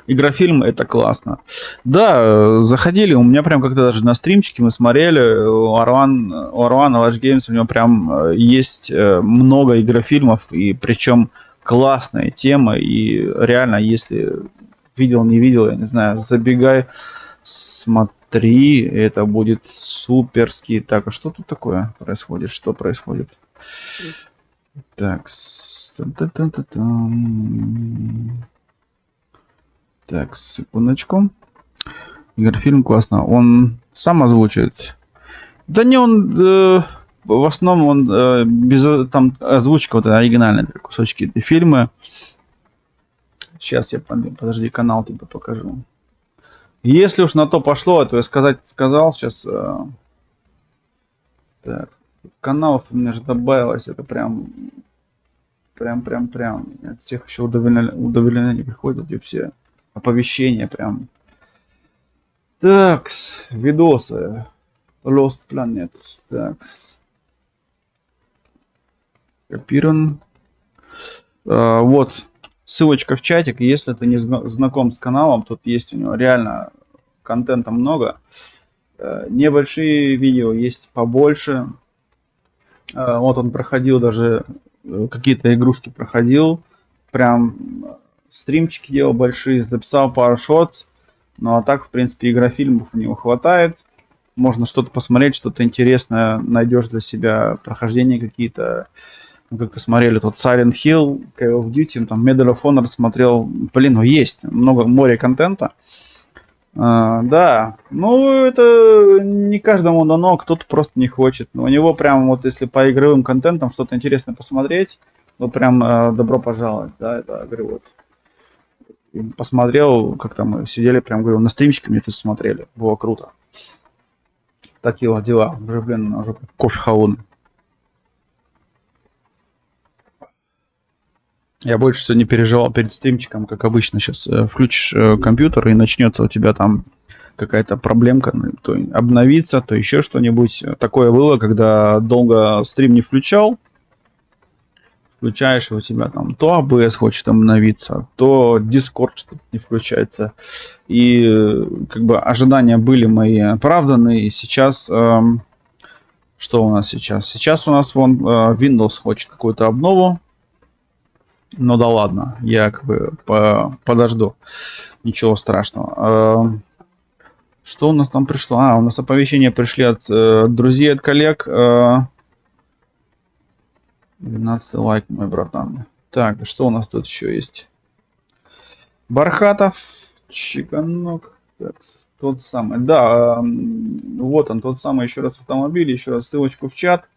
Игрофильм это классно. Да, заходили, у меня прям как-то даже на стримчике мы смотрели, у Арвана Last Games, у него прям есть много игрофильмов, и причем классная тема, и реально, если видел, не видел, я не знаю, забегай, смотри, это будет суперский. Так, а что тут такое происходит? Что происходит? Так, так, секундочку. Игрофильм классно. Он сам озвучивает. Да не, он в основном он без там озвучка, вот оригинальные кусочки фильмы. Сейчас я подожди, канал тебе покажу. Если уж на то пошло, то я сказал сейчас. Так, каналов у меня же добавилось, это прям. От всех еще удовлетворения приходят, и все оповещения прям. Такс, видосы. Lost Planet. Такс. Копирован. Вот. Ссылочка в чатик. Если ты не знаком с каналом, тут есть у него реально контента много. Небольшие видео есть побольше. Вот он проходил даже какие-то игрушки проходил. Прям стримчики делал большие. Записал пару шотс. Ну а так, в принципе, игрофильмов у него хватает. Можно что-то посмотреть, что-то интересное найдешь для себя. Прохождения какие-то. Мы как-то смотрели тут Silent Hill, Call of Duty, там Medal of Honor смотрел. Блин, ну есть море контента. Да, ну это не каждому дано, кто-то просто не хочет. Но у него прям вот если по игровым контентам что-то интересное посмотреть, ну прям добро пожаловать, да, это говорю вот. Посмотрел, как там мы сидели, прям говорю, на стримчике мне тут смотрели, было круто. Такие вот дела, уже, блин, уже кофе холодный. Я больше всего не переживал перед стримчиком, как обычно. Сейчас включишь компьютер и начнется у тебя там какая-то проблемка, то обновиться, то еще что-нибудь. Такое было, когда долго стрим не включал. Включаешь, у тебя там то ABS хочет обновиться, то Discord что-то не включается. И как бы ожидания были мои оправданы. И сейчас... что у нас сейчас? Сейчас у нас вон Windows хочет какую-то обнову. Ну да ладно, я как бы подожду. Ничего страшного. Что у нас там пришло? У нас оповещения пришли от друзей, от коллег. 12 лайк, мой братан. Так, что у нас тут еще есть? Бархатов, Чиканок. Так, тот самый. Да, вот он, тот самый еще раз автомобиль. Еще раз ссылочку в чат.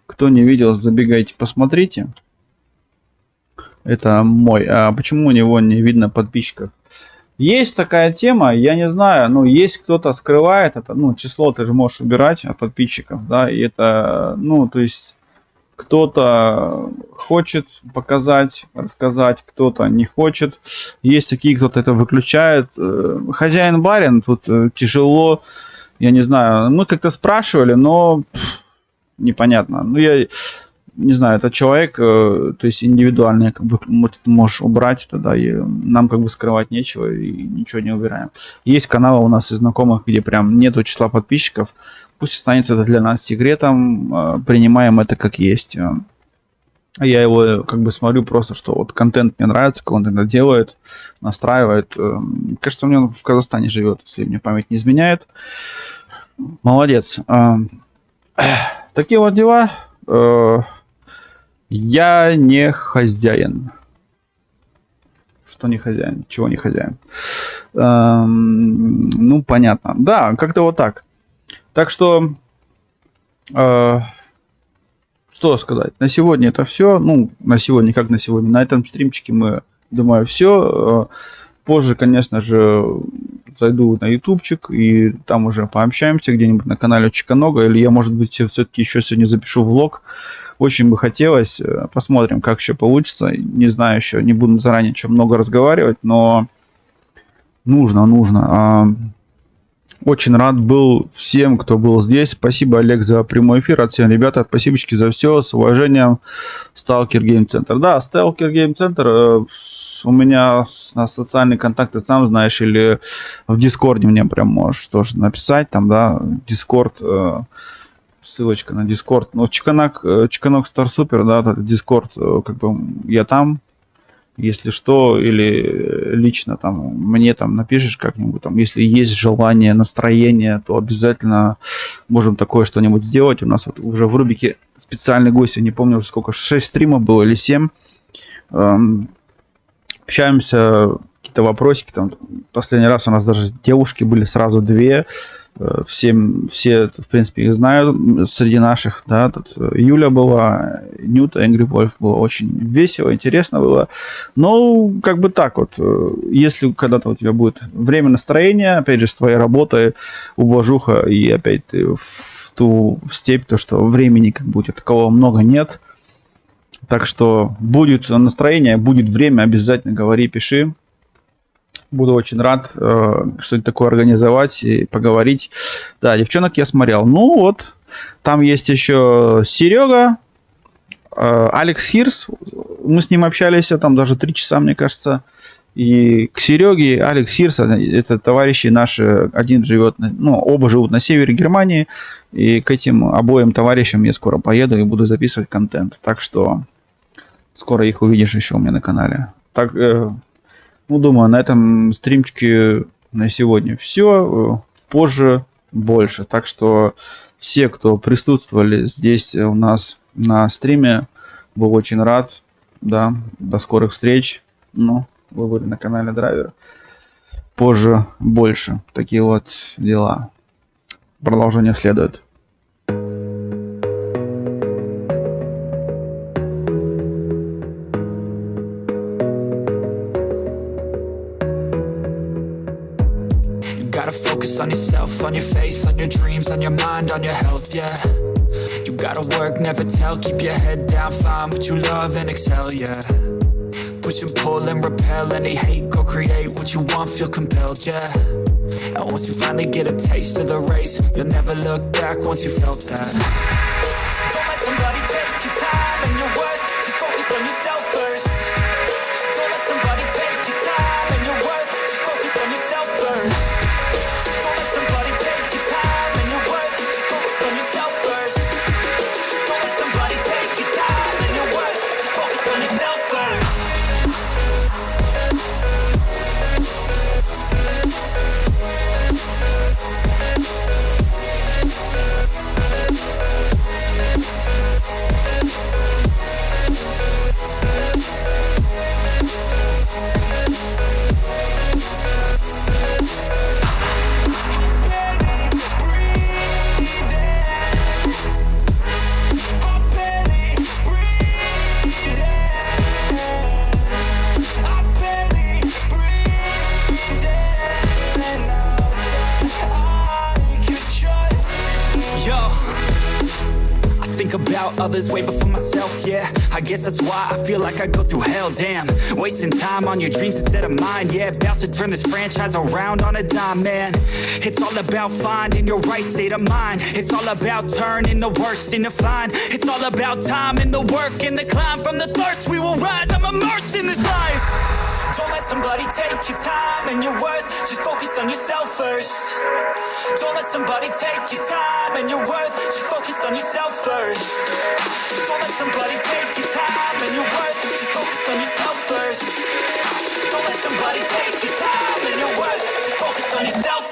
Кто не видел, забегайте, посмотрите. Это мой. А почему у него не видно подписчиков? Есть такая тема, я не знаю, ну, есть кто-то скрывает это, ну, число ты же можешь убирать от подписчиков, да, и это, ну, то есть, кто-то хочет показать, рассказать, кто-то не хочет. Есть такие, кто-то это выключает. Хозяин-барин, тут тяжело, я не знаю, мы как-то спрашивали, но непонятно. Ну, я... Не знаю, это человек, то есть индивидуальный, как бы можешь убрать тогда, и нам как бы скрывать нечего, и ничего не убираем. Есть каналы у нас из знакомых, где прям нету числа подписчиков, пусть останется это для нас секретом, принимаем это как есть. Я его как бы смотрю просто, что вот контент мне нравится, как он это делает, настраивает. Кажется, у него в Казахстане живет, если мне память не изменяет. Молодец. Такие вот дела. Я не хозяин. Что не хозяин? Чего не хозяин? Ну, понятно. Да, как-то вот так. Так что, что сказать? На сегодня это все. Ну, на сегодня, как на сегодня. На этом стримчике мы, думаю, все. Позже, конечно же, зайду на ютубчик и там уже пообщаемся где-нибудь на канале Чиканога. Или я, может быть, все-таки еще сегодня запишу влог. Очень бы хотелось. Посмотрим, как еще получится. Не знаю еще, не буду заранее еще много разговаривать, но Нужно. Очень рад был всем, кто был здесь. Спасибо, Олег, за прямой эфир. От всех ребята, спасибочки за все. С уважением, Stalker Game Center. Да, Stalker Game Center. У меня на социальные контакты, сам знаешь, или в Дискорде мне прям можешь тоже написать. Там, да, Дискорд, ссылочка на Дискорд. Ну, Чиканок Star Super, да, Дискорд, как бы я там. Если что, или лично там мне там напишешь как-нибудь, там, если есть желание, настроение, то обязательно можем такое что-нибудь сделать. У нас вот уже в рубрике специальный гость, я не помню уже сколько, 6 стримов было или 7. Общаемся, какие-то вопросики. Там, последний раз у нас даже девушки были сразу 2. Все, в принципе, их знают среди наших, да, тут Юля была, Нюта, Angry Wolf, было очень весело, интересно было, но как бы так вот, если когда-то у тебя будет время, настроение, опять же, с твоей работой, уважуха, и опять ты в ту степь, то, что времени как бы у тебя такого много нет, так что будет настроение, будет время, обязательно говори, пиши. Буду очень рад что-нибудь такое организовать и поговорить. Да, девчонок я смотрел. Ну вот, там есть еще Серега, Алекс Хирс. Мы с ним общались, там даже 3 часа, мне кажется. И к Сереге, Алекс Хирс, это товарищи наши, один живет, ну, оба живут на севере Германии. И к этим обоим товарищам я скоро поеду и буду записывать контент. Так что скоро их увидишь еще у меня на канале. Так... Ну, думаю, на этом стримчике на сегодня все. Позже больше. Так что все, кто присутствовали здесь у нас на стриме, был очень рад. Да, до скорых встреч. Ну, вы были на канале Драйвер. Позже больше. Такие вот дела. Продолжение следует. Focus on yourself, on your faith, on your dreams, on your mind, on your health, yeah. You gotta work, never tell, keep your head down, find what you love and excel, yeah. Push and pull and repel any hate, go create what you want, feel compelled, yeah. And once you finally get a taste of the race, you'll never look back once you felt that. Don't let somebody take your time and your worth, just focus on yourself first. Don't let somebody take your time and your worth, just focus on yourself first. About others way before myself, yeah. I guess that's why I feel like I go through hell, damn. Wasting time on your dreams instead of mine, yeah. About to turn this franchise around on a dime, man. It's all about finding your right state of mind. It's all about turning the worst into fine. It's all about time and the work and the climb. From the thirst we will rise, I'm immersed in this life. Don't let somebody take your time and your worth, just focus on yourself first. Don't let somebody take your time and your worth, just focus on yourself first. Don't let somebody take your time and your worth, just focus on yourself first. Don't let somebody take your time and your worth, just focus on yourself first.